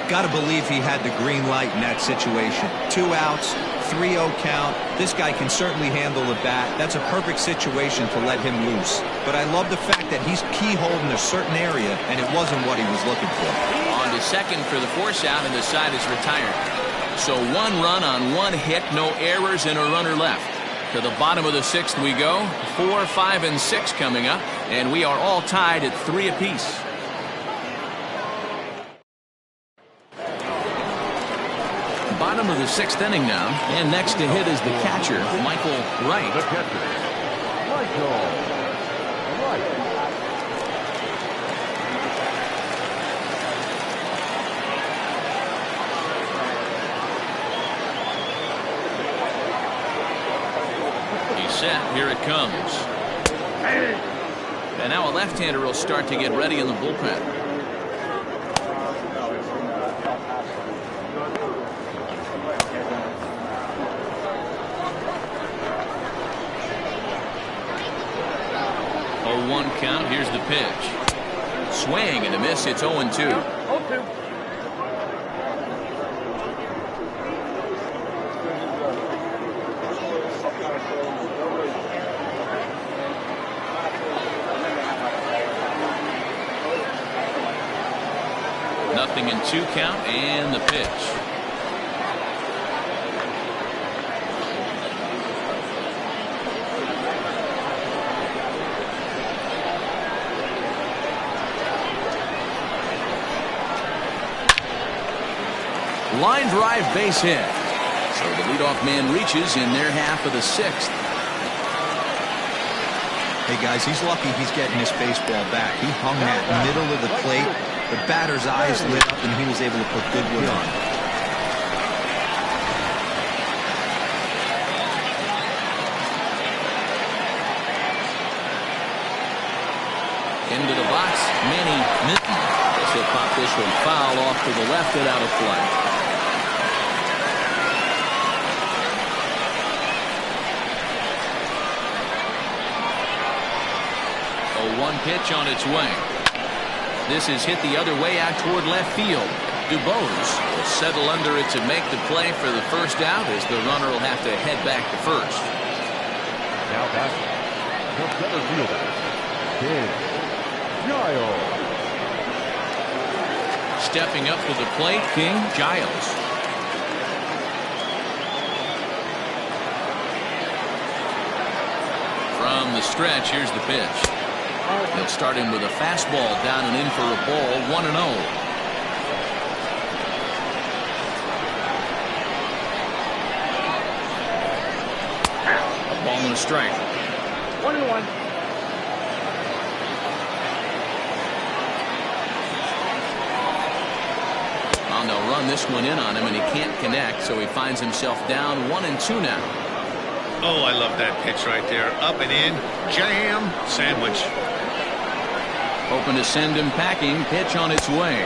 Got to believe he had the green light in that situation. 2 outs, 3-0 count. This guy can certainly handle the bat. That's a perfect situation to let him loose. But I love the fact that he's keyholed in a certain area, and it wasn't what he was looking for. On to second for the force out, and the side is retired. So 1 run on 1 hit, no errors, and a runner left. To the bottom of the 6th we go. 4, 5, and 6 coming up, and we are all tied at 3 apiece. Bottom of the 6th inning now, and next to hit is the catcher, Michael Wright. The catcher, Michael Wright. He's set. Here it comes. And now a left-hander will start to get ready in the bullpen. One count. Here's the pitch. Swing and a miss. It's 0-2. 0-2. Nothing in 2 count and the pitch. Line drive base hit. So the leadoff man reaches in their half of the 6th. Hey guys, he's lucky he's getting this baseball back. He hung that middle of the plate. The batter's eyes lit up and he was able to put good wood on. Into the box, Manny Minton. He'll pop this one foul off to the left and out of play. 1 pitch on its way. This is hit the other way out toward left field. Dubose will settle under it to make the play for the first out, as the runner will have to head back to first. Now batting, the center fielder, King Giles. Stepping up to the plate, King Giles. From the stretch, here's the pitch. They'll start him with a fastball down and in for a ball, 1-0. Ball and a strike. 1-1. Well, they'll run this one in on him, and he can't connect, so he finds himself down 1-2 now. Oh, I love that pitch right there. Up and in, jam, sandwich. Hoping to send him packing. Pitch on its way.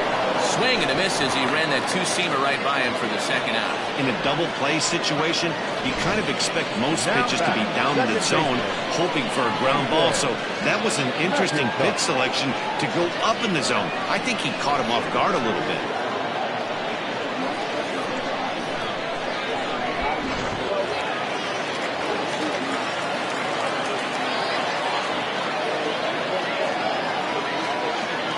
Swing and a miss as he ran that two-seamer right by him for the second out. In a double play situation, you kind of expect most pitches to be down in the zone, hoping for a ground ball. So that was an interesting pitch selection to go up in the zone. I think he caught him off guard a little bit.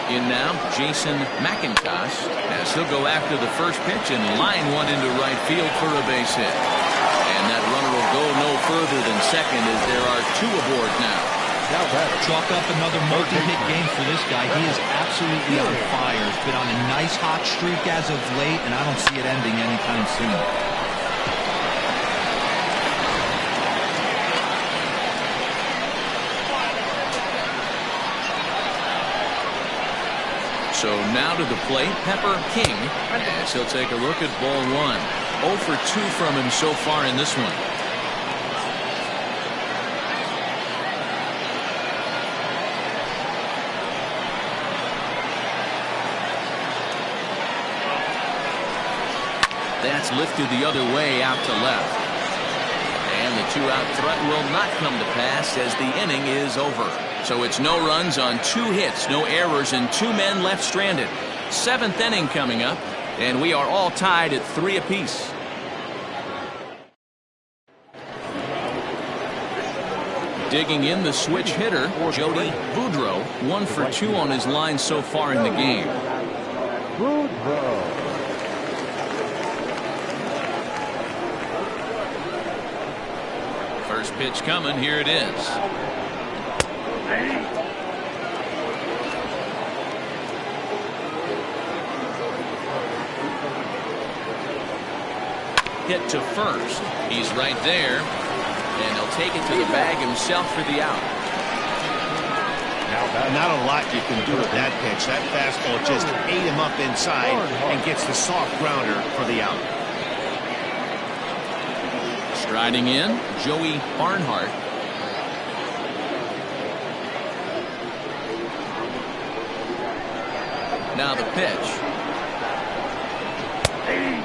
In now, Jason McIntosh, as he'll go after the first pitch and line one into right field for a base hit. And that runner will go no further than second, as there are 2 aboard now. Chalk up another multi-hit game for this guy. He is absolutely on fire. He's been on a nice hot streak as of late, and I don't see it ending anytime soon. So now to the plate, Pepper King, as he'll take a look at ball 1. 0 for 2 from him so far in this one. That's lifted the other way out to left. And the 2-out threat will not come to pass, as the inning is over. So it's no runs on 2 hits, no errors, and 2 men left stranded. 7th inning coming up, and we are all tied at 3 apiece. Digging in the switch hitter, Jody Boudreau, 1 for 2 on his line so far in the game. First pitch coming, here it is. Hit to first. He's right there, and he'll take it to the bag himself for the out. Not a lot you can do with that pitch. That fastball just ate him up inside and gets the soft grounder for the out. Striding in, Joey Barnhart. Now the pitch.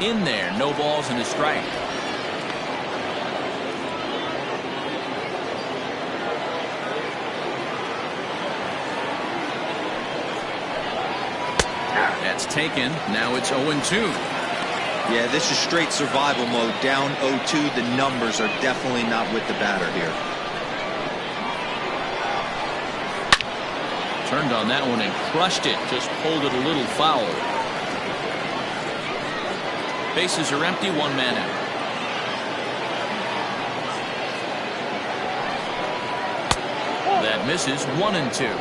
In there, no balls and a strike. That's taken. Now it's 0-2. Yeah, this is straight survival mode. Down 0-2. The numbers are definitely not with the batter here. Turned on that one and crushed it. Just pulled it a little foul. Bases are empty. 1 man out. That misses. 1-2.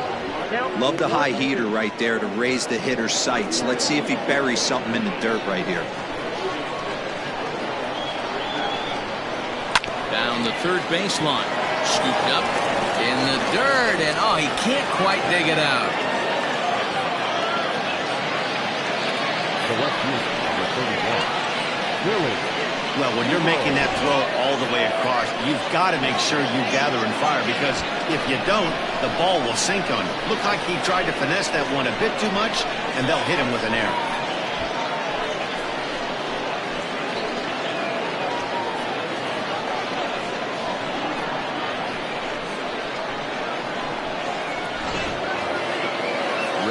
Love the high heater right there to raise the hitter's sights. Let's see if he buries something in the dirt right here. Down the third baseline. Scooped up in the dirt, and oh, he can't quite dig it out. The left fielder, number 31, Willie. Well, when you're making that throw all the way across, you've got to make sure you gather and fire, because if you don't, the ball will sink on you. Looked like he tried to finesse that one a bit too much, and they'll hit him with an error.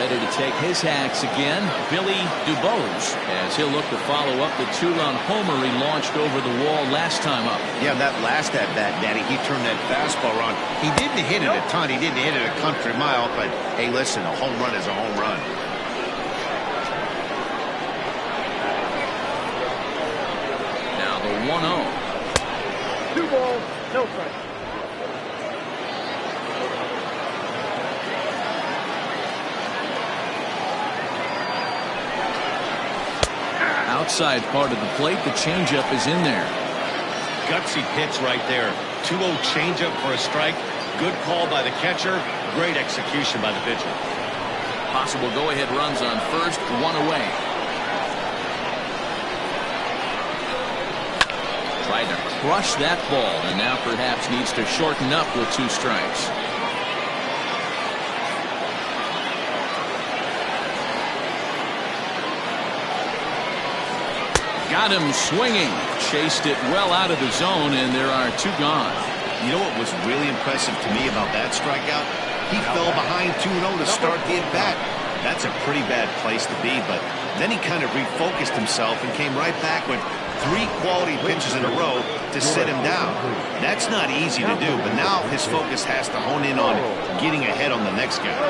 Ready to take his hacks again, Billy DuBose, as he'll look to follow up the 2-run homer he launched over the wall last time up. Yeah, that last at-bat, Daddy, he turned that fastball around. He didn't hit it a ton. He didn't hit it a country mile, but, hey, listen, a home run is a home run. Now the 1-0. 2 balls, no strikes. Outside part of the plate, the changeup is in there. Gutsy pitch right there. 2-0 changeup for a strike. Good call by the catcher. Great execution by the pitcher. Possible go-ahead runs on first, 1 away. Tried to crush that ball, and now perhaps needs to shorten up with 2 strikes. Got him swinging. Chased it well out of the zone, and there are 2 gone. You know what was really impressive to me about that strikeout? He fell behind 2-0 to start the at-bat. That's a pretty bad place to be, but then he kind of refocused himself and came right back with 3 quality pitches in a row to sit him down. That's not easy to do, but now his focus has to hone in on getting ahead on the next guy.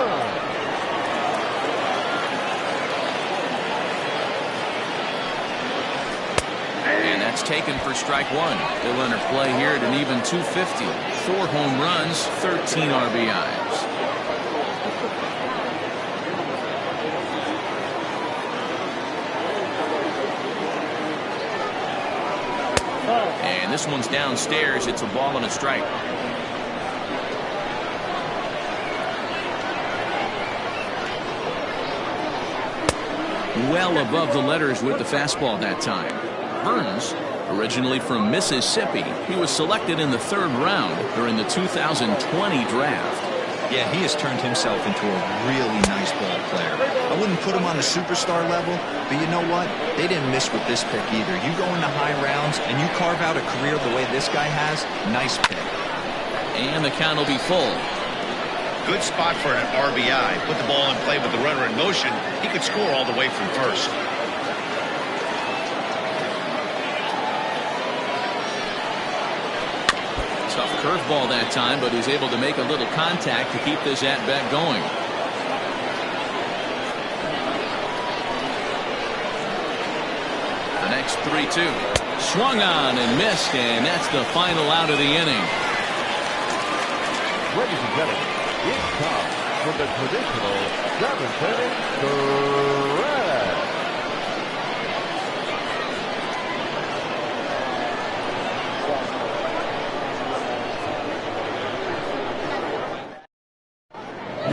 That's taken for strike 1. He'll enter play here at an even 250. 4 home runs, 13 RBIs. And this one's downstairs. It's a ball and a strike. Well above the letters with the fastball that time. Burns, originally from Mississippi, he was selected in the 3rd round during the 2020 draft. Yeah, he has turned himself into a really nice ball player. I wouldn't put him on the superstar level, but you know what? They didn't miss with this pick either. You go into high rounds and you carve out a career the way this guy has, nice pick. And the count will be full. Good spot for an RBI. Put the ball in play with the runner in motion. He could score all the way from first. Tough curveball that time, but he's able to make a little contact to keep this at-bat going. The next 3-2. Swung on and missed, and that's the final out of the inning. Ladies and gentlemen, it's time for the traditional 7th inning stretch.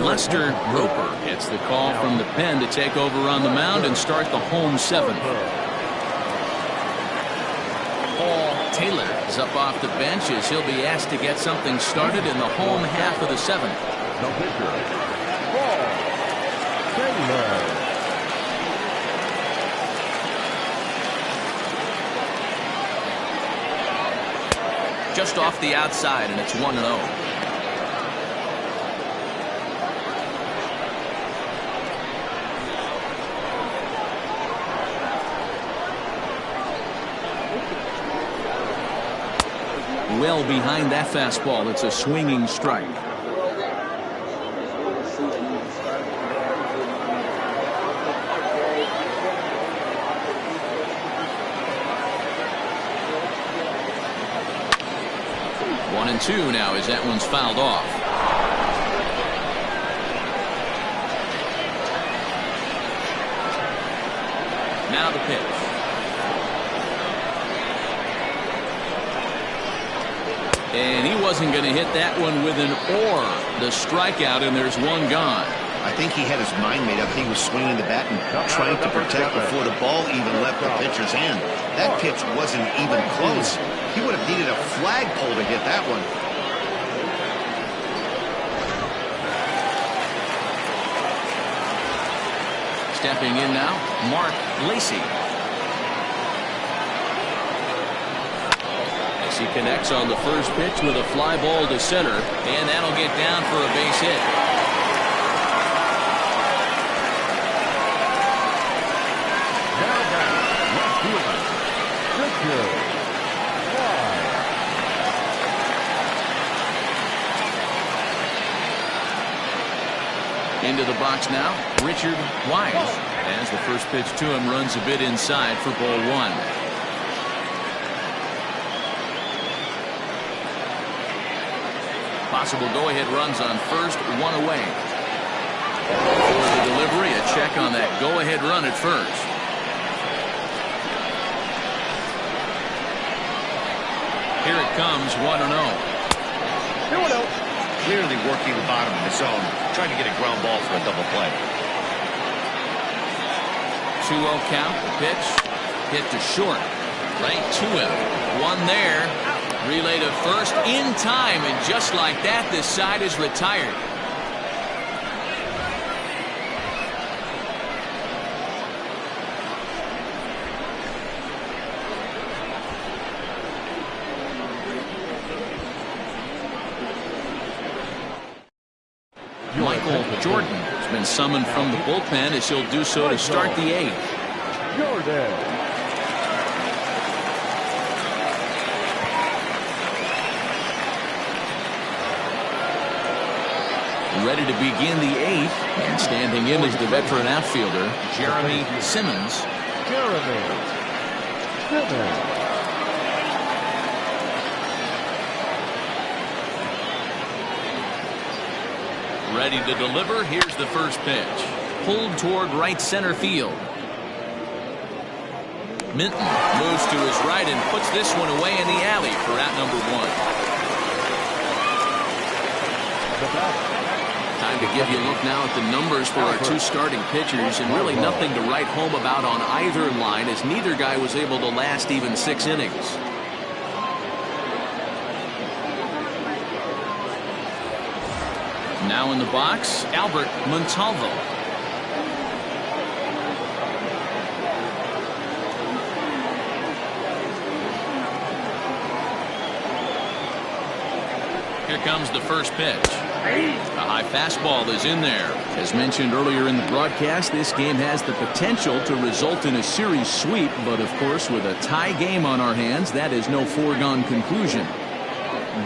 Lester Roper gets the call from the pen to take over on the mound and start the home 7th. Paul Taylor is up off the bench as he'll be asked to get something started in the home half of the 7th. The pitcher, Paul Taylor. Just off the outside, and it's 1-0. Well behind that fastball. It's a swinging strike. One and 2 now as that one's fouled off. Now the pitch. And he wasn't going to hit that one with an or. The strikeout, and there's 1 gone. I think he had his mind made up. He was swinging the bat and trying to protect before the ball even left the pitcher's hand. That pitch wasn't even close. He would have needed a flagpole to hit that one. Stepping in now, Mark Lacey. He connects on the first pitch with a fly ball to center, and that'll get down for a base hit. Into the box now, Richard Wise. As the first pitch to him runs a bit inside for ball one. Possible go-ahead runs on first, one away. For the delivery, a check on that go-ahead run at first. Here it comes, 1-0. 2-0. Clearly working the bottom of the zone, trying to get a ground ball for a double play. 2-0 count, the pitch, hit to short, right to him. One there, relay to first in time, and just like that, this side is retired. Michael Jordan has been summoned from the bullpen as he'll do so to start the eighth. Jordan. Ready to begin the eighth, and standing in is the veteran outfielder, Jeremy Simmons. Jeremy Simmons. Ready to deliver. Here's the first pitch. Pulled toward right center field. Minton moves to his right and puts this one away in the alley for out number one. Time to give you a look now at the numbers for our two starting pitchers, and really nothing to write home about on either line, as neither guy was able to last even 6 innings. Now in the box, Albert Montalvo. Here comes the first pitch. A high fastball is in there. As mentioned earlier in the broadcast, this game has the potential to result in a series sweep, but of course with a tie game on our hands, that is no foregone conclusion.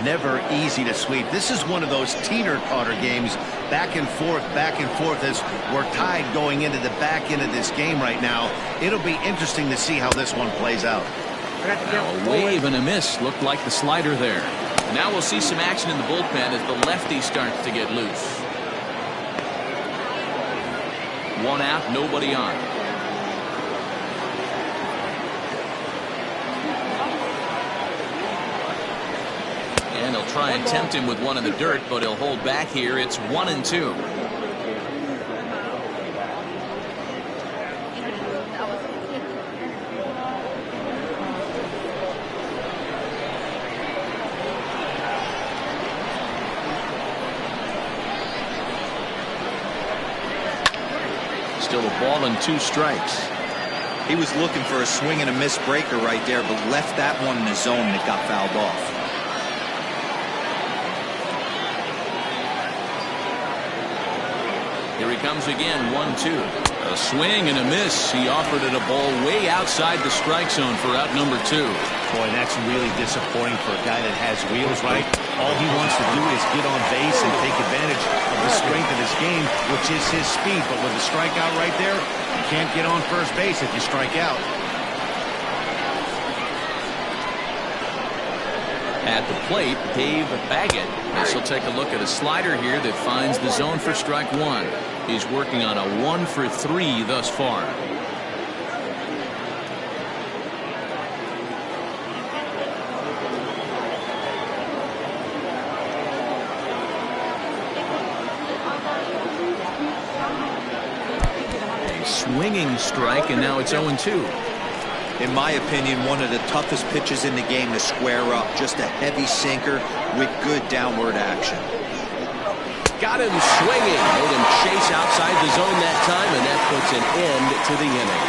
Never easy to sweep. This is one of those teeter-totter games, back and forth as we're tied going into the back end of this game right now. It'll be interesting to see how this one plays out. Now a wave and a miss looked like the slider there. Now we'll see some action in the bullpen as the lefty starts to get loose. One out, nobody on. And he'll try and tempt him with one in the dirt, but he'll hold back here. It's 1-2. Still a ball and 2 strikes. He was looking for a swing and a miss breaker right there, but left that one in the zone that got fouled off. Here he comes again, 1-2. A swing and a miss. He offered it a ball way outside the strike zone for out number 2. Boy, that's really disappointing for a guy that has wheels, right? All he wants to do is get on base and take advantage of the strength of his game, which is his speed. But with a strikeout right there, you can't get on first base if you strike out. At the plate, Dave Baggett. This will take a look at a slider here that finds the zone for strike 1. He's working on a 1 for 3 thus far. A swinging strike, and now it's 0-2. In my opinion, one of the toughest pitches in the game to square up. Just a heavy sinker with good downward action. Got him swinging. Made him chase outside the zone that time, and that puts an end to the inning.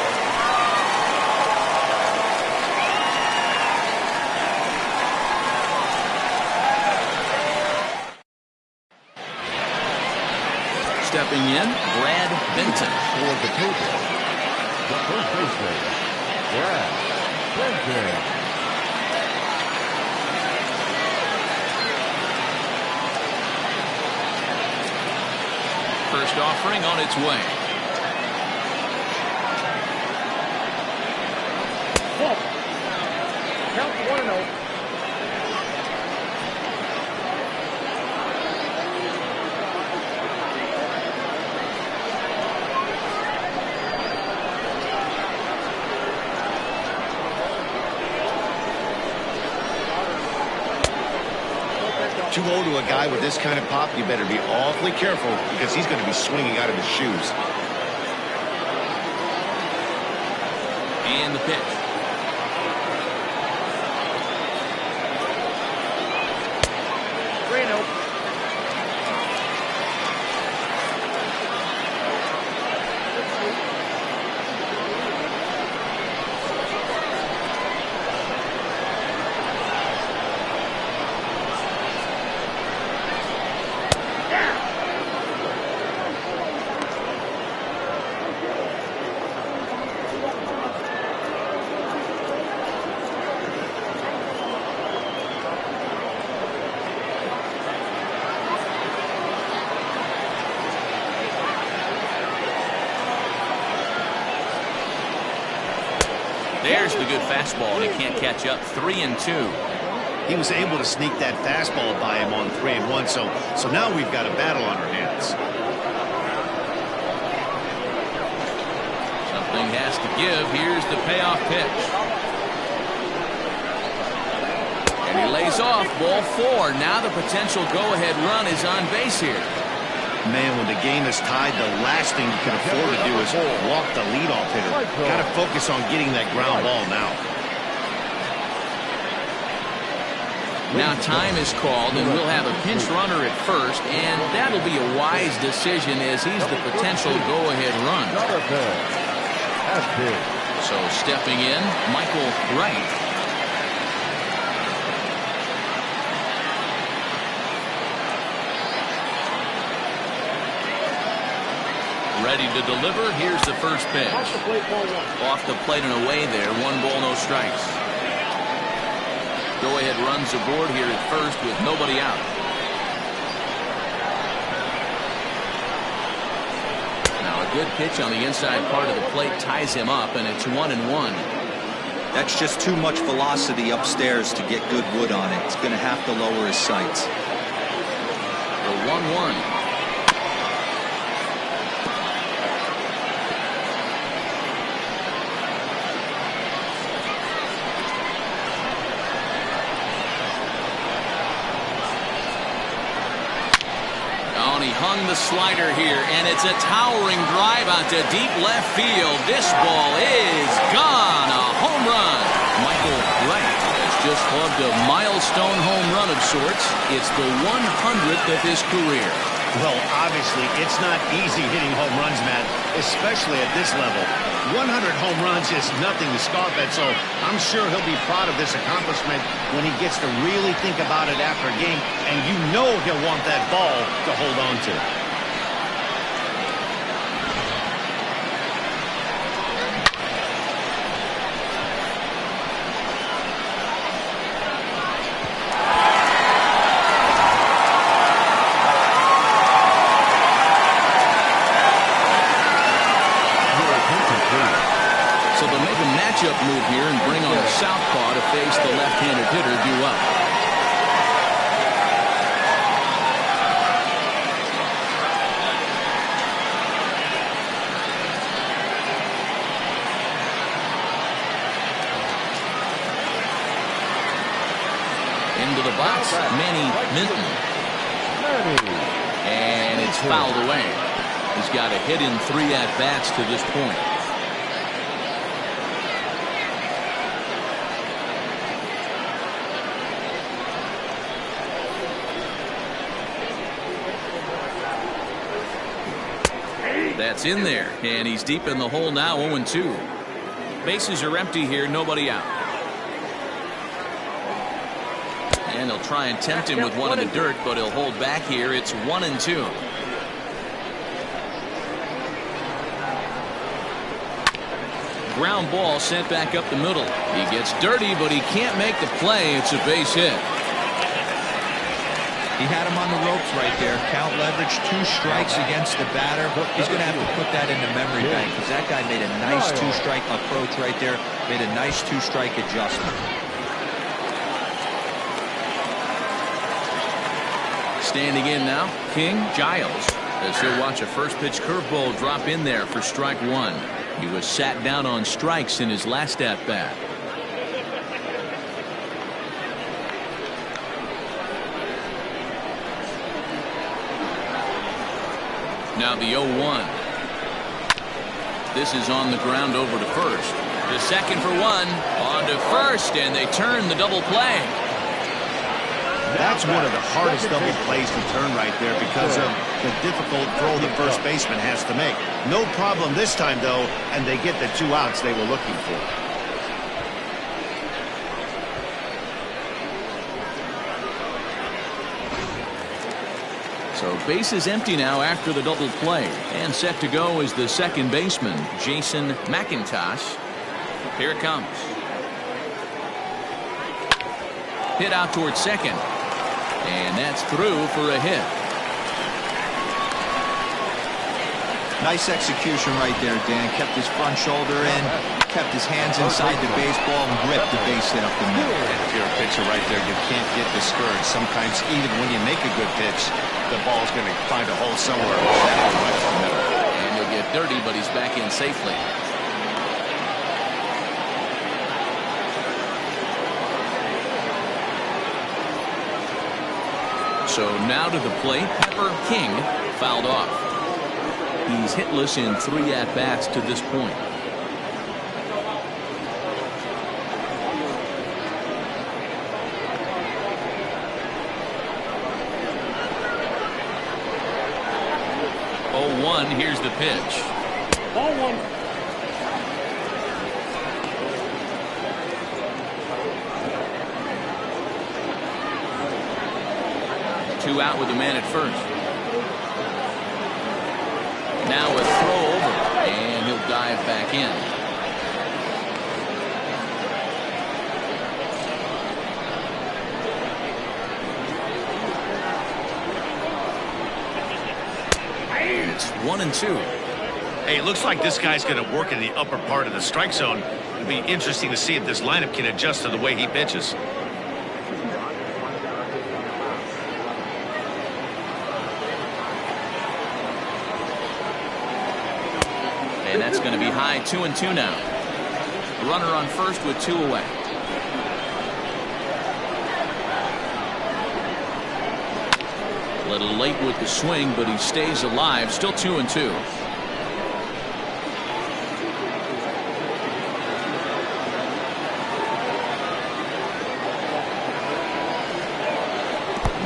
Stepping in, Brad Benton. For the Patriots, the first baseman, Brad Benton. First Next offering on its way. Ball. Count 1-0. Too low to a guy with this kind of pop, you better be awfully careful because he's going to be swinging out of his shoes. And the pitch. There's the good fastball, and he can't catch up. 3-2. He was able to sneak that fastball by him on 3-1, so now we've got a battle on our hands. Something has to give. Here's the payoff pitch. And he lays off. Ball 4. Now the potential go-ahead run is on base here. Man, when the game is tied, the last thing you can afford to do is walk the leadoff hitter. Got to focus on getting that ground ball now. Now time is called, and we'll have a pinch runner at first, and that'll be a wise decision as he's the potential go-ahead run. So stepping in, Michael Wright. Ready to deliver. Here's the first pitch. Off the plate and away there. 1 ball, no strikes. Go ahead runs aboard here at first with nobody out. Now a good pitch on the inside part of the plate ties him up, and it's 1-1. That's just too much velocity upstairs to get good wood on it. It's going to have to lower his sights. The 1-1. He hung the slider here, and it's a towering drive out to deep left field. This ball is gone. A home run. Michael Wright has just plugged a milestone home run of sorts. It's the 100th of his career. Well, obviously, it's not easy hitting home runs, Matt, especially at this level. 100 home runs is nothing to scoff at, so I'm sure he'll be proud of this accomplishment when he gets to really think about it after a game, and you know he'll want that ball to hold on to. Move here and bring on a southpaw to face the left-handed hitter due up. Into the box, Manny Minton. And it's fouled away. He's got a hit in 3 at-bats to this point. That's in there, and he's deep in the hole now, 0-2. Bases are empty here, nobody out. And he'll try and tempt him with one in the dirt, but he'll hold back here. It's 1-2. Ground ball sent back up the middle. He gets dirty, but he can't make the play. It's a base hit. He had him on the ropes right there. Count leverage, 2 strikes against the batter. He's going to have to put that in the memory bank because that guy made a nice 2-strike approach right there. Made a nice 2-strike adjustment. Standing in now, King Giles, as he'll watch a first pitch curveball drop in there for strike 1. He was sat down on strikes in his last at bat. Now the 0-1. This is on the ground over to first. The second for 1. On to first, and they turn the double play. That's one of the hardest double plays to turn right there because of the difficult throw the first baseman has to make. No problem this time, though, and they get the 2 outs they were looking for. So base is empty now after the double play, and set to go is the second baseman, Jason McIntosh. Here it comes. Hit out towards second, and that's through for a hit. Nice execution right there, Dan. Kept his front shoulder in, kept his hands inside the baseball, and ripped the base hit up the middle. And if you're a pitcher right there, you can't get discouraged. Sometimes even when you make a good pitch, the ball's going to find a hole somewhere right in the middle. And he'll get dirty, but he's back in safely. So now to the plate, Pepper King fouled off. He's hitless in 3 at-bats to this point. Here's the pitch. Ball 1. 2 out with a man at first. Now a throw over, and he'll dive back in. It's 1-2. Hey, it looks like this guy's going to work in the upper part of the strike zone. It'll be interesting to see if this lineup can adjust to the way he pitches. And that's going to be high, 2-2 now. Runner on first with 2 away. A little late with the swing, but he stays alive. Still 2-2.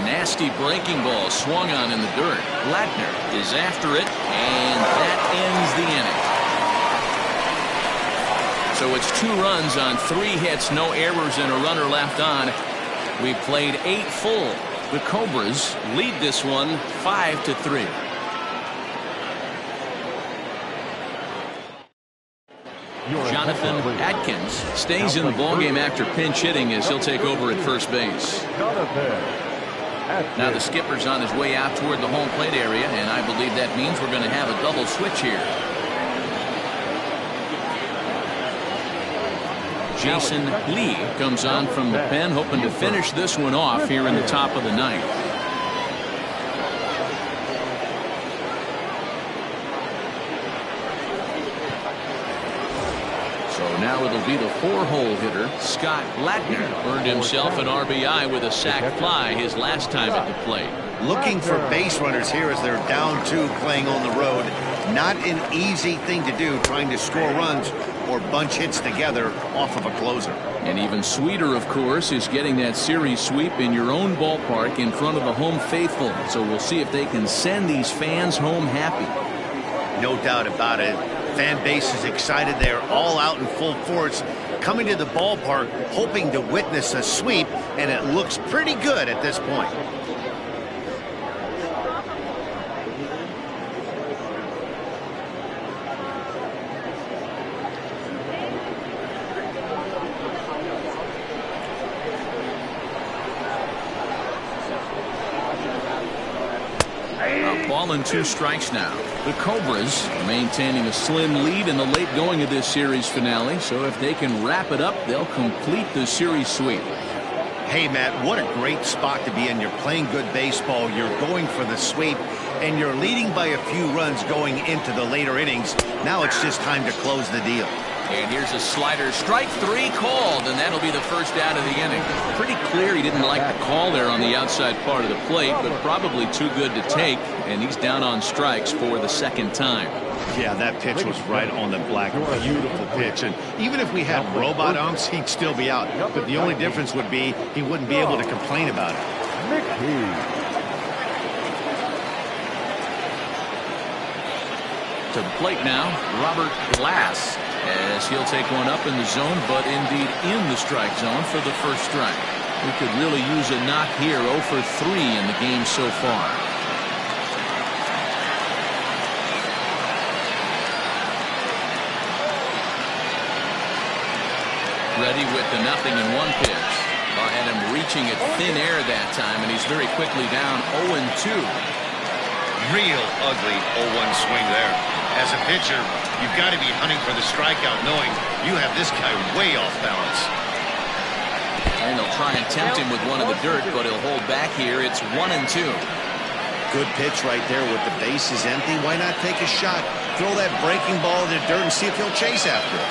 Nasty breaking ball swung on in the dirt. Latner is after it, and that ends the inning. So it's 2 runs on 3 hits, no errors, and a runner left on. We played 8 full. The Cobras lead this one 5-3. Jonathan Adkins stays in the ballgame after pinch hitting as he'll take over at first base. Now the skipper's on his way out toward the home plate area, and I believe that means we're going to have a double switch here. Jason Lee comes on from the pen, hoping to finish this one off here in the top of the 9th. So now it'll be the 4-hole hitter, Scott Latner. Earned himself an RBI with a sac fly his last time at the plate. Looking for base runners here as they're down 2 playing on the road. Not an easy thing to do, trying to score runs or bunch hits together off of a closer. And even sweeter, of course, is getting that series sweep in your own ballpark in front of the home faithful. So we'll see if they can send these fans home happy. No doubt about it. Fan base is excited. They're all out in full force, coming to the ballpark, hoping to witness a sweep, and it looks pretty good at this point. ball and 2 strikes now. The Cobras maintaining a slim lead in the late going of this series finale, so if they can wrap it up, they'll complete the series sweep. Hey, Matt, what a great spot to be in. You're playing good baseball, you're going for the sweep, and you're leading by a few runs going into the later innings. Now it's just time to close the deal. And here's a slider, strike 3 called, and that'll be the first out of the inning. Pretty clear he didn't like the call there on the outside part of the plate, but probably too good to take, and he's down on strikes for the second time. Yeah, that pitch was right on the black. Beautiful pitch. And even if we had robot umps, he'd still be out. But the only difference would be he wouldn't be able to complain about it. To the plate now, Robert Glass, as he'll take one up in the zone, but indeed in the strike zone for the first strike. We could really use a knock here. 0 for 3 in the game so far. Ready with the 0-1 pitch. Had him reaching at thin air that time, and he's very quickly down 0-2. Real ugly 0-1 swing there. As a pitcher, you've got to be hunting for the strikeout, knowing you have this guy way off balance. And they'll try and tempt him with one of the dirt, but he'll hold back here. It's 1-2. Good pitch right there with the bases empty. Why not take a shot? Throw that breaking ball in the dirt and see if he'll chase after it.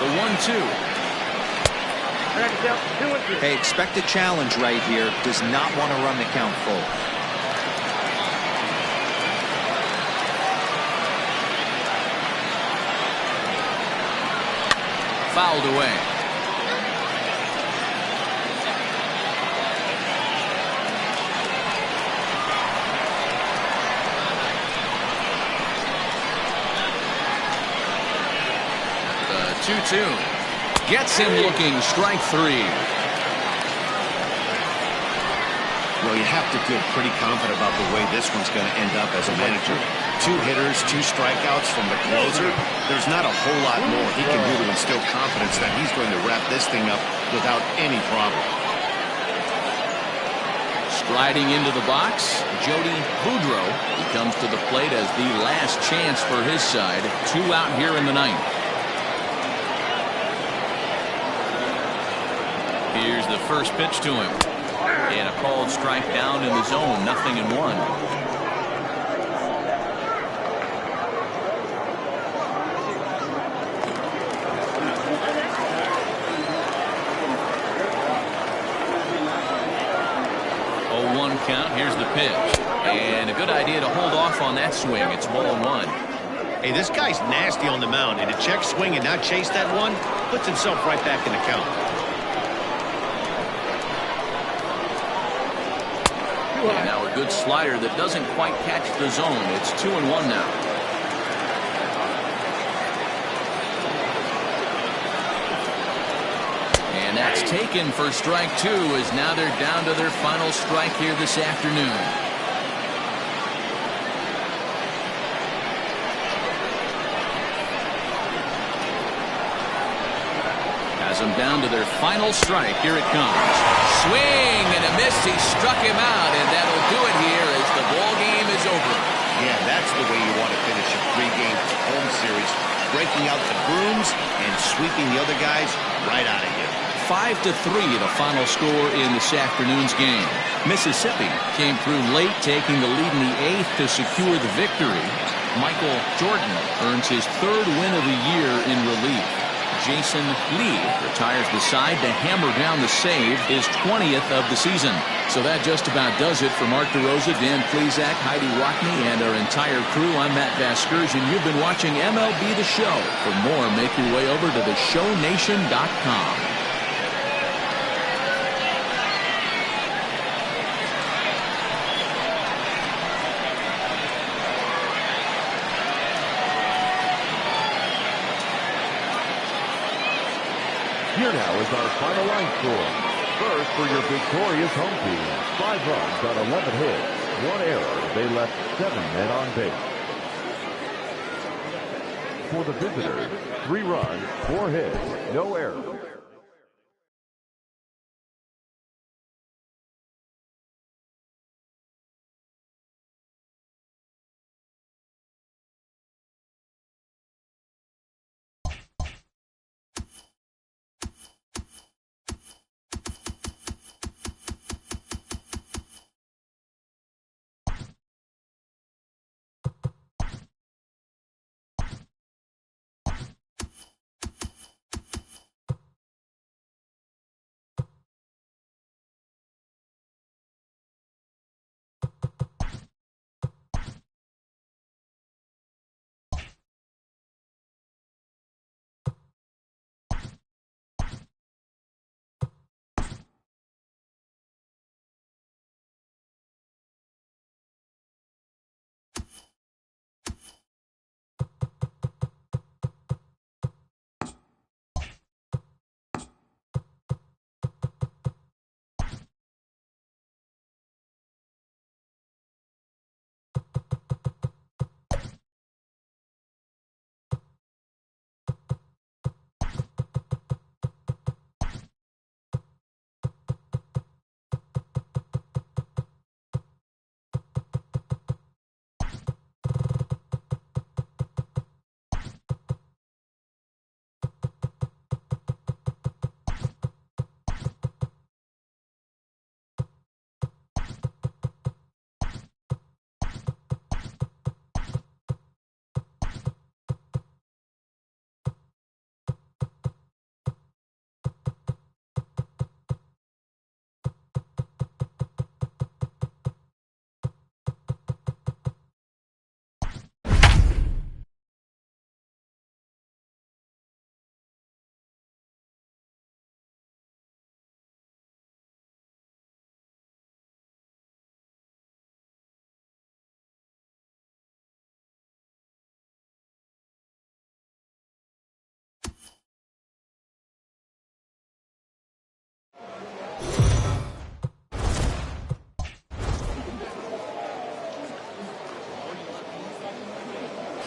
The 1-2. Hey, expect a challenge right here. Does not want to run the count full. Fouled away. The 2-2. Gets him looking. Strike 3. Well, you have to feel pretty confident about the way this one's going to end up as a manager. 2 hitters, 2 strikeouts from the closer. There's not a whole lot more he can do to instill confidence that he's going to wrap this thing up without any problem. Striding into the box, Jody Boudreau. He comes to the plate as the last chance for his side. 2 out here in the 9th. Here's the first pitch to him. And a called strike down in the zone. 0-1. Count. Here's the pitch. And a good idea to hold off on that swing. It's 1-1. Hey, this guy's nasty on the mound. And to check swing and not chase that one puts himself right back in the count. And now a good slider that doesn't quite catch the zone. It's 2-1 now. And that's taken for strike 2, as now they're down to their final strike here this afternoon. Has them down to their final strike. Here it comes. Swing and a miss. He struck him out, and that'll do it here as the ball game is over. Yeah, that's the way you want to finish a 3-game home series. Breaking out the brooms and sweeping the other guys right out of here. 5-3 the final score in this afternoon's game. Mississippi came through late, taking the lead in the 8th to secure the victory. Michael Jordan earns his 3rd win of the year in relief. Jason Lee retires the side to hammer down the save, his 20th of the season. So that just about does it for Mark DeRosa, Dan Plesac, Heidi Rockney, and our entire crew. I'm Matt Vasgersian. You've been watching MLB The Show. For more, make your way over to theshownation.com. Here now is our final line score. First, for your victorious home team, 5 runs on 11 hits, 1 error. They left 7 men on base. For the visitors, 3 runs, 4 hits, no errors.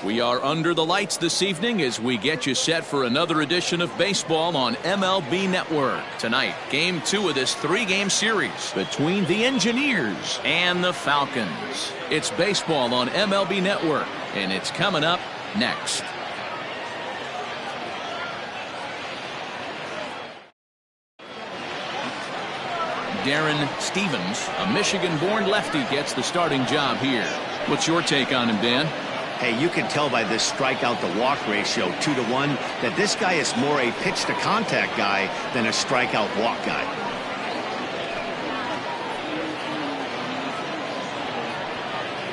We are under the lights this evening as we get you set for another edition of baseball on MLB Network. Tonight, Game 2 of this 3-game series between the Engineers and the Falcons. It's baseball on MLB Network, and it's coming up next. Darren Stevens, a Michigan-born lefty, gets the starting job here. What's your take on him, Dan? Hey, you can tell by this strikeout to walk ratio 2-to-1 that this guy is more a pitch to contact guy than a strikeout walk guy.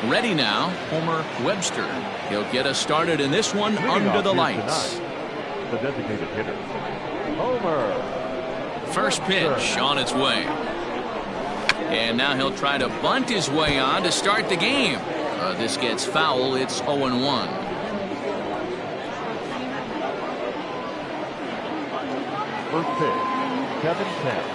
Ready now, Homer Webster. He'll get us started in this one under the lights. The designated hitter, Homer. First pitch on its way. And now he'll try to bunt his way on to start the game. This gets foul. It's 0-1. First pitch, Kevin Kemp.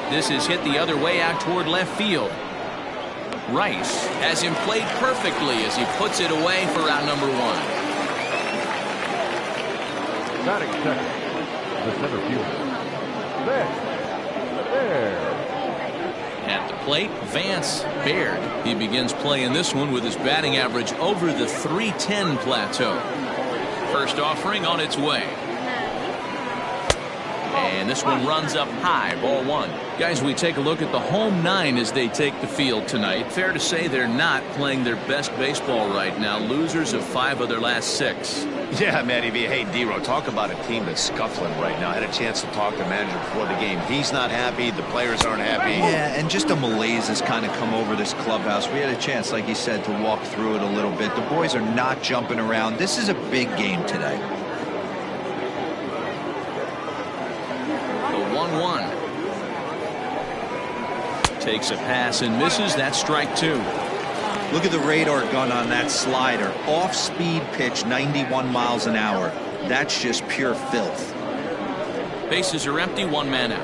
This is hit the other way out toward left field. Rice has him played perfectly as he puts it away for out number 1. Batting second, the center fielder, Baird. At the plate, Vance Baird. He begins playing this one with his batting average over the .310 plateau. First offering on its way. And this one runs up high, ball 1. Guys, we take a look at the home 9 as they take the field tonight. Fair to say they're not playing their best baseball right now. Losers of 5 of their last 6. Yeah, Matty V. Hey, D-Row, talk about a team that's scuffling right now. I had a chance to talk to the manager before the game. He's not happy. The players aren't happy. Yeah, and just a malaise has kind of come over this clubhouse. We had a chance, like you said, to walk through it a little bit. The boys are not jumping around. This is a big game today. The 1-1. Takes a pass and misses. That's strike 2. Look at the radar gun on that slider. Off-speed pitch, 91 miles an hour. That's just pure filth. Bases are empty, 1 man out.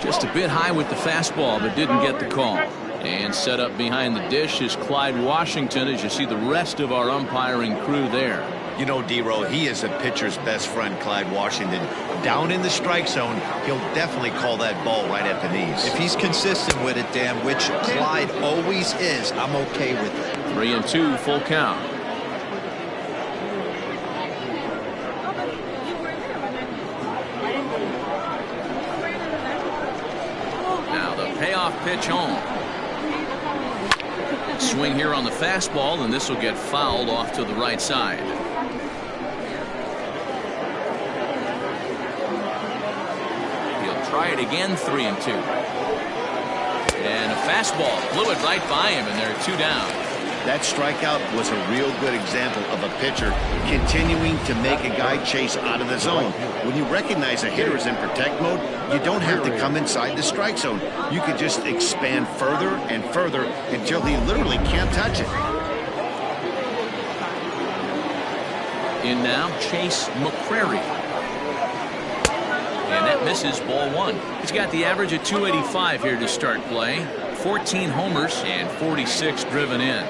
Just a bit high with the fastball, but didn't get the call. And set up behind the dish is Clyde Washington, as you see the rest of our umpiring crew there. You know, D-Row, he is a pitcher's best friend, Clyde Washington. Down in the strike zone, he'll definitely call that ball right at the knees. If he's consistent with it, Dan, which Clyde always is, I'm okay with it. 3-2, full count. Now the payoff pitch home. Swing here on the fastball, and this will get fouled off to the right side. Try it again, 3-2. And a fastball blew it right by him, and there are 2 down. That strikeout was a real good example of a pitcher continuing to make a guy chase out of the zone. When you recognize a hitter is in protect mode, you don't have to come inside the strike zone. You can just expand further and further until he literally can't touch it. In now, Chase McCrary. And that misses, ball 1. He's got the average of 285 here to start play. 14 homers and 46 driven in.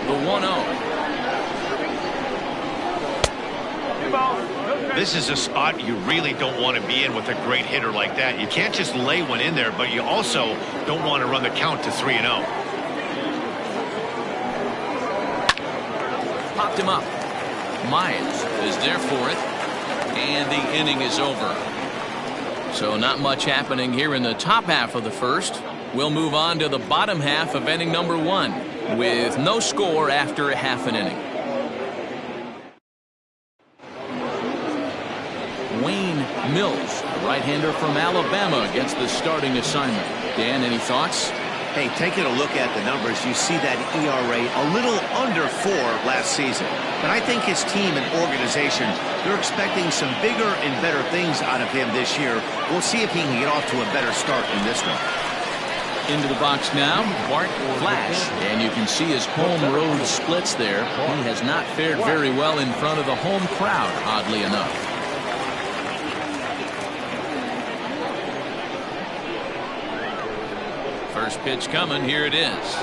The 1-0. This is a spot you really don't want to be in with a great hitter like that. You can't just lay one in there, but you also don't want to run the count to 3-0. Popped him up. Myers is there for it, and the inning is over. So not much happening here in the top half of the first. We'll move on to the bottom half of inning number 1 with no score after a half an inning. Wayne Mills, a right-hander from Alabama, gets the starting assignment. Dan, any thoughts? Hey, taking a look at the numbers, you see that ERA a little under 4 last season. But I think his team and organization, they're expecting some bigger and better things out of him this year. We'll see if he can get off to a better start in this one. Into the box now, Bart Flash. And you can see his home road splits there. He has not fared very well in front of the home crowd, oddly enough. First pitch coming, here it is.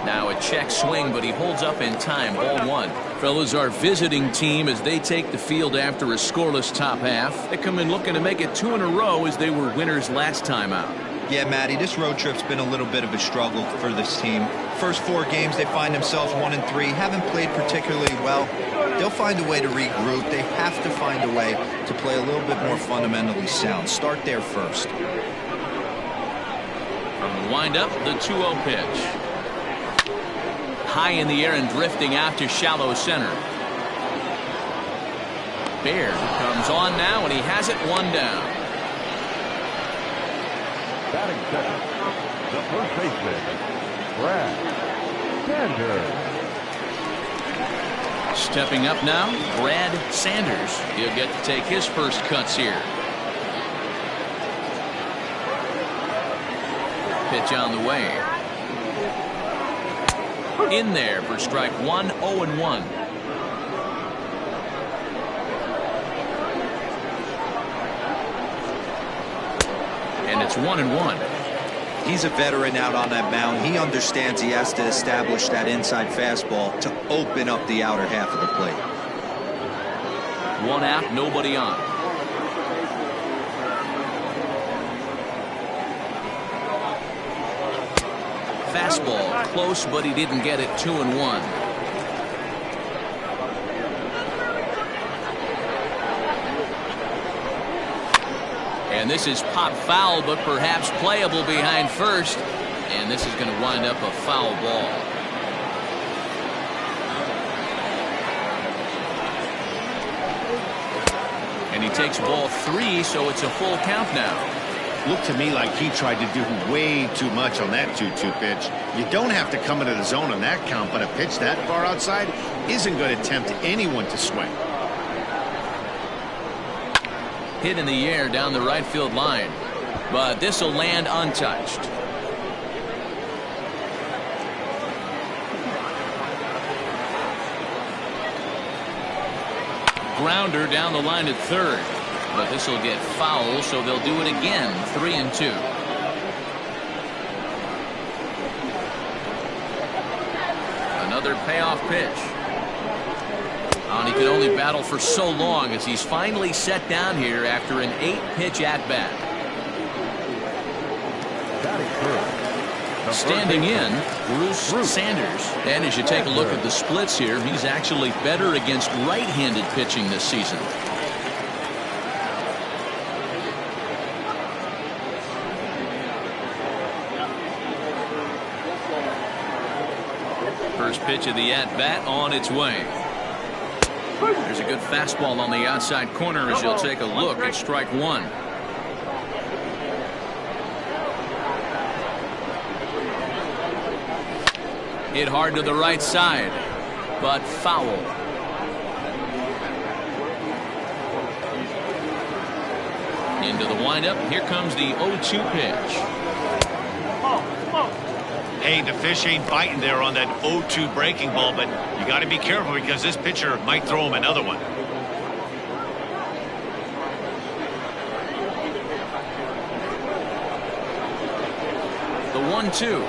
Now a check swing, but he holds up in time. Ball one. Fellas, our visiting team, as they take the field after a scoreless top half, they come in looking to make it 2 in a row as they were winners last time out. Yeah, Matty, this road trip's been a little bit of a struggle for this team. First 4 games, they find themselves 1-3, haven't played particularly well. They'll find a way to regroup. They have to find a way to play a little bit more fundamentally sound. Start there first. From the windup, the 2-0 pitch. High in the air and drifting out to shallow center. Baird comes on now, and he has it 1 down. Batting second, the first baseman, Brad Sanders. Stepping up now, Brad Sanders. He'll get to take his first cuts here. Pitch on the way. In there for strike 1, 0-1. And it's 1-1. He's a veteran out on that mound. He understands he has to establish that inside fastball to open up the outer half of the plate. 1 out, nobody on. Fastball close, but he didn't get it. 2-1. And this is pop foul, but perhaps playable behind first. And this is going to wind up a foul ball. And he takes ball 3, so it's a full count now. Looked to me like he tried to do way too much on that 2-2 pitch. You don't have to come into the zone on that count, but a pitch that far outside isn't going to tempt anyone to swing. Hit in the air down the right field line, but this will land untouched. Grounder down the line at third. But this will get foul, so they'll do it again. 3-2. Another payoff pitch. And he could only battle for so long as he's finally set down here after an 8-pitch at-bat. Standing in, Bruce Sanders. And as you take a look at the splits here, he's actually better against right-handed pitching this season. First pitch of the at-bat on its way. There's a good fastball on the outside corner as you'll take a look at strike 1. Hit hard to the right side, but foul. Into the windup. Here comes the 0-2 pitch. Hey, the fish ain't biting there on that 0-2 breaking ball, but you got to be careful because this pitcher might throw him another one. The 1-2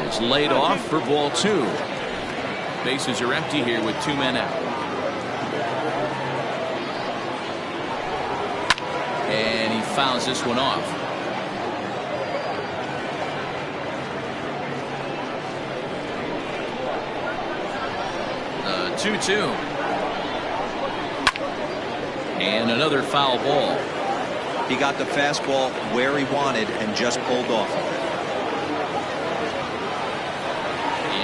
is laid off for ball 2. Bases are empty here with 2 men out. And he fouls this one off. The 2-2. And another foul ball. He got the fastball where he wanted and just pulled off of it.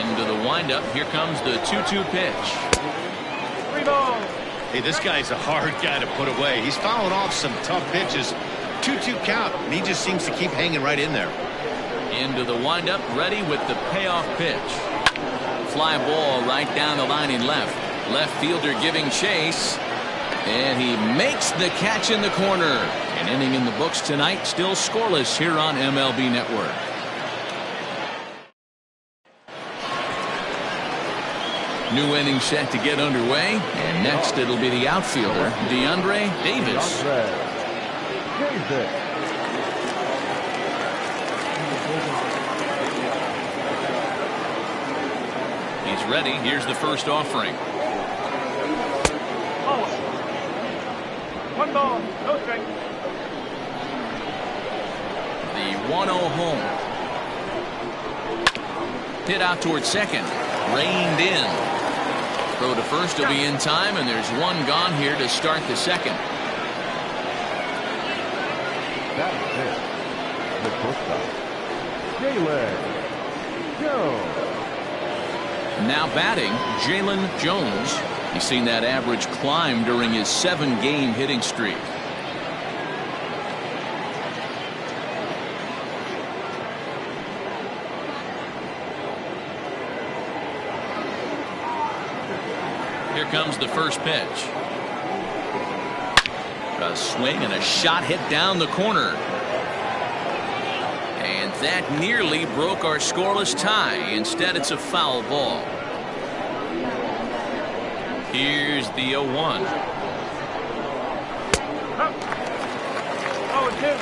Into the windup. Here comes the 2-2 pitch. 3 balls. Hey, this guy's a hard guy to put away. He's fouling off some tough pitches. 2-2 count, and he just seems to keep hanging right in there. Into the windup, ready with the payoff pitch. Fly ball right down the line in left. Left fielder giving chase. And he makes the catch in the corner. An inning in the books tonight, still scoreless here on MLB Network. New inning set to get underway. And next it'll be the outfielder, DeAndre Davis. He's ready. Here's the first offering. One ball, no strike. The 1-0 home. Hit out towards second. Reined in. Throw to first will be in time, and there's one gone here to start the second. That's it. The shortstop, Jalen Jones. Now batting, Jalen Jones. He's seen that average climb during his 7-game hitting streak. Here comes the first pitch. A swing and a shot hit down the corner. And that nearly broke our scoreless tie. Instead, it's a foul ball. Here's the 0-1. Oh, it's him.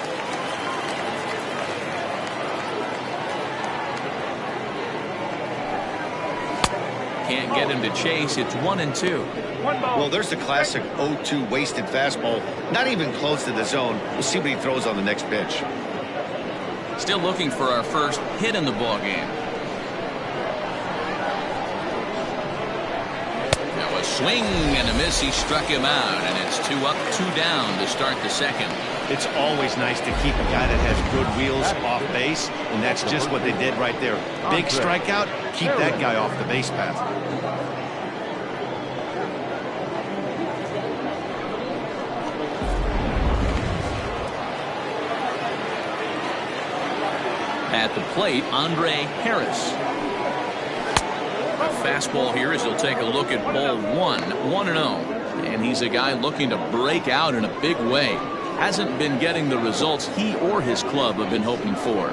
Can't get him to chase. It's 1-2. One ball. Well, there's the classic 0-2 wasted fastball. Not even close to the zone. We'll see what he throws on the next pitch. Still looking for our first hit in the ball game. Now a swing and a miss. He struck him out, and it's 2 up, 2 down to start the second. It's always nice to keep a guy that has good wheels off base, and that's just what they did right there. Big strikeout, keep that guy off the base path. At the plate, Andre Harris. A fastball here as he'll take a look at ball 1-0. And he's a guy looking to break out in a big way. Hasn't been getting the results he or his club have been hoping for.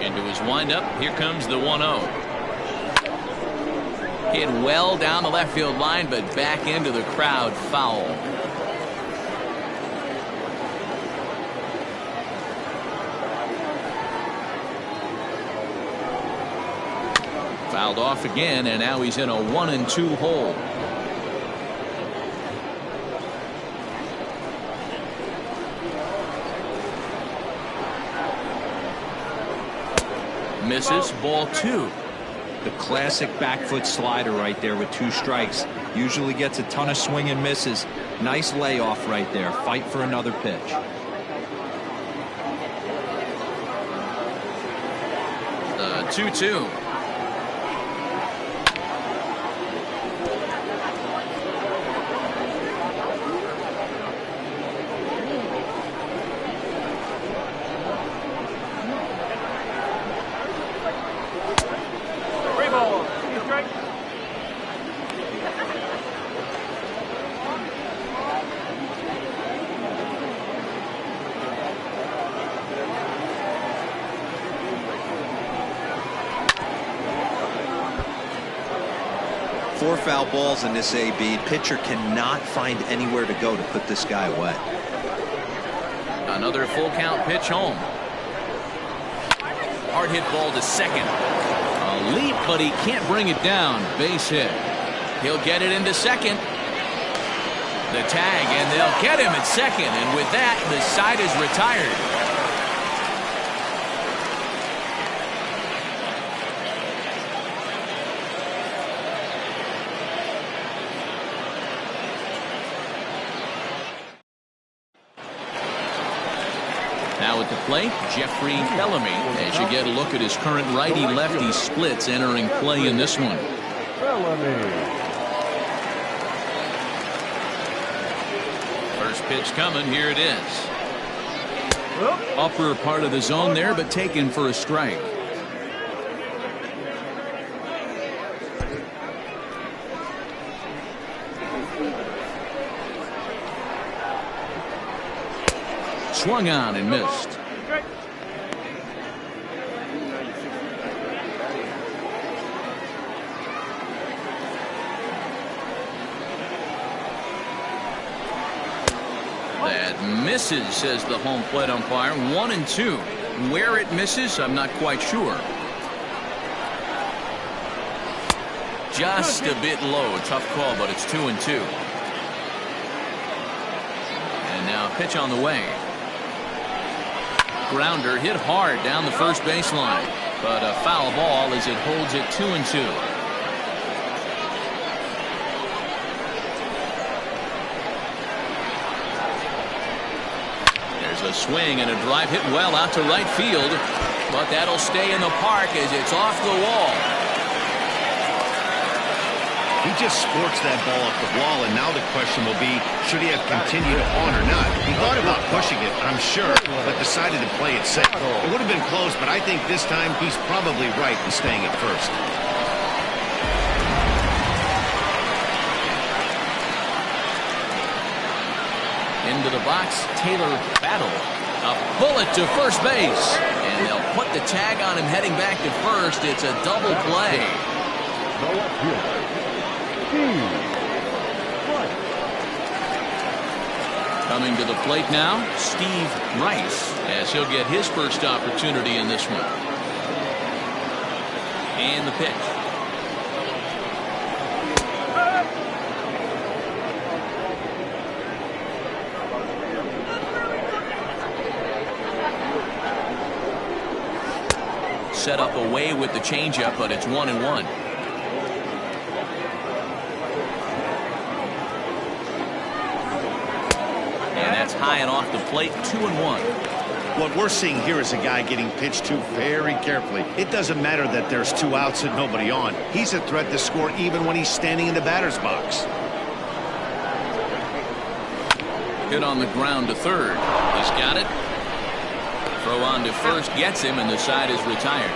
Into his windup, here comes the 1-0. Hit well down the left field line, but back into the crowd, foul. Fouled off again, and now he's in a 1-2 hole. Misses, ball 2. The classic back foot slider right there with 2 strikes. Usually gets a ton of swing and misses. Nice layoff right there. Fight for another pitch. The 2-2. Four foul balls in this AB. Pitcher cannot find anywhere to go to put this guy away. Another full count pitch home. Hard hit ball to second. A leap, but he can't bring it down. Base hit. He'll get it into second. The tag, and they'll get him at second. And with that, the side is retired. Now at the plate, Jeffrey Bellamy, as you get a look at his current righty-lefty splits entering play in this one. First pitch coming, here it is. Upper part of the zone there, but taken for a strike. swung on and missed. Strike. That misses, says the home plate umpire. 1-2. Where it misses, I'm not quite sure. Just a bit low. Tough call, but it's 2-2. And now pitch on the way. Grounder hit hard down the first baseline, but a foul ball as it holds it 2-2. There's a swing and a drive hit well out to right field, but that'll stay in the park as it's off the wall. He just sports that ball off the wall, and now the question will be, should he have continued on or not? He thought about pushing it, I'm sure, but decided to play it safe. It would have been close, but I think this time he's probably right in staying at first. Into the box, Taylor battle. A bullet to first base. And they'll put the tag on him heading back to first. It's a double play. Coming to the plate now, Steve Rice, as he'll get his first opportunity in this one. And the pitch. Set up away with the changeup, but it's 1-1. And that's high and off the plate, 2-1. What we're seeing here is a guy getting pitched to very carefully. It doesn't matter that there's 2 outs and nobody on. He's a threat to score even when he's standing in the batter's box. Hit on the ground to third. He's got it. Throw on to first gets him, and the side is retired.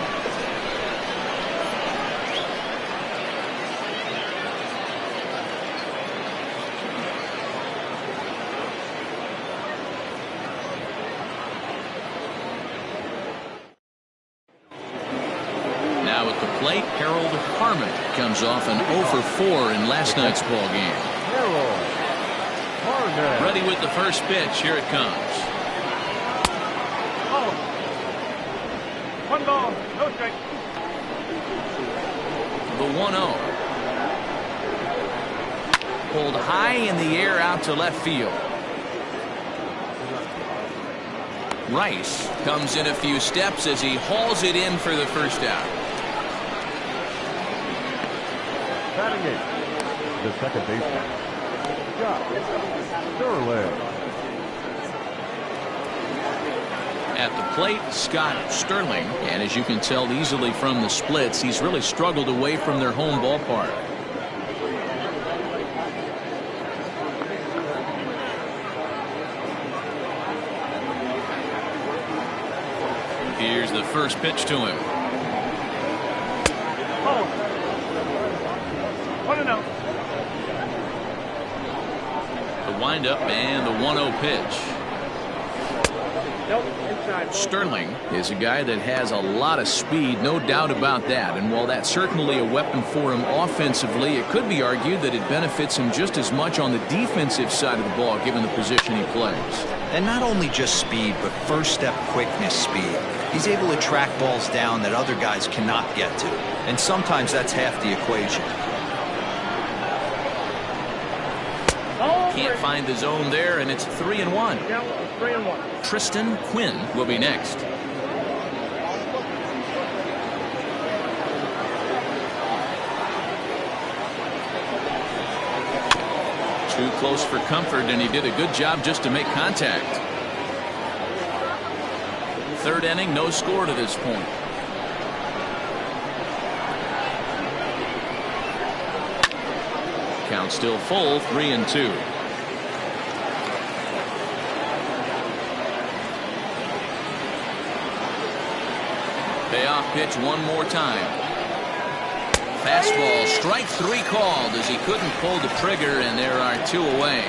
Now at the plate, Harold Harmon comes off an 0-for-4 in last night's ball game. Ready with the first pitch. Here it comes. Oh. 1 ball, no strike. The 1-0. Pulled high in the air out to left field. Rice comes in a few steps as he hauls it in for the first out. Batting eight, the second baseman, Scott Sterling. At the plate, Scott Sterling, and as you can tell easily from the splits, he's really struggled away from their home ballpark. Here's the first pitch to him. Oh. 1-0. The windup and the 1-0 pitch. Nope, inside. Sterling is a guy that has a lot of speed, no doubt about that. And while that's certainly a weapon for him offensively, it could be argued that it benefits him just as much on the defensive side of the ball, given the position he plays. And not only just speed, but first step quickness speed. He's able to track balls down that other guys cannot get to. And sometimes that's half the equation. Can't find the zone there, and it's 3-1. Yeah, 3-1. Tristan Quinn will be next. Too close for comfort, and he did a good job just to make contact. Third inning, no score to this point. Count still full, 3-2. Payoff pitch one more time. Fastball, strike 3 called as he couldn't pull the trigger, and there are 2 away.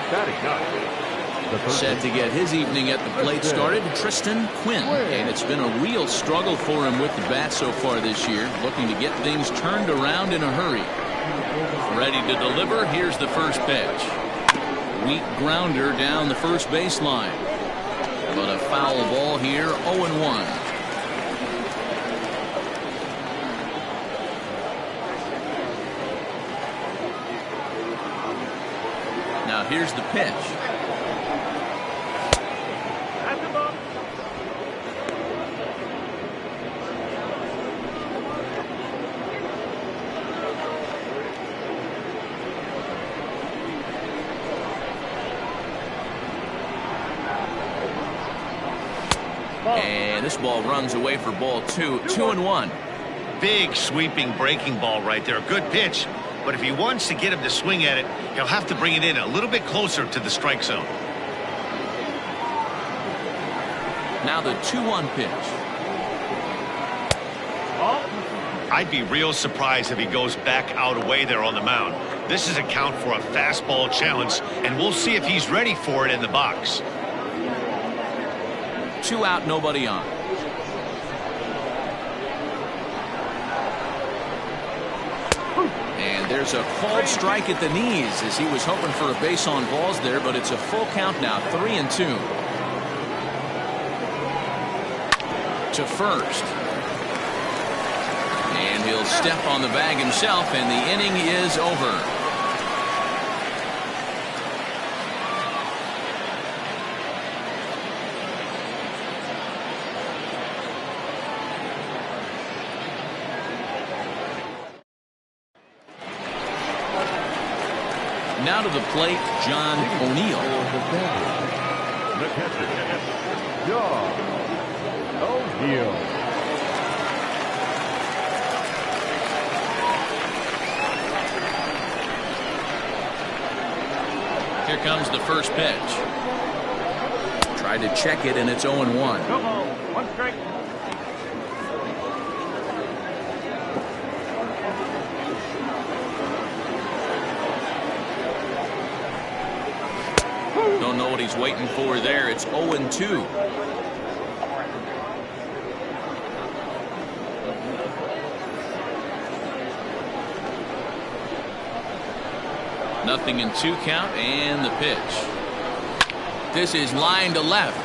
Batting nine, Set to get his evening at the plate started, Tristan Quinn. And it's been a real struggle for him with the bat so far this year, looking to get things turned around in a hurry. Ready to deliver. Here's the first pitch. Weak grounder down the first baseline. But a foul ball here, 0-1. Now here's the pitch. And this ball runs away for ball 2. 2-1. Big sweeping breaking ball right there. Good pitch. But if he wants to get him to swing at it, he'll have to bring it in a little bit closer to the strike zone. Now the 2-1 pitch. I'd be real surprised if he goes back out away there on the mound. This is a count for a fastball challenge, and we'll see if he's ready for it in the box. 2 out, nobody on. And there's a called strike at the knees as he was hoping for a base on balls there, but it's a full count now, 3-2. To first. And he'll step on the bag himself, and the inning is over. Now to the plate, John O'Neill. The catcher, John O'Neill. Here comes the first pitch. Tried to check it, and it's 0-1. No ball. 1 strike. Don't know what he's waiting for there. It's 0-2. Nothing in 2 count, and the pitch. This is line to left.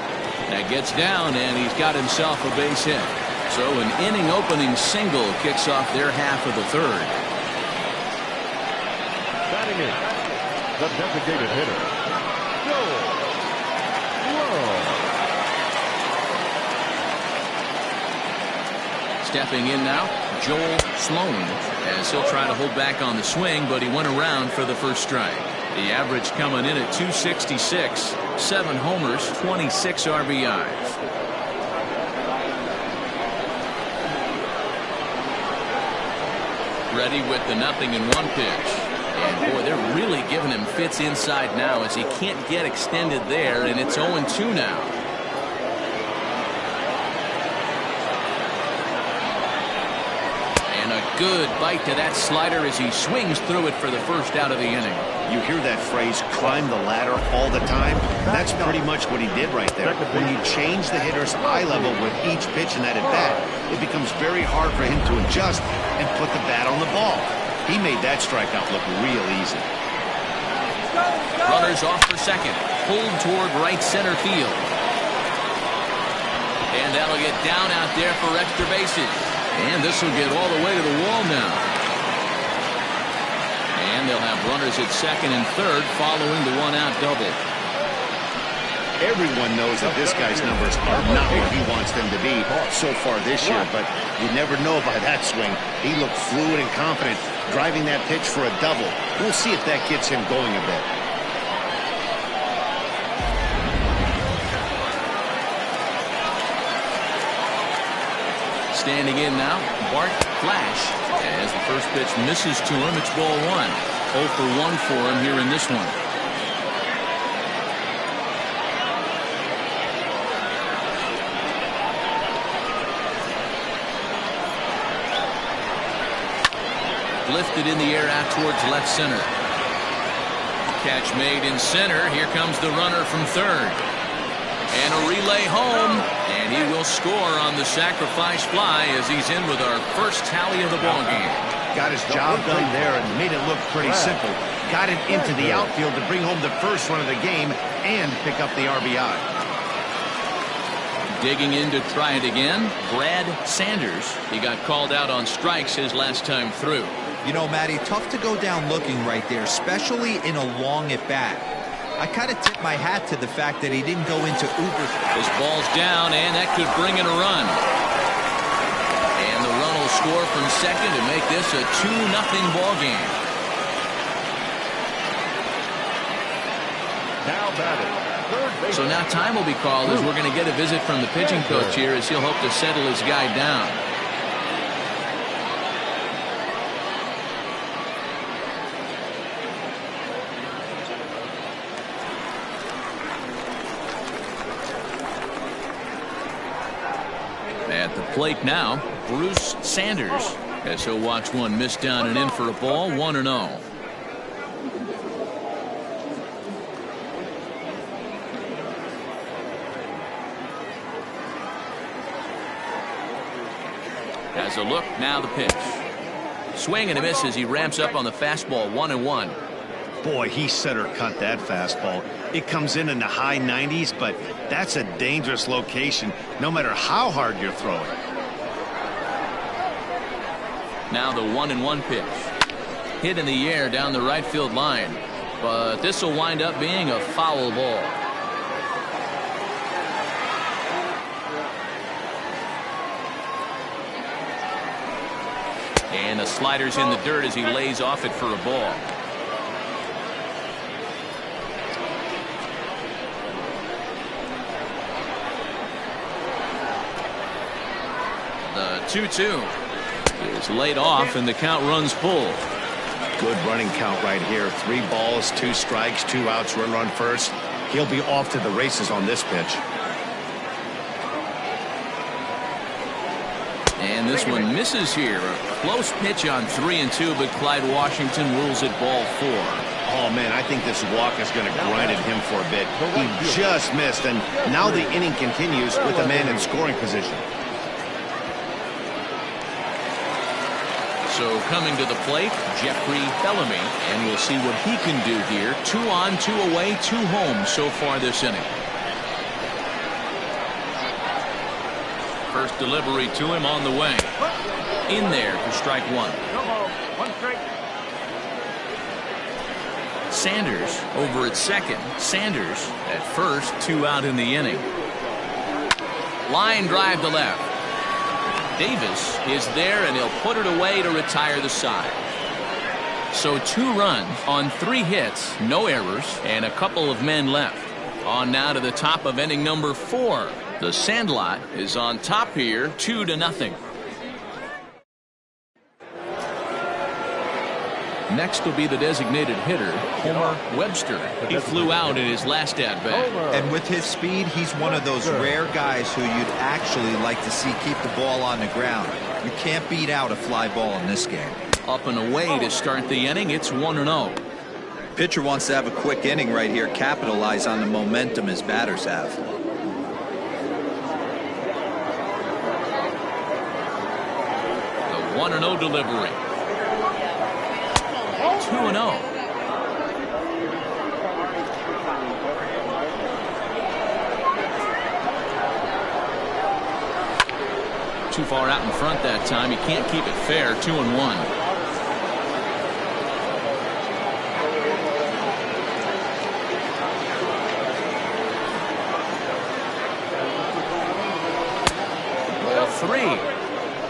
That gets down, and he's got himself a base hit. So an inning opening single kicks off their half of the third. Batting in, the designated hitter, Joel. Stepping in now, Joel Sloan, as he'll try to hold back on the swing, but he went around for the first strike. The average coming in at 266, 7 homers, 26 RBIs. Ready with the 0-1 pitch. And boy, they're really giving him fits inside now as he can't get extended there, and it's 0-2 now. And a good bite to that slider as he swings through it for the first out of the inning. You hear that phrase, climb the ladder, all the time? That's pretty much what he did right there. When you change the hitter's eye level with each pitch in that at-bat, it becomes very hard for him to adjust and put the bat on the ball. He made that strikeout look real easy. Runners off for second. Pulled toward right center field. And that'll get down out there for extra bases. And this will get all the way to the wall now. And they'll have runners at second and third following the 1-out double. Everyone knows that this guy's numbers are not what he wants them to be so far this year, but you never know by that swing. He looked fluid and confident, driving that pitch for a double. We'll see if that gets him going a bit. Standing in now, Bart Flash. As the first pitch misses to him, it's ball 1. 0 for 1 for him here in this one. Lifted in the air out towards left center. Catch made in center. Here comes the runner from third. And a relay home, and he will score on the sacrifice fly as he's in with our first tally of the ball game. Got his job done there and made it look pretty simple. Got it into the outfield to bring home the first run of the game and pick up the RBI. Digging in to try it again, Brad Sanders. He got called out on strikes his last time through. You know, Matty, tough to go down looking right there, especially in a long at-bat. I kind of tip my hat to the fact that he didn't go into uber. This ball's down, and that could bring in a run. And the run will score from second to make this a 2-0 ball game. Now batting, third base. So now time will be called as we're going to get a visit from the pitching coach here as he'll hope to settle his guy down. At the plate now, Bruce Sanders, as he'll watch one miss down and in for a ball, 1-0. Has a look, now the pitch. Swing and a miss as he ramps up on the fastball, 1-1. Boy, he center cut that fastball. It comes in the high 90s, but that's a dangerous location no matter how hard you're throwing. Now the 1-1 pitch. Hit in the air down the right field line, but this will wind up being a foul ball. And the slider's in the dirt as he lays off it for a ball. The 2-2 is laid off and the count runs full. Good running count right here. 3 balls, 2 strikes, 2 outs, run first. He'll be off to the races on this pitch. And this one misses here. A close pitch on 3-2, but Clyde Washington rules it ball 4. Oh, man, I think this walk is going to grind at him for a bit. He just missed, and now the inning continues with a man in scoring position. So coming to the plate, Jeffrey Bellamy, and we'll see what he can do here. 2 on, 2 away, 2 home so far this inning. First delivery to him on the way. In there for strike 1. No ball, 1 strike. Sanders over at second. Sanders at first, 2 out in the inning. Line drive to left. Davis is there, and he'll put it away to retire the side. So 2 runs on 3 hits, no errors, and a couple of men left. On now to the top of inning number 4. The Sandlot is on top here, 2-0. Next will be the designated hitter, Homer Webster. He flew out in his last at-bat. And with his speed, he's one of those rare guys who you'd actually like to see keep the ball on the ground. You can't beat out a fly ball in this game. Up and away to start the inning. It's 1-0. Pitcher wants to have a quick inning right here, capitalize on the momentum his batters have. The 1-0 delivery. 2-0. Too far out in front that time. He can't keep it fair. 2-1.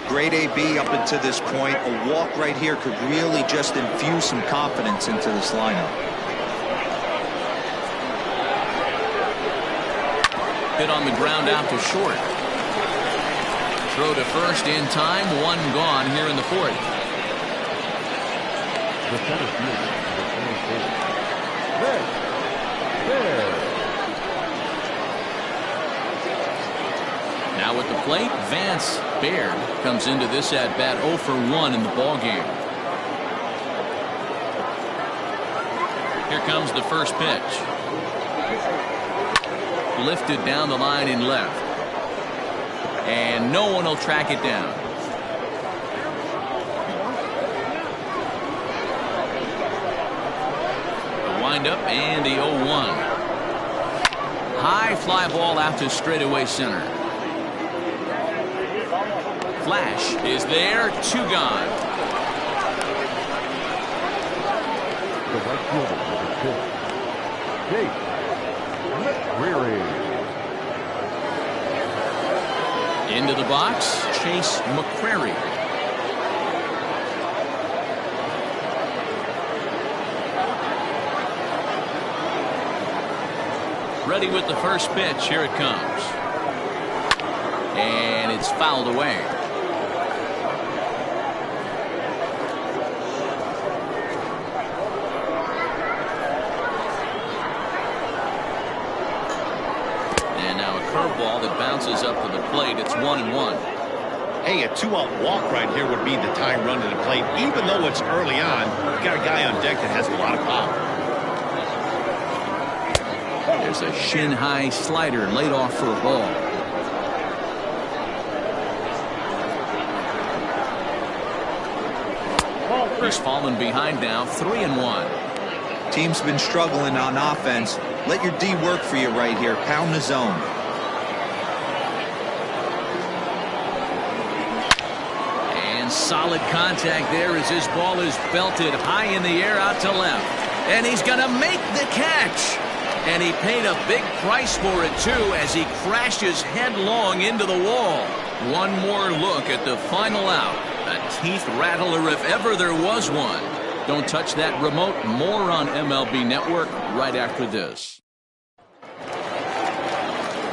Great AB up until this point. A walk right here could really just infuse some confidence into this lineup. Hit on the ground out to short. Throw to first in time. 1 gone here in the 4th. The center fielder, there. Now at the plate, Vance Baird comes into this at-bat 0 for 1 in the ballgame. Here comes the first pitch. Lifted down the line in left. And no one will track it down. The windup and the 0-1. High fly ball out to straightaway center. Flash is there, 2 gone. The right fielder with the pitch. Jake McCreary. Into the box, Chase McCreary. Ready with the first pitch. Here it comes. And it's fouled away. And now a curveball that bounces up to the plate. It's 1-1. Hey, a 2-out walk right here would be the time run to the plate. Even though it's early on, you got a guy on deck that has a lot of power. There's a shin-high slider laid off for a ball. He's fallen behind now, 3-1. Team's been struggling on offense. Let your D work for you right here. Pound the zone. And solid contact there as this ball is belted high in the air out to left. And he's going to make the catch. And he paid a big price for it, too, as he crashes headlong into the wall. One more look at the final out. A teeth rattler if ever there was one. Don't touch that remote. More on MLB Network right after this.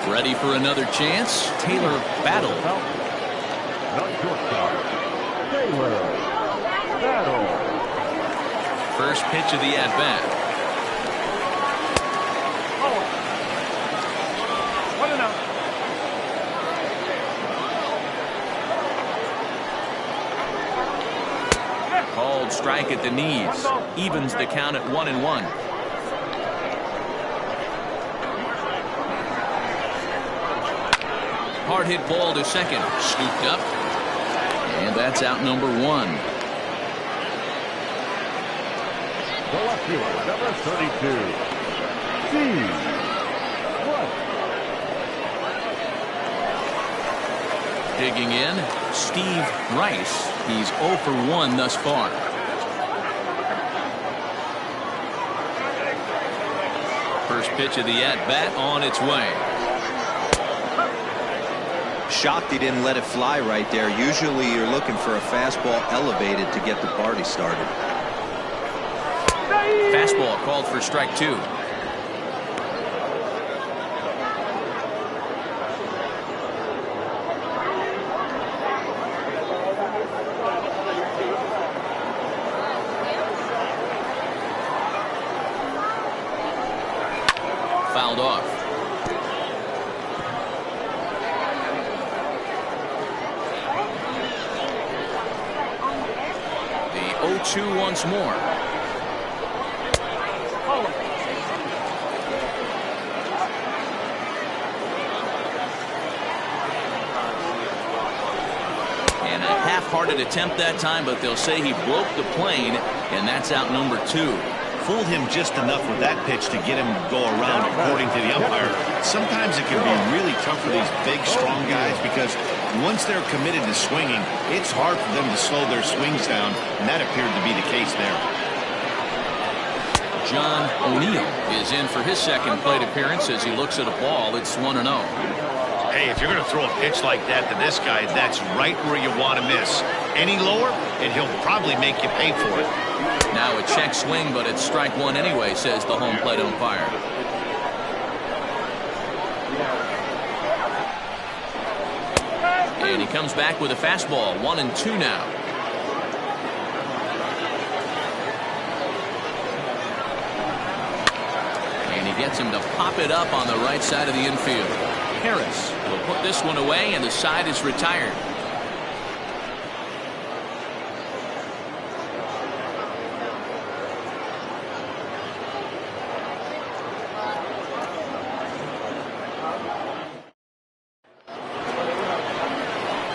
Ready for another chance? Taylor Battle. Not shortstop. Taylor Battle. First pitch of the at-bat. Called strike at the knees. Evens the count at 1-1. Hard hit ball to second. Scooped up. And that's out number 1. The left fielder, number 32. Steve Rice. Digging in, Steve Rice. He's 0 for 1 thus far. First pitch of the at-bat on its way. Shocked he didn't let it fly right there. Usually you're looking for a fastball elevated to get the party started. Fastball called for strike 2. Fouled off. The 0-2 once more. And a half-hearted attempt that time, but they'll say he broke the plane, and that's out number 2. Fooled him just enough with that pitch to get him to go around, according to the umpire. Sometimes it can be really tough for these big, strong guys because once they're committed to swinging, it's hard for them to slow their swings down, and that appeared to be the case there. John O'Neill is in for his second plate appearance as he looks at a ball. It's 1-0. Hey, if you're going to throw a pitch like that to this guy, that's right where you want to miss. Any lower, and he'll probably make you pay for it. Now a check swing, but it's strike 1 anyway, says the home plate umpire. And he comes back with a fastball. 1-2 now. And he gets him to pop it up on the right side of the infield. Harris will put this one away, and the side is retired.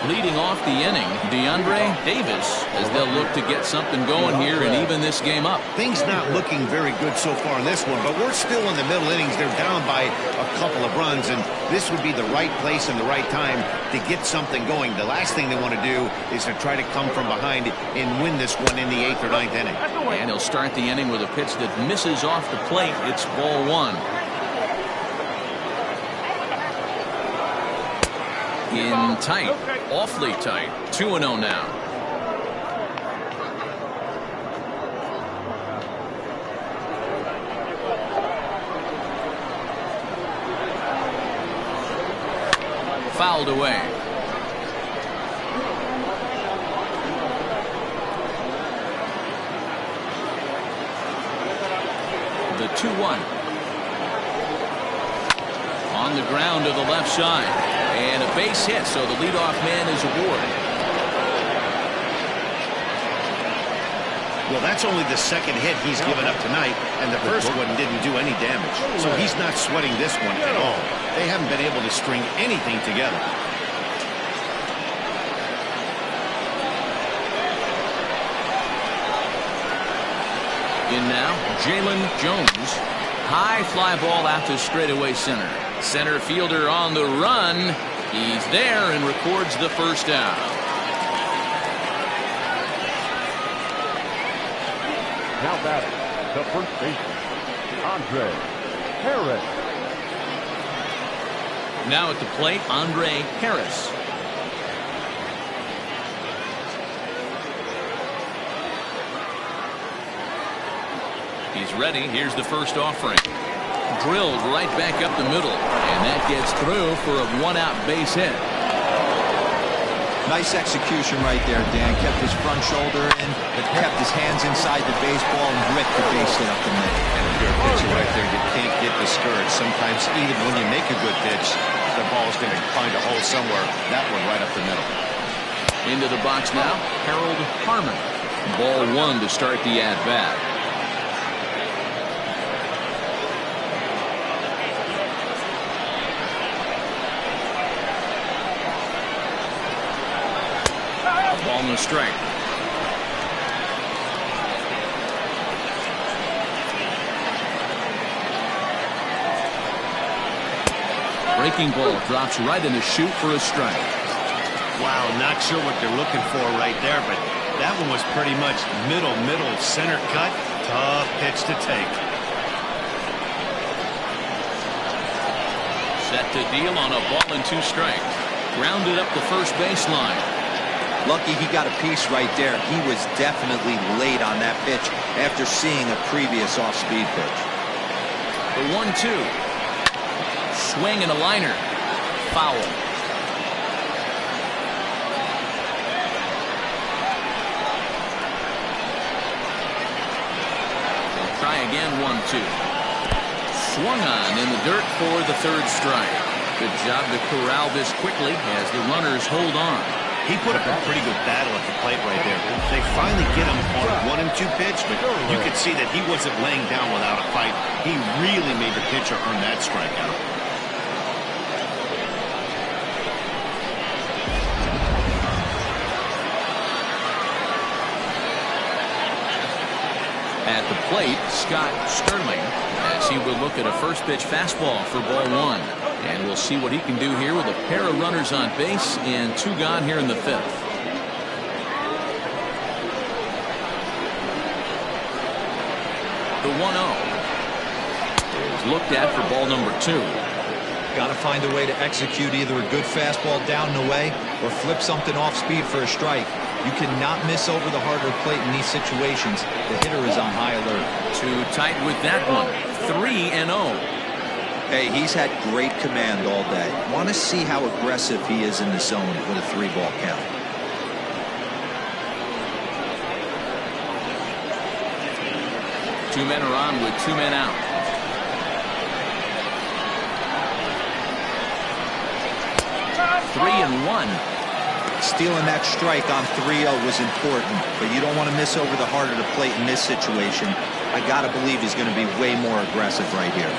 Leading off the inning, DeAndre Davis, as they'll look to get something going here and even this game up. Things not looking very good so far in this one, but we're still in the middle innings. They're down by a couple of runs, and this would be the right place and the right time to get something going. The last thing they want to do is to try to come from behind and win this one in the 8th or 9th inning. And he'll start the inning with a pitch that misses off the plate. It's ball one. In tight, awfully tight. 2-0 now. Fouled away. The 2-1. On the ground to the left side. And a base hit, so the leadoff man is aboard. Well, that's only the second hit he's given up tonight, and the first one didn't do any damage. So he's not sweating this one at all. They haven't been able to string anything together. In now, Jalen Jones. High fly ball out to straightaway center. Center fielder on the run. He's there and records the first out. Now batting, the first baseman, Andre Harris. Now at the plate, Andre Harris. He's ready. Here's the first offering. Drilled right back up the middle, and that gets through for a one-out base hit. Nice execution right there, Dan. Kept his front shoulder in, but kept his hands inside the baseball and ripped the base hit up the middle. And if you're a pitcher right there, you can't get discouraged. Sometimes even when you make a good pitch, the ball's going to find a hole somewhere. That one right up the middle. Into the box now, Harold Harmon. Ball one to start the at-bat. Ball and a strike. Breaking ball drops right in the chute for a strike. Wow, not sure what they're looking for right there, but that one was pretty much middle, center cut. Tough pitch to take. Set to deal on a ball and two strikes. Grounded up the first baseline. Lucky he got a piece right there. He was definitely late on that pitch after seeing a previous off-speed pitch. The 1-2. Swing and a liner. Foul. They'll try again. 1-2. Swung on in the dirt for the third strike. Good job to corral this quickly as the runners hold on. He put up a pretty good battle at the plate right there. They finally get him on a 1-2 pitch, but you could see that he wasn't laying down without a fight. He really made the pitcher earn that strikeout. At the plate, Scott Sterling, as he will look at a first pitch fastball for ball one. And we'll see what he can do here with a pair of runners on base and two gone here in the fifth. The 1-0 is looked at for ball number two. Got to find a way to execute either a good fastball down and away or flip something off speed for a strike. You cannot miss over the harder plate in these situations. The hitter is on high alert. Too tight with that one. 3-0. Hey, he's had great command all day. Want to see how aggressive he is in the zone with a 3-ball count. Two men are on with two men out. Three and one. Stealing that strike on 3-0 was important, but you don't want to miss over the heart of the plate in this situation. I got to believe he's going to be way more aggressive right here.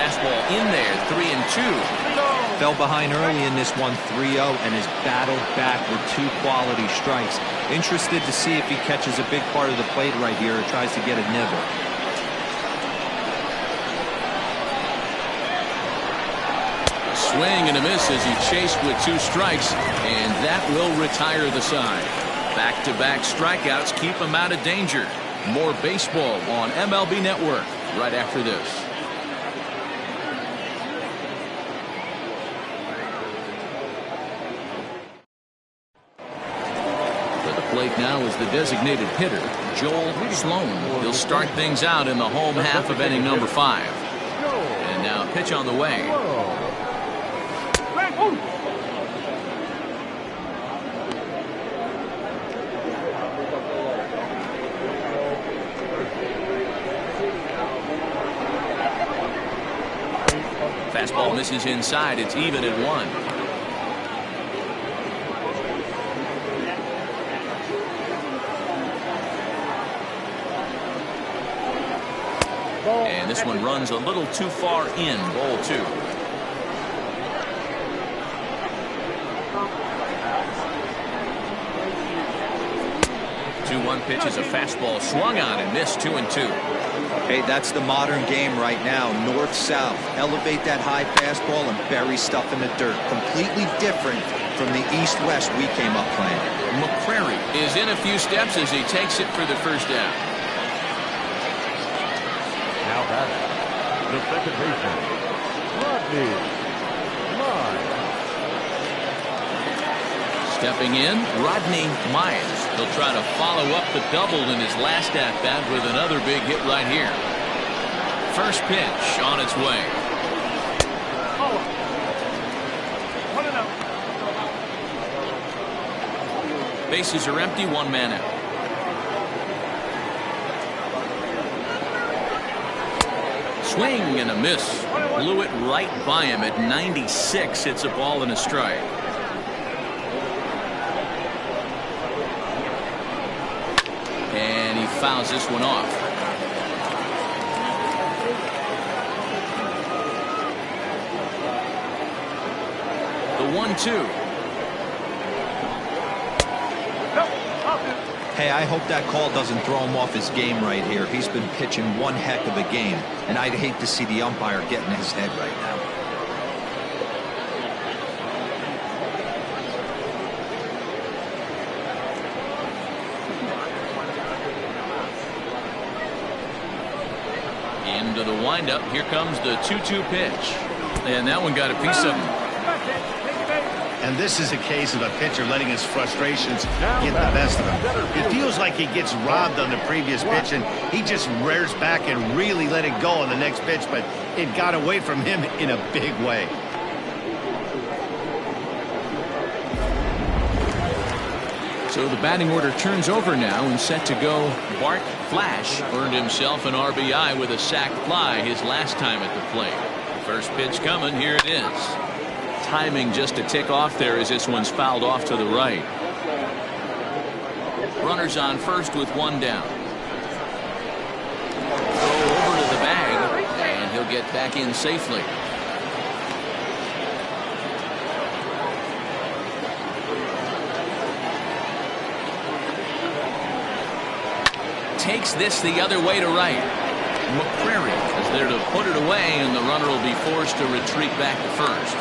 fastball in there, 3-2. Fell behind early in this one, 3-0, and has battled back with 2 quality strikes. Interested to see if he catches a big part of the plate right here or tries to get a nibble. Swing and a miss as he chased with 2 strikes, and that will retire the side. Back-to-back strikeouts keep him out of danger. More baseball on MLB Network right after this. To the plate now is the designated hitter, Joel Sloan. He'll start things out in the home half of inning number 5. And now a pitch on the way. Fastball misses inside. It's even at 1. And this one runs a little too far in. Ball 2. 2-1 pitch is a fastball swung on and missed. 2-2. Hey, that's the modern game right now. North-south. Elevate that high fastball and bury stuff in the dirt. Completely different from the east-west we came up playing. McCrary is in a few steps as he takes it for the first down. Now batting, the second baseman, Rodney Mize. Stepping in, Rodney Mize. He'll try to follow up the double in his last at-bat with another big hit right here. First pitch on its way. Bases are empty, 1 man out. Swing and a miss. Blew it right by him at 96. It's a ball and a strike. And he fouls this one off. The 1-2. Hey, I hope that call doesn't throw him off his game right here. He's been pitching one heck of a game, and I'd hate to see the umpire get in his head right now. Into the windup. Here comes the 2-2 pitch. And that one got a piece of him. And this is a case of a pitcher letting his frustrations get the best of him. It feels like he gets robbed on the previous pitch, and he just rears back and really let it go on the next pitch, but it got away from him in a big way. So the batting order turns over now and set to go. Bart Flash earned himself an RBI with a sac fly his last time at the plate. First pitch coming. Here it is. Timing just a tick off there as this one's fouled off to the right. Runners on first with 1 down. Throw over to the bag, and he'll get back in safely. Takes this the other way to right. McCrary is there to put it away, and the runner will be forced to retreat back to first.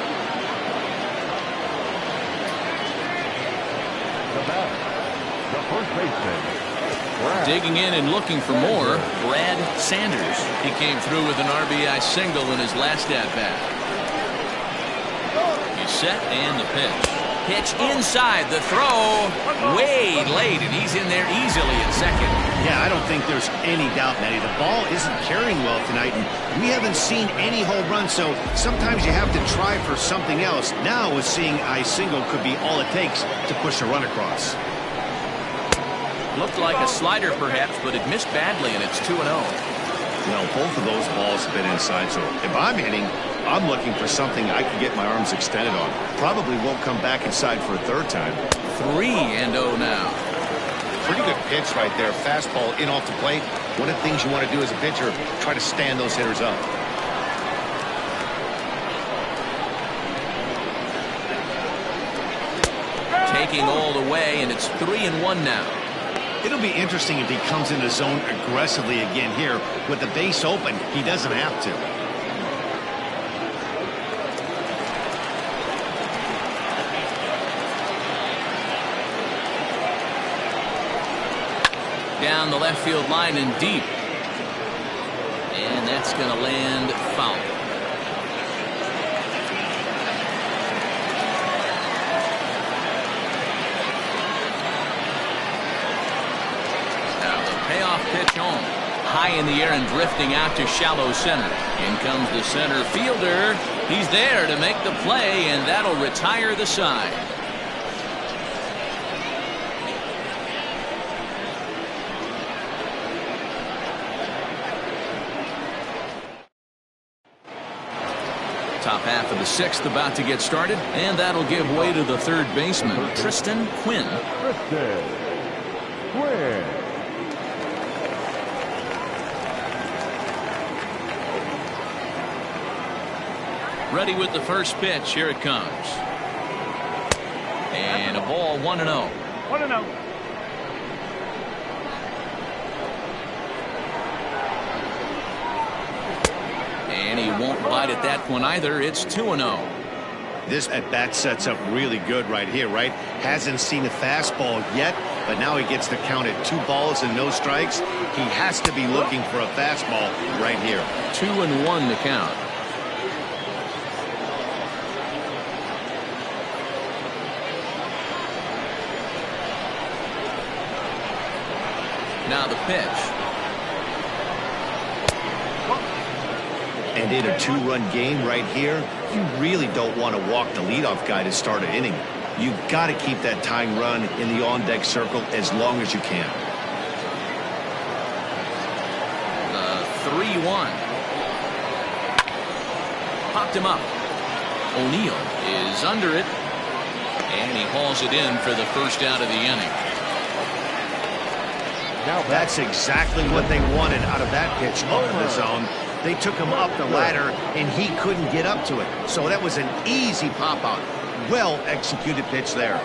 The first baseman, Digging in and looking for more, Brad Sanders. He came through with an RBI single in his last at-bat. He's set and the pitch. Pitch inside, the throw way late, and he's in there easily at second. Yeah, I don't think there's any doubt, Matty. The ball isn't carrying well tonight, and we haven't seen any home runs, so sometimes you have to try for something else. Now, with seeing a single could be all it takes to push a run across. Looked like a slider, perhaps, but it missed badly, and it's 2-0. Well, both of those balls have been inside, so if I'm hitting, I'm looking for something I can get my arms extended on. Probably won't come back inside for a third time. 3-0 now. Pretty good pitch right there. Fastball in off the plate. One of the things you want to do as a pitcher, try to stand those hitters up. taking all the way, and it's 3-1 now. It'll be interesting if he comes in the zone aggressively again here. With the base open, he doesn't have to. Down the left field line and deep. And that's going to land foul. Now the payoff pitch home. High in the air and drifting out to shallow center. In comes the center fielder. He's there to make the play, and that'll retire the side. Top half of the sixth about to get started, and that'll give way to the third baseman, Tristan Quinn. Tristan Quinn. Ready with the first pitch. Here it comes. And a ball 1-0. 1-0. And he won't bite at that one either. It's 2-0. This at-bat sets up really good right here, right? Hasn't seen a fastball yet, but now he gets to count at 2 balls and no strikes. He has to be looking for a fastball right here. 2-1 the count. Now the pitch. And in a 2-run game right here, you really don't want to walk the leadoff guy to start an inning. You've got to keep that tying run in the on-deck circle as long as you can. The 3-1. Popped him up. O'Neill is under it. And he hauls it in for the first out of the inning. Now that's exactly what they wanted out of that pitch off of the zone. They took him up the ladder, and he couldn't get up to it. So that was an easy pop-out. Well-executed pitch there.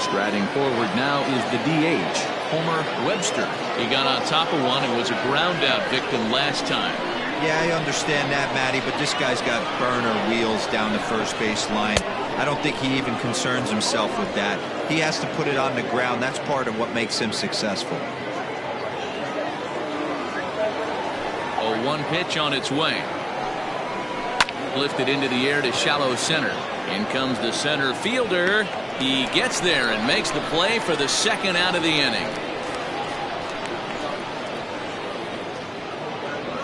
Striding forward now is the DH, Homer Webster. He got on top of one and was a ground-out victim last time. Yeah, I understand that, Matty, but this guy's got burner wheels down the first base line. I don't think he even concerns himself with that. He has to put it on the ground. That's part of what makes him successful. 0-1 pitch on its way. Lifted into the air to shallow center. In comes the center fielder. He gets there and makes the play for the second out of the inning.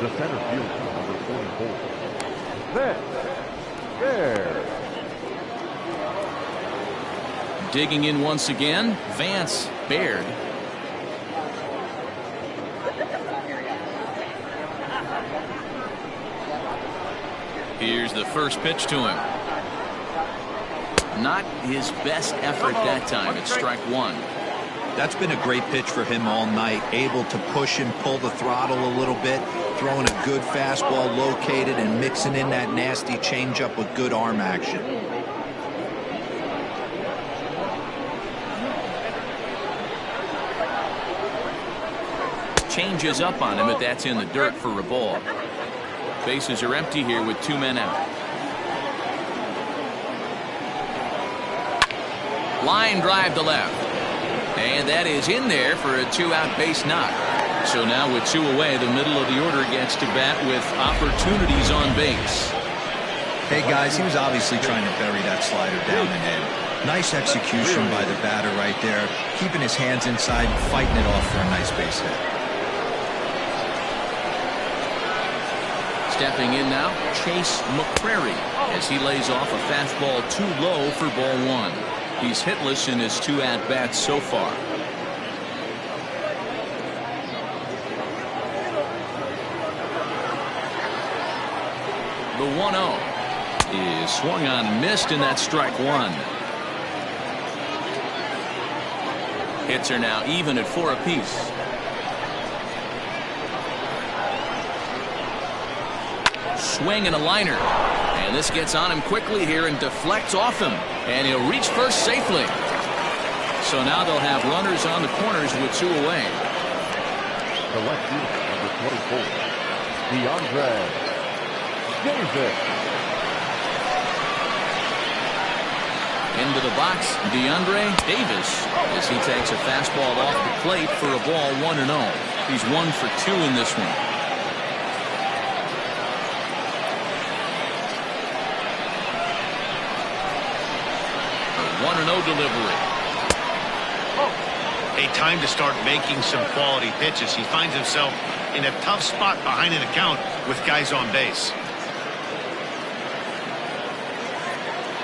The center fielder, number 44. There. Digging in once again, Vance Baird. Here's the first pitch to him. Not his best effort that time. It's strike one. That's been a great pitch for him all night. Able to push and pull the throttle a little bit. Throwing a good fastball located and mixing in that nasty changeup with good arm action. Changes up on him, but that's in the dirt for a ball. Bases are empty here with 2 men out. Line drive to left. And that is in there for a 2-out base knock. So now with 2 away, the middle of the order gets to bat with opportunities on base. Hey guys, he was obviously trying to bury that slider down and in. Nice execution by the batter right there. Keeping his hands inside, fighting it off for a nice base hit. Stepping in now, Chase McCrary, as he lays off a fastball too low for ball 1. He's hitless in his 2 at-bats so far. The 1-0 is swung on and missed, and that's strike 1. Hits are now even at 4 apiece. Swing and a liner, And this gets on him quickly here and deflects off him. And he'll reach first safely. So now they'll have runners on the corners with 2 away. The left fielder, number 24, DeAndre Davis. Into the box, DeAndre Davis, as he takes a fastball off the plate for a ball 1-0. He's 1 for 2 in this one. A 1-0 delivery. A time to start making some quality pitches. He finds himself in a tough spot behind an account with guys on base.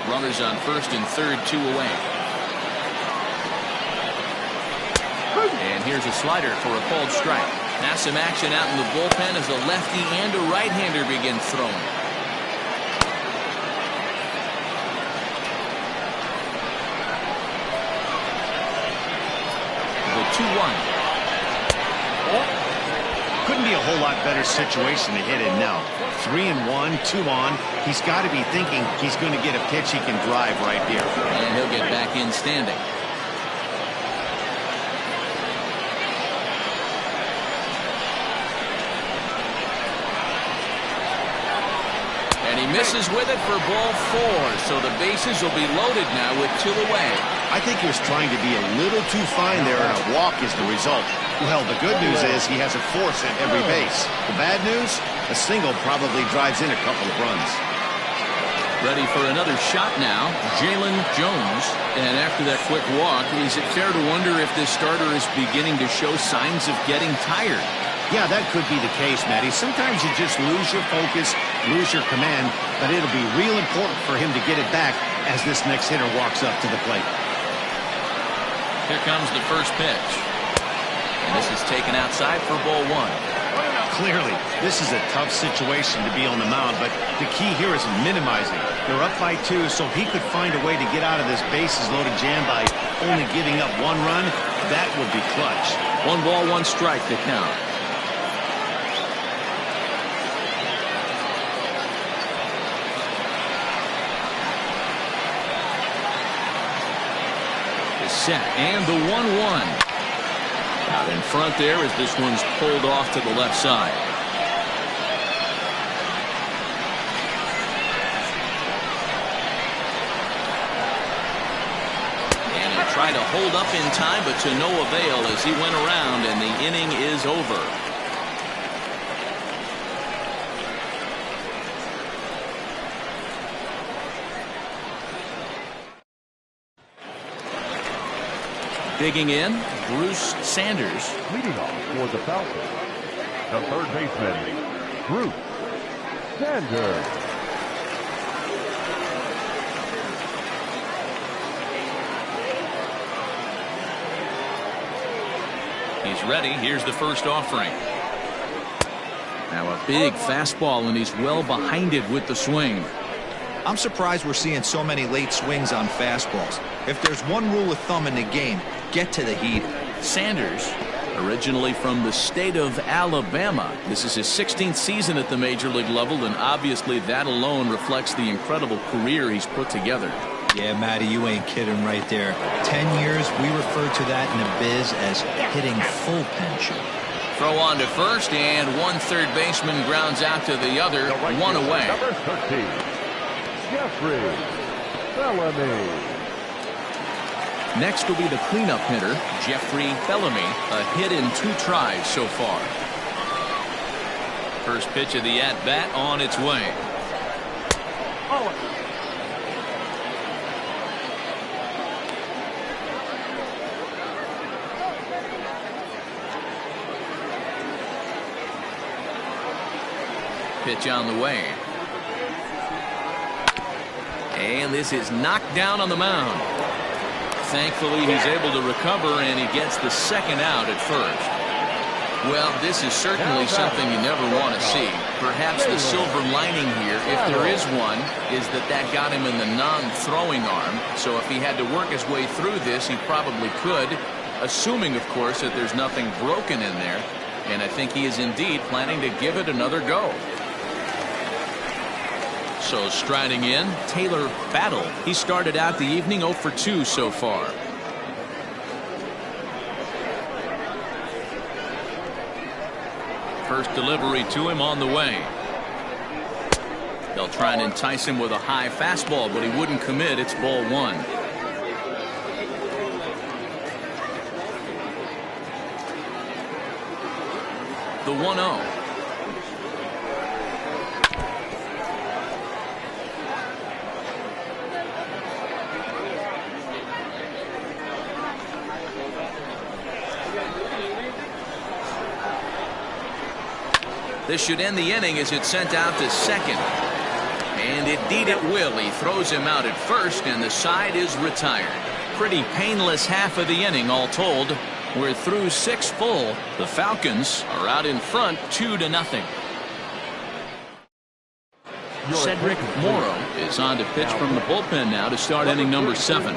Runners on first and third, 2 away. And here's a slider for a called strike. Now some action out in the bullpen as a lefty and a right-hander begin throwing. The 2-1. Couldn't be a whole lot better situation to hit in now. 3-1, 2 on. He's got to be thinking he's going to get a pitch he can drive right here. And he'll get back in standing. And he misses with it for ball 4. So the bases will be loaded now with 2 away. I think he was trying to be a little too fine there, and a walk is the result. Well, the good news is he has a force at every base. The bad news? A single probably drives in a couple of runs. Ready for another shot now, Jalen Jones. And after that quick walk, is it fair to wonder if this starter is beginning to show signs of getting tired? Yeah, that could be the case, Matty. Sometimes you just lose your focus, lose your command, but it'll be real important for him to get it back as this next hitter walks up to the plate. Here comes the first pitch. And this is taken outside for ball 1. Clearly, this is a tough situation to be on the mound, but the key here is minimizing. They're up by 2, so if he could find a way to get out of this bases-loaded jam by only giving up 1 run, that would be clutch. 1 ball, 1 strike to count. Set and the 1-1. Out in front there as this one's pulled off to the left side. And he tried to hold up in time, but to no avail as he went around, and the inning is over. Digging in, Bruce Sanders. Leading off for the Falcons, the third baseman, Bruce Sanders. He's ready. Here's the first offering. Now a big fastball, and he's well behind it with the swing. I'm surprised we're seeing so many late swings on fastballs. If there's one rule of thumb in the game, get to the heat. Sanders, originally from the state of Alabama. This is his 16th season at the major league level, and obviously that alone reflects the incredible career he's put together. Yeah, Matty, you ain't kidding right there. 10 years, we refer to that in the biz as hitting full pension. Throw on to first, and one third baseman grounds out to the other, 1 away. Number 13, Jeffrey Bellamy. Next will be the cleanup hitter, Jeffrey Bellamy, a hit in 2 tries so far. First pitch of the at-bat on its way. Pitch on the way. And this is knocked down on the mound. Thankfully, he's able to recover, and he gets the second out at first. Well, this is certainly something you never want to see. Perhaps the silver lining here, if there is one, is that got him in the non-throwing arm. So if he had to work his way through this, he probably could, assuming, of course, that there's nothing broken in there. And I think he is indeed planning to give it another go. So striding in, Taylor Battle. He started out the evening 0 for 2 so far. First delivery to him on the way. They'll try and entice him with a high fastball, but he wouldn't commit. It's ball 1. The 1-0. This should end the inning as it's sent out to second. And indeed it will. He throws him out at first, and the side is retired. Pretty painless half of the inning, all told. We're through 6 full. The Falcons are out in front 2-0. Cedric Morrow is on to pitch from the bullpen now to start inning number 7.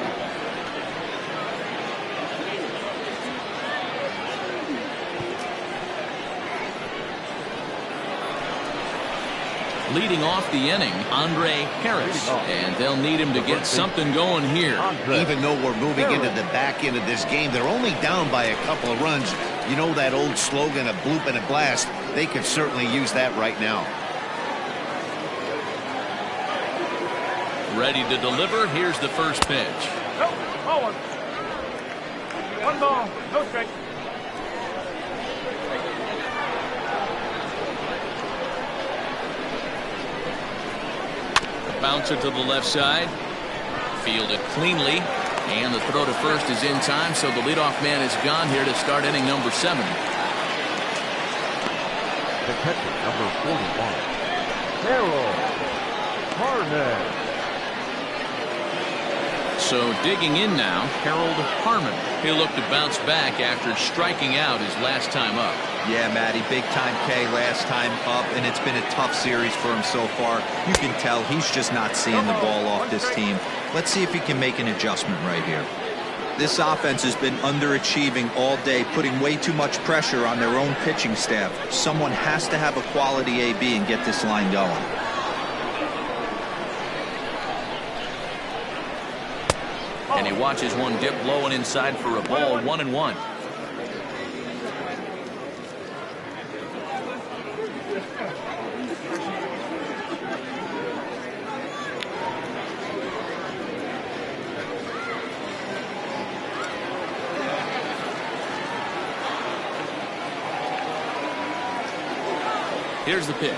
Leading off the inning, Andre Harris, and they'll need him to get something going here. Even though we're moving into the back end of this game, they're only down by a couple of runs. You know that old slogan, a bloop and a blast. They could certainly use that right now. Ready to deliver. Here's the first pitch. No, ball 1. 1 ball, no strike. Bouncer to the left side. Fielded cleanly. And the throw to first is in time, so the leadoff man is gone here to start inning number 7. The catcher, number 41, Harold Harmon. So digging in now, Harold Harmon. He'll look to bounce back after striking out his last time up. Yeah, Matty, big time K last time up, and it's been a tough series for him so far. You can tell he's just not seeing the ball off this team. Let's see if he can make an adjustment right here. This offense has been underachieving all day, putting way too much pressure on their own pitching staff. Someone has to have a quality AB and get this line going. And he watches one dip low and inside for a ball. 1-1. Here's the pitch.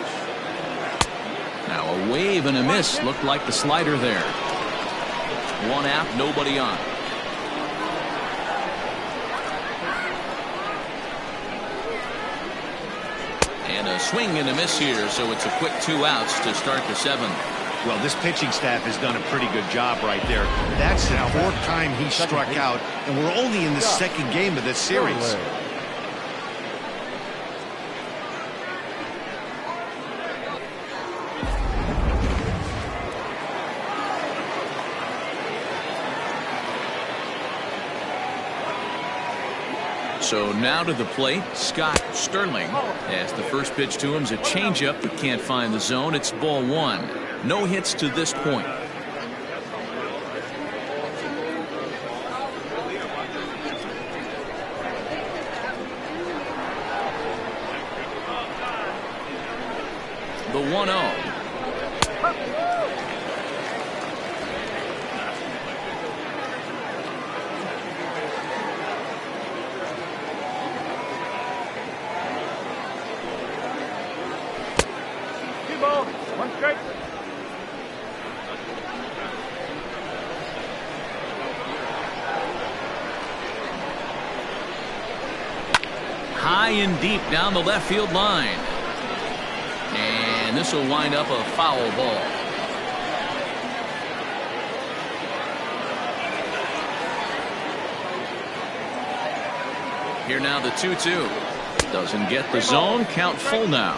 Now a wave and a miss. Looked like the slider there. One out, nobody on. And a swing and a miss here, so it's a quick 2 outs to start the 7th. Well, this pitching staff has done a pretty good job right there. That's the 4th time he struck out, and we're only in the 2nd game of this series. So now to the plate, Scott Sterling. As the first pitch to him is a changeup but can't find the zone. It's ball 1. No hits to this point. The 1-0. Ball, 1 strike. High and deep down the left field line. And this will wind up a foul ball. Here now the 2-2. Doesn't get the zone. Count full now.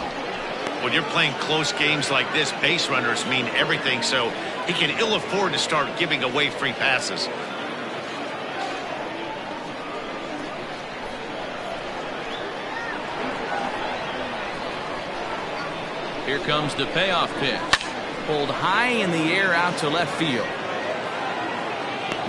When you're playing close games like this, base runners mean everything, so he can ill afford to start giving away free passes. Here comes the payoff pitch. Pulled high in the air out to left field.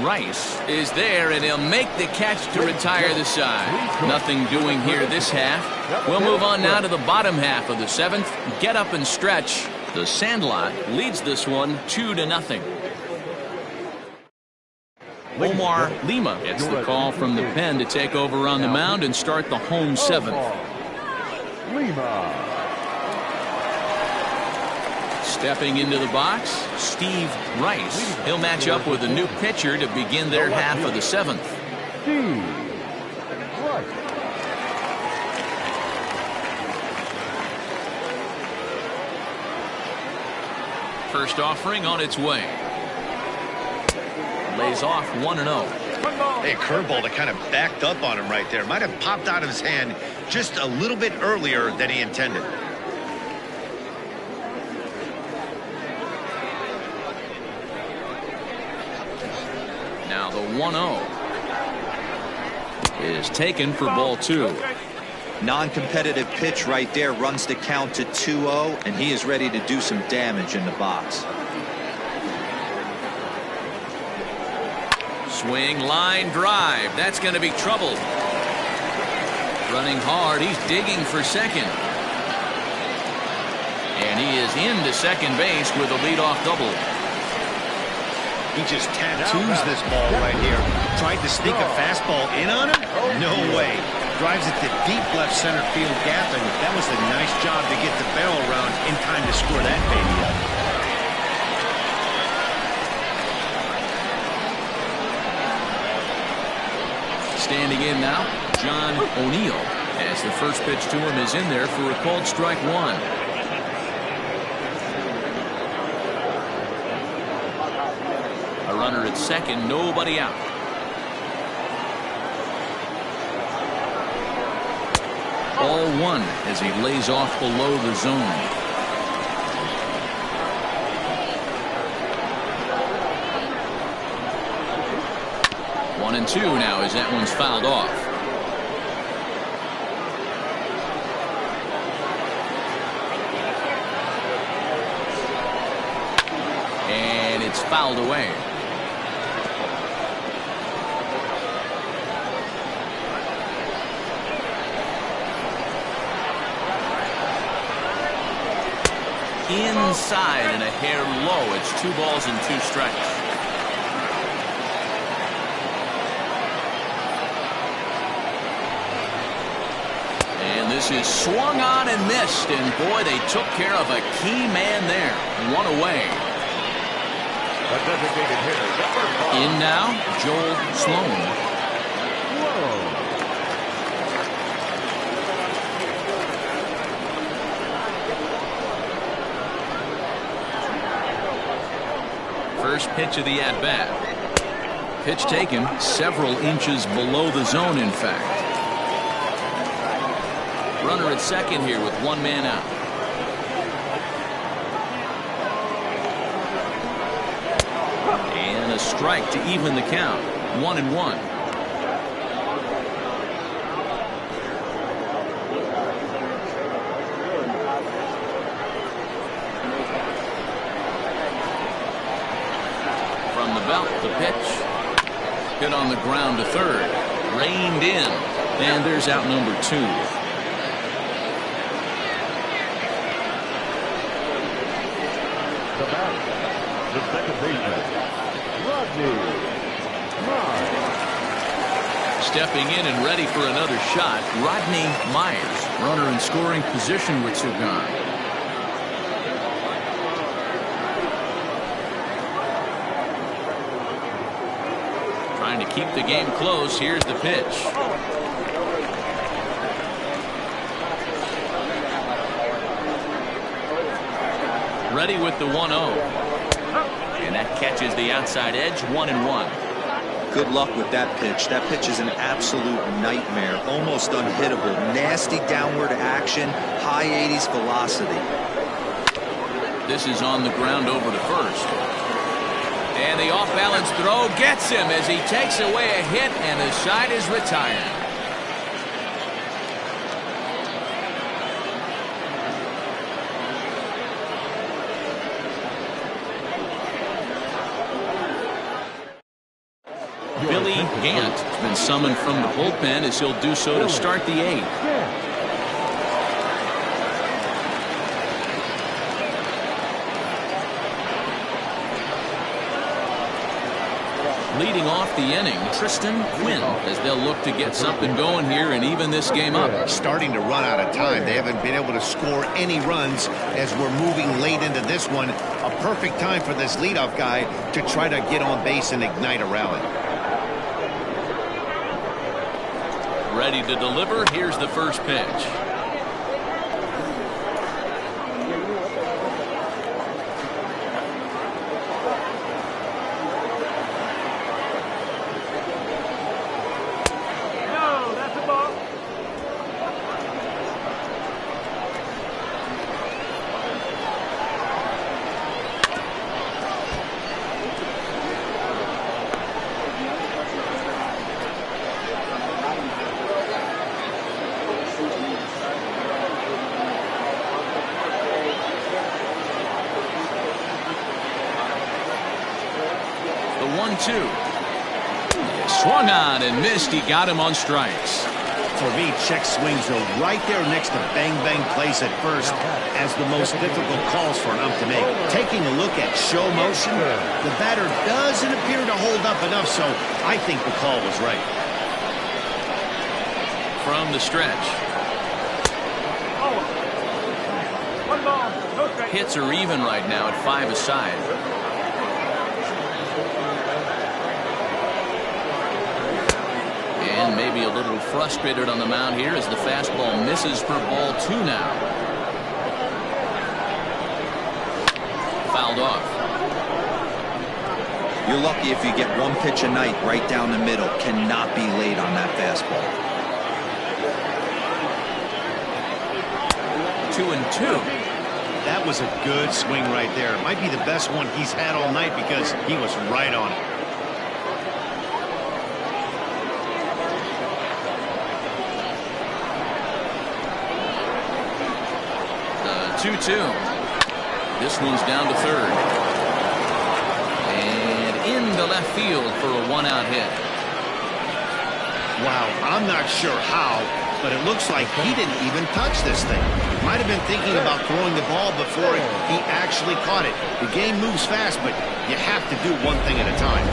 Rice is there, and he'll make the catch to retire the side. Nothing doing here this half. We'll move on now to the bottom half of the 7th. Get up and stretch. The Sandlot leads this one 2-0. Omar Lima gets the call from the pen to take over on the mound and start the home 7th. Lima. Stepping into the box, Steve Rice. He'll match up with a new pitcher to begin their half of the 7th. Steve Rice. First offering on its way. Lays off 1-0. Hey, curveball that kind of backed up on him right there. Might have popped out of his hand just a little bit earlier than he intended. Now the 1-0 is taken for ball 2. Non-competitive pitch right there, runs the count to 2-0, and he is ready to do some damage in the box. Swing, line, drive. That's going to be trouble. Running hard. He's digging for second. And he is into second base with a leadoff double. He just tattoos this ball right here. Tried to sneak a fastball in on him? No way. Drives it to deep left center field gap, and that was a nice job to get the barrel around in time to score that baby up. Standing in now, John O'Neill, as the first pitch to him is in there for a called strike 1. A runner at second, nobody out. Ball 1 as he lays off below the zone. One and 2 now as that one's fouled off. And it's fouled away. Inside and a hair low. It's 2 balls and 2 strikes. This is swung on and missed, and boy, they took care of a key man there. 1 away. A designated hitter, number 5. In now, Joel Sloan. First pitch of the at-bat. Pitch taken several inches below the zone, in fact. Runner at second here with 1 man out. And a strike to even the count. 1-1. From the belt, the pitch. Hit on the ground to third. Reined in. And there's out number 2. The batter, the second baseman, Rodney Myers. Stepping in and ready for another shot, Rodney Myers. Runner in scoring position with 2 gone. Trying to keep the game close. Here's the pitch. Ready with the 1-0. And that catches the outside edge. 1-1. Good luck with that pitch. That pitch is an absolute nightmare. Almost unhittable. Nasty downward action. High 80s velocity. This is on the ground over to first. And the off-balance throw gets him as he takes away a hit, and the side is retired. Billy Gant has been summoned from the bullpen as he'll do so to start the 8th. Leading off the inning, Tristan Quinn, as they'll look to get something going here and even this game up. Starting to run out of time. They haven't been able to score any runs as we're moving late into this one. A perfect time for this leadoff guy to try to get on base and ignite a rally. Ready to deliver. Here's the first pitch. The 1-2. Swung on and missed. He got him on strikes. For me, check swings are right there next to bang-bang plays at first as the most difficult calls for an ump to make. Taking a look at show motion, the batter doesn't appear to hold up enough, so I think the call was right. From the stretch. Hits are even right now at 5 aside. And maybe a little frustrated on the mound here as the fastball misses for ball 2 now. Fouled off. You're lucky if you get one pitch a night right down the middle. Cannot be late on that fastball. 2-2. That was a good swing right there. It might be the best one he's had all night because he was right on it. The 2-2. This one's down to third. And into left field for a 1-out hit. Wow, I'm not sure how, but it looks like he didn't even touch this thing. Might have been thinking about throwing the ball before he actually caught it. The game moves fast, but you have to do one thing at a time.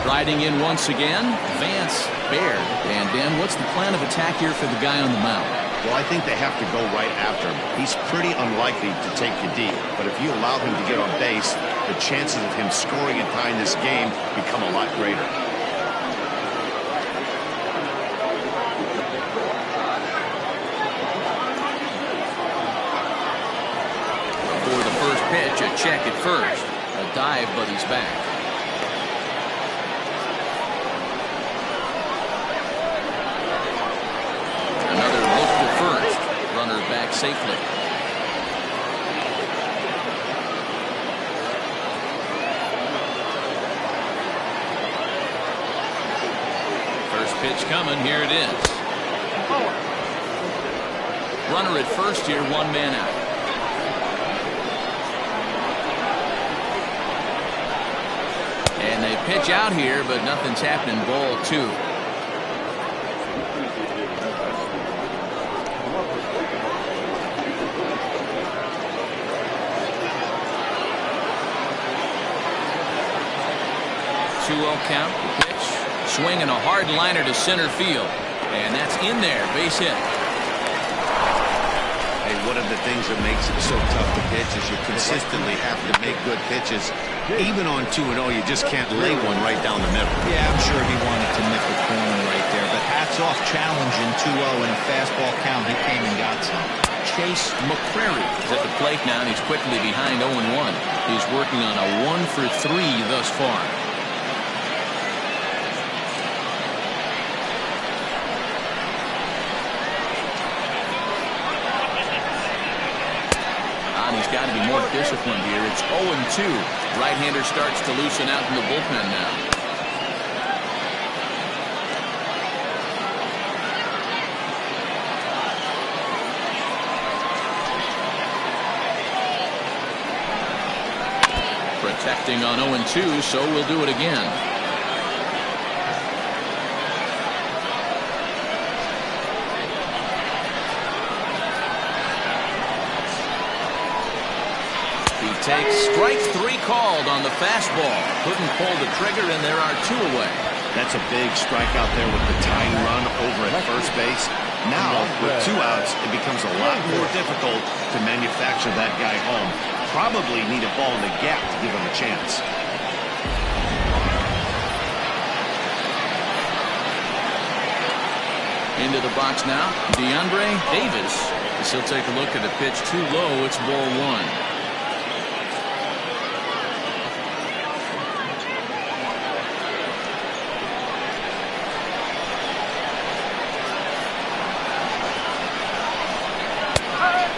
Riding in once again, Vance Baird. And Dan, what's the plan of attack here for the guy on the mound? Well, I think they have to go right after him. He's pretty unlikely to take you deep, but if you allow him to get on base, the chances of him scoring and tying this game become a lot greater. For the first pitch, a check at first. A dive, but he's back. Another look to first. Runner back safely. First pitch coming. Here it is. Runner at first here, 1 man out. And they pitch out here, but nothing's happening. Ball 2. Count. The pitch. Swinging a hard liner to center field. And that's in there. Base hit. Hey, one of the things that makes it so tough to pitch is you consistently have to make good pitches. Even on 2-0, you just can't lay one right down the middle. Yeah, I'm sure he wanted to nip a corner right there, but hats off challenging 2-0 in a fastball count. He came and got some. Chase McCrary is at the plate now, and he's quickly behind 0-1. He's working on a 1 for 3 thus far. Got to be more disciplined here. It's 0-2. Right-hander starts to loosen out in the bullpen now. Protecting on 0-2, so we'll do it again. take. Strike 3 called on the fastball. Couldn't pull the trigger, and there are 2 away. That's a big strikeout there with the tying run over at first base. Now, with 2 outs, it becomes a lot more difficult to manufacture that guy home. Probably need a ball in the gap to give him a chance. Into the box now, DeAndre Davis. As he'll take a look at the pitch too low. It's ball 1.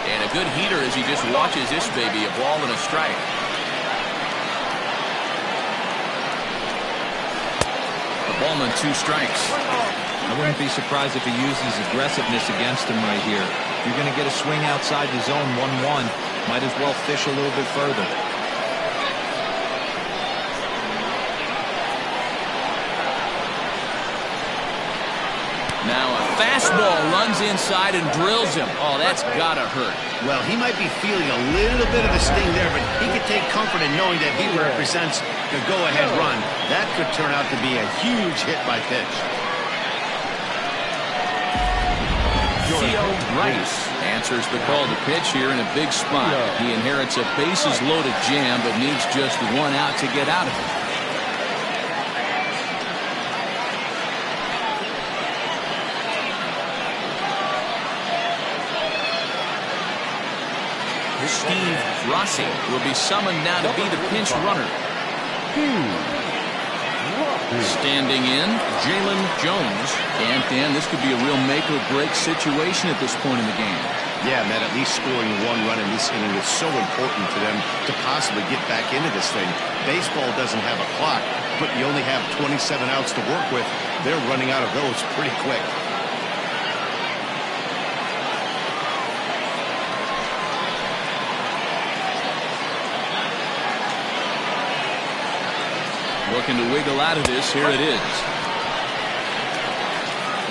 And a good heater as he just watches this baby, a ball and a strike. The ballman 2 strikes. I wouldn't be surprised if he uses aggressiveness against him right here. If you're going to get a swing outside the zone 1-1, might as well fish a little bit further. Now a fastball runs inside and drills him. Oh, that's gotta hurt. Well, he might be feeling a little bit of a sting there, but he can take comfort in knowing that he represents the go-ahead run. That could turn out to be a huge hit by pitch. Theo Rice answers the call to pitch here in a big spot. He inherits a bases-loaded jam, but needs just 1 out to get out of it. Steve Rossi will be summoned now to be the pinch runner. Standing in, Jalen Jones. And Dan, this could be a real make-or-break situation at this point in the game. Yeah, Matt, at least scoring 1 run in this inning is so important to them to possibly get back into this thing. Baseball doesn't have a clock, but you only have 27 outs to work with. They're running out of those pretty quick. Looking to wiggle out of this. Here it is.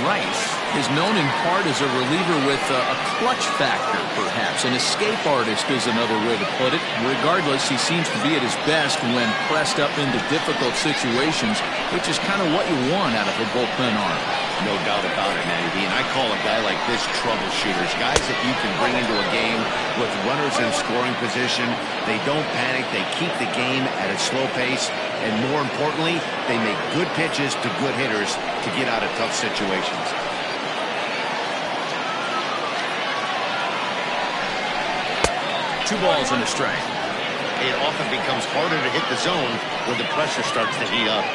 Rice is known in part as a reliever with a clutch factor, perhaps. An escape artist is another way to put it. Regardless, he seems to be at his best when pressed up into difficult situations, which is kind of what you want out of a bullpen arm. No doubt about it, Matty D. And I call a guy like this troubleshooters. Guys that you can bring into a game with runners in scoring position. They don't panic. They keep the game at a slow pace. And more importantly, they make good pitches to good hitters to get out of tough situations. Two balls and a strike. It often becomes harder to hit the zone when the pressure starts to heat up.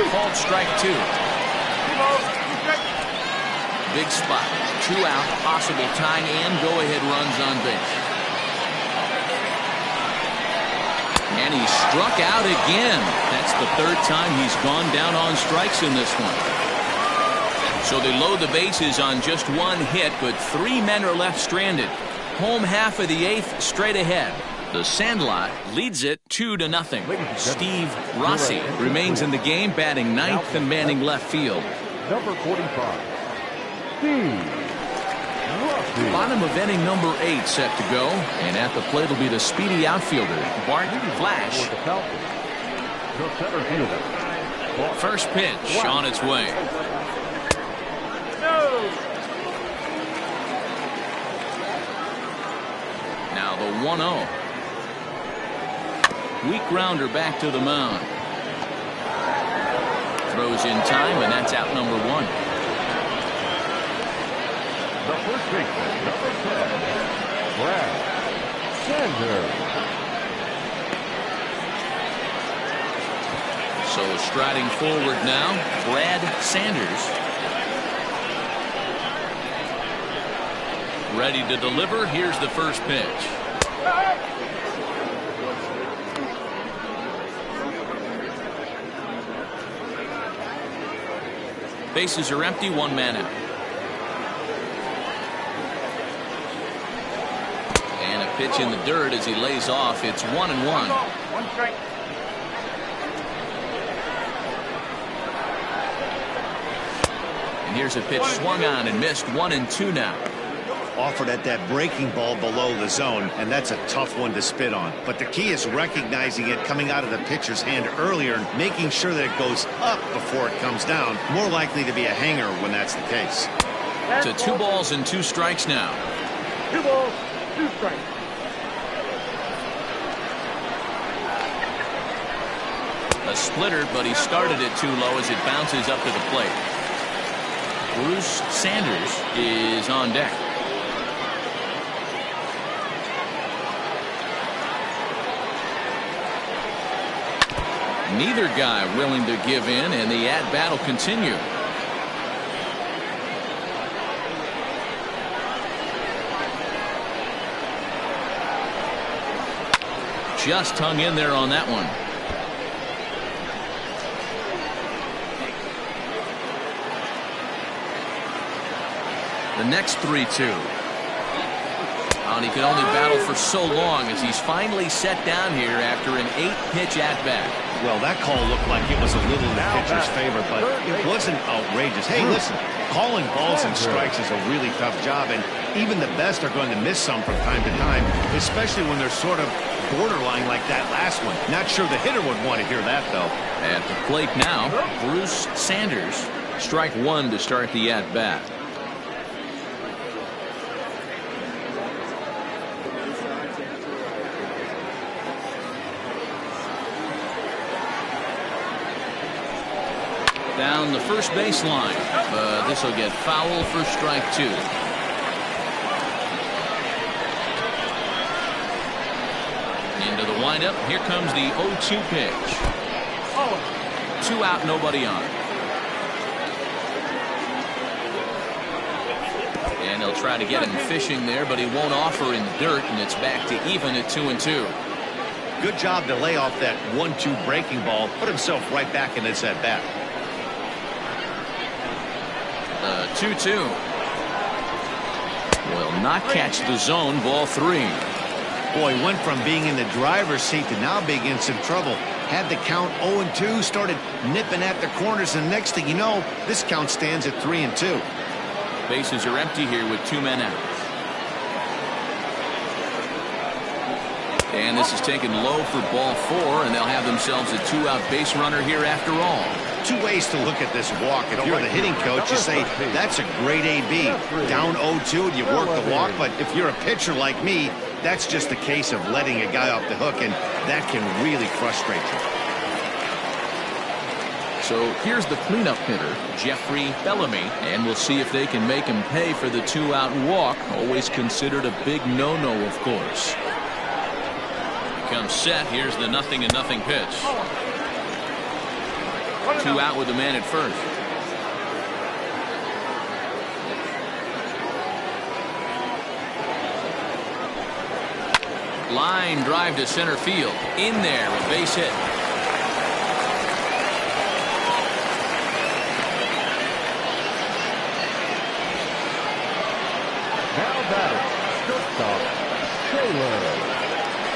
Called strike 2. Big spot. 2 out, possible tying and go-ahead runs on base. And he struck out again. That's the 3rd time he's gone down on strikes in this one. So they load the bases on just 1 hit, but 3 men are left stranded. Home half of the 8th straight ahead. The Sandlot leads it 2-0. Steve Rossi remains in the game, batting 9th and manning left field. Number 45, Steve Rossi. Bottom of inning number 8 set to go, and at the plate will be the speedy outfielder Bart Flash. The center fielder. First pitch on its way. Now the 1-0. Weak grounder back to the mound. Throws in time, and that's out number 1. The first baseman, number 10, Brad Sanders. So striding forward now, Brad Sanders. Ready to deliver. Here's the first pitch. Bases are empty, 1 man out. And a pitch in the dirt as he lays off. It's 1-1. 1 strike. here's a pitch swung on and missed. 1-2 now. Offered at that breaking ball below the zone, and that's a tough one to spit on. But the key is recognizing it coming out of the pitcher's hand earlier and making sure that it goes up before it comes down. More likely to be a hanger when that's the case. To 2 balls and 2 strikes now. 2 balls, 2 strikes. A splitter, but he started it too low as it bounces up to the plate. Bruce Sanders is on deck. Neither guy willing to give in, and the at-bat will continue. Just hung in there on that one. The next 3-2. And he could only battle for so long as he's finally set down here after an 8-pitch at-bat. Well, that call looked like it was a little in the pitcher's favor, but it wasn't outrageous. Hey, listen, calling balls and strikes is a really tough job, and even the best are going to miss some from time to time, especially when they're sort of borderline like that last one. Not sure the hitter would want to hear that, though. At the plate now, Bruce Sanders. Strike 1 to start the at-bat. Down the first baseline, but this will get foul for strike 2. Into the windup. Here comes the 0-2 pitch. 2 out, nobody on. And he'll try to get him fishing there, but he won't offer in dirt, and it's back to even at 2-2. Good job to lay off that 1-2 breaking ball, put himself right back in this at bat. 2-2 will not catch the zone. Ball 3. Boy, went from being in the driver's seat to now being in some trouble. Had the count 0-2, started nipping at the corners, and next thing you know, this count stands at 3-2. Bases are empty here with 2 men out. And this is taken low for ball 4, and they'll have themselves a 2-out base runner here after all. 2 ways to look at this walk. If you're the hitting coach, you say, that's a great AB. Down 0-2, you work the walk, but if you're a pitcher like me, that's just a case of letting a guy off the hook, and that can really frustrate you. So here's the cleanup hitter, Jeffrey Bellamy, and we'll see if they can make him pay for the 2-out walk. Always considered a big no-no, of course. Comes set. Here's the 0-0 pitch. 2 out with the man at first. Line drive to center field. In there, a base hit. Now batting, shortstop, Taylor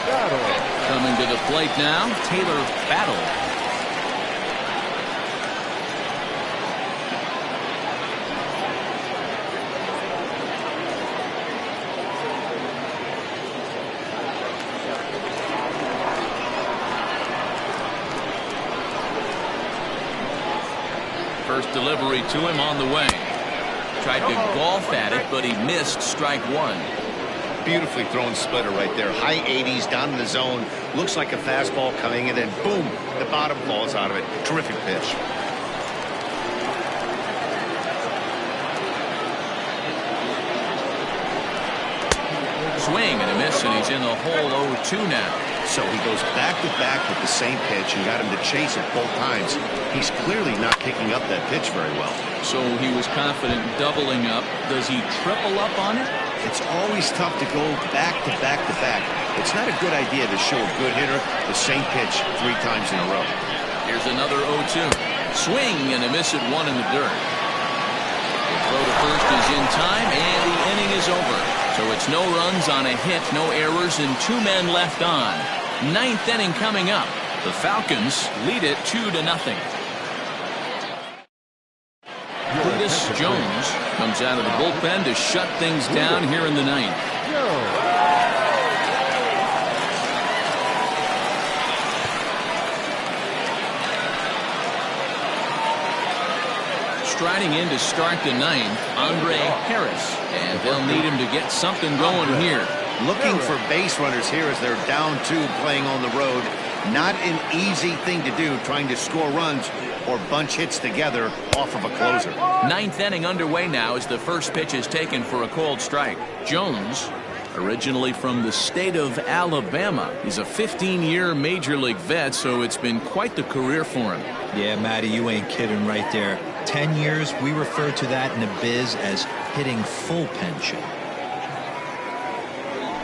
Battle. Coming to the plate now, Taylor Battle. First delivery to him on the way. Tried to golf at it, but he missed strike 1. Beautifully thrown splitter right there. High 80s down in the zone. Looks like a fastball coming in, and boom, the bottom falls out of it. Terrific pitch. Swing and a miss, and he's in the hole 0-2 now. So he goes back-to-back with the same pitch and got him to chase it both times. He's clearly not picking up that pitch very well. So he was confident doubling up. Does he triple up on it? It's always tough to go back-to-back-to-back. It's not a good idea to show a good hitter the same pitch 3 times in a row. Here's another 0-2. Swing and a miss at 1 in the dirt. The throw to first is in time, and the inning is over. So it's no runs on a hit, no errors, and 2 men left on. 9th inning coming up. The Falcons lead it 2-0. For this Cletus Jones comes out of the bullpen to shut things down here in the ninth. Striding in to start the ninth, Andre Harris, and they'll need him to get something going here. Looking for base runners here as they're down 2 playing on the road. Not an easy thing to do, trying to score runs or bunch hits together off of a closer. Ninth inning underway now as the first pitch is taken for a called strike. Jones, originally from the state of Alabama, he's a 15-year major league vet, so it's been quite the career for him. Yeah, Matty, you ain't kidding right there. 10 years, we refer to that in the biz as hitting full pension.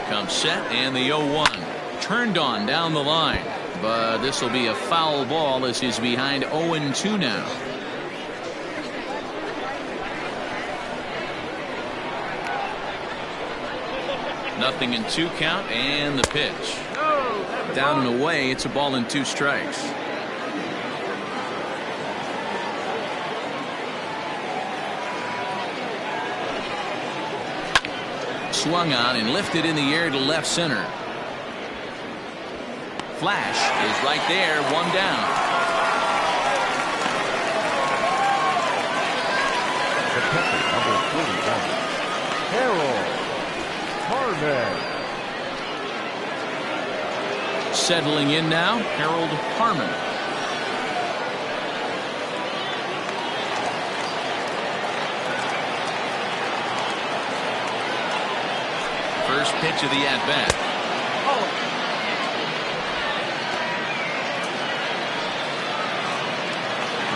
Comes set and the 0-1. Turned on down the line. But this will be a foul ball as he's behind 0-2 now. Nothing in 2 count and the pitch. Down and away, it's a ball and 2 strikes. Swung on and lifted in the air to left center. Flash is right there, 1 down. The catcher, number 41, Harold Harmon. Settling in now, Harold Harmon. First pitch of the at-bat.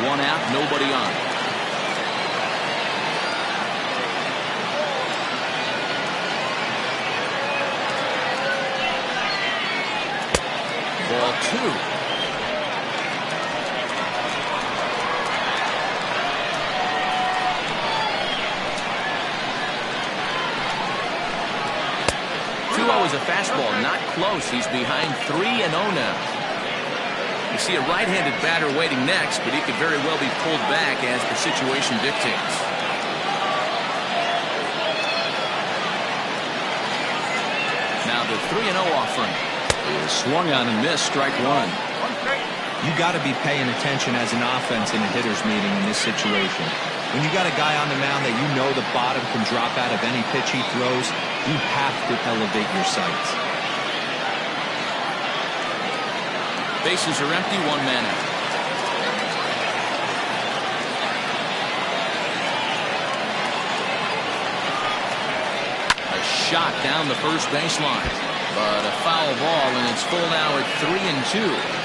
One out, nobody on. Ball 2. Is a fastball, not close. He's behind 3-0 now. You see a right-handed batter waiting next, but he could very well be pulled back as the situation dictates. Now the 3-0 offering is swung on and missed, strike 1. You got to be paying attention as an offense in a hitter's meeting in this situation. When you got a guy on the mound that you know the bottom can drop out of any pitch he throws, you have to elevate your sights. Bases are empty, 1 man out. A shot down the first baseline, but a foul ball, and it's full now at 3-2.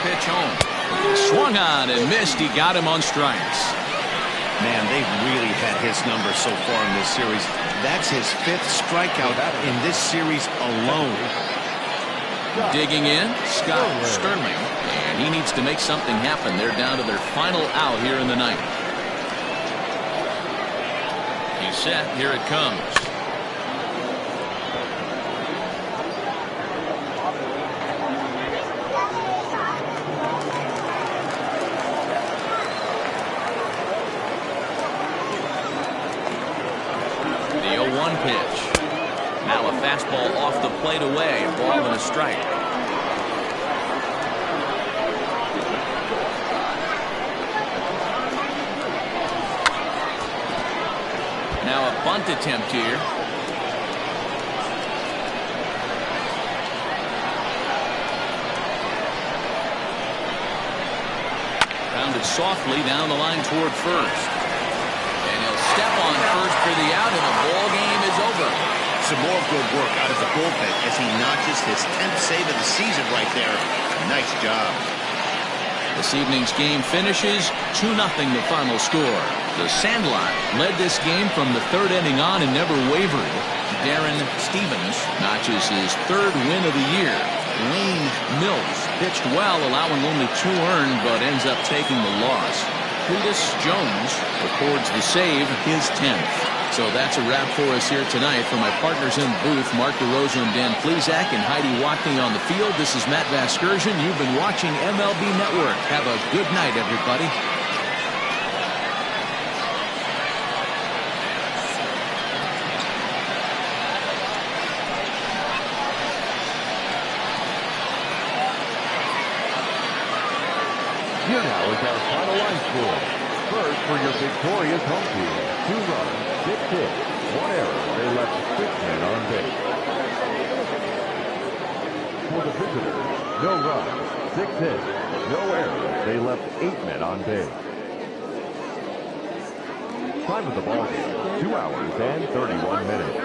Pitch home. Swung on and missed. He got him on strikes. Man, they've really had his number so far in this series. That's his 5th strikeout in this series alone. Digging in, Scott Sterling, and he needs to make something happen. They're down to their final out here in the ninth. He's set. Here it comes. Pitch. Now a fastball off the plate away. A ball and a strike. Now a bunt attempt here. Grounded softly down the line toward first. And he'll step on first for the out, and the ball game is over. Some more good work out of the bullpen as he notches his 10th save of the season right there. Nice job. This evening's game finishes 2-0 the final score. The Sandlot led this game from the 3rd inning on and never wavered. Darren Stevens notches his 3rd win of the year. Wayne Mills pitched well, allowing only 2 earned, but ends up taking the loss. Cletus Jones records the save, his 10th. So that's a wrap for us here tonight. For my partners in the booth, Mark DeRosa and Dan Plesac, and Heidi Watney on the field, this is Matt Vasgersian. You've been watching MLB Network. Have a good night, everybody. Here now is our final line score. First for your victorious home team. 2 runs, 6 hits, 1 error. They left 6 men on base. For the visitors, no runs, 6 hits, no errors. They left 8 men on base. Time of the ball game, 2 hours and 31 minutes.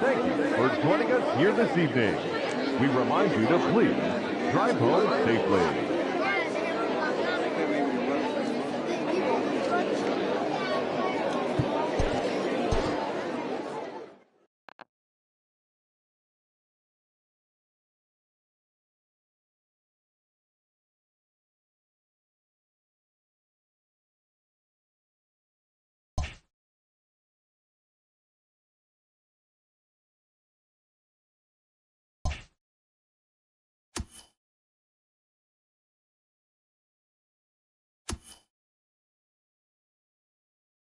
Thank you for joining us here this evening. We remind you to please drive home safely.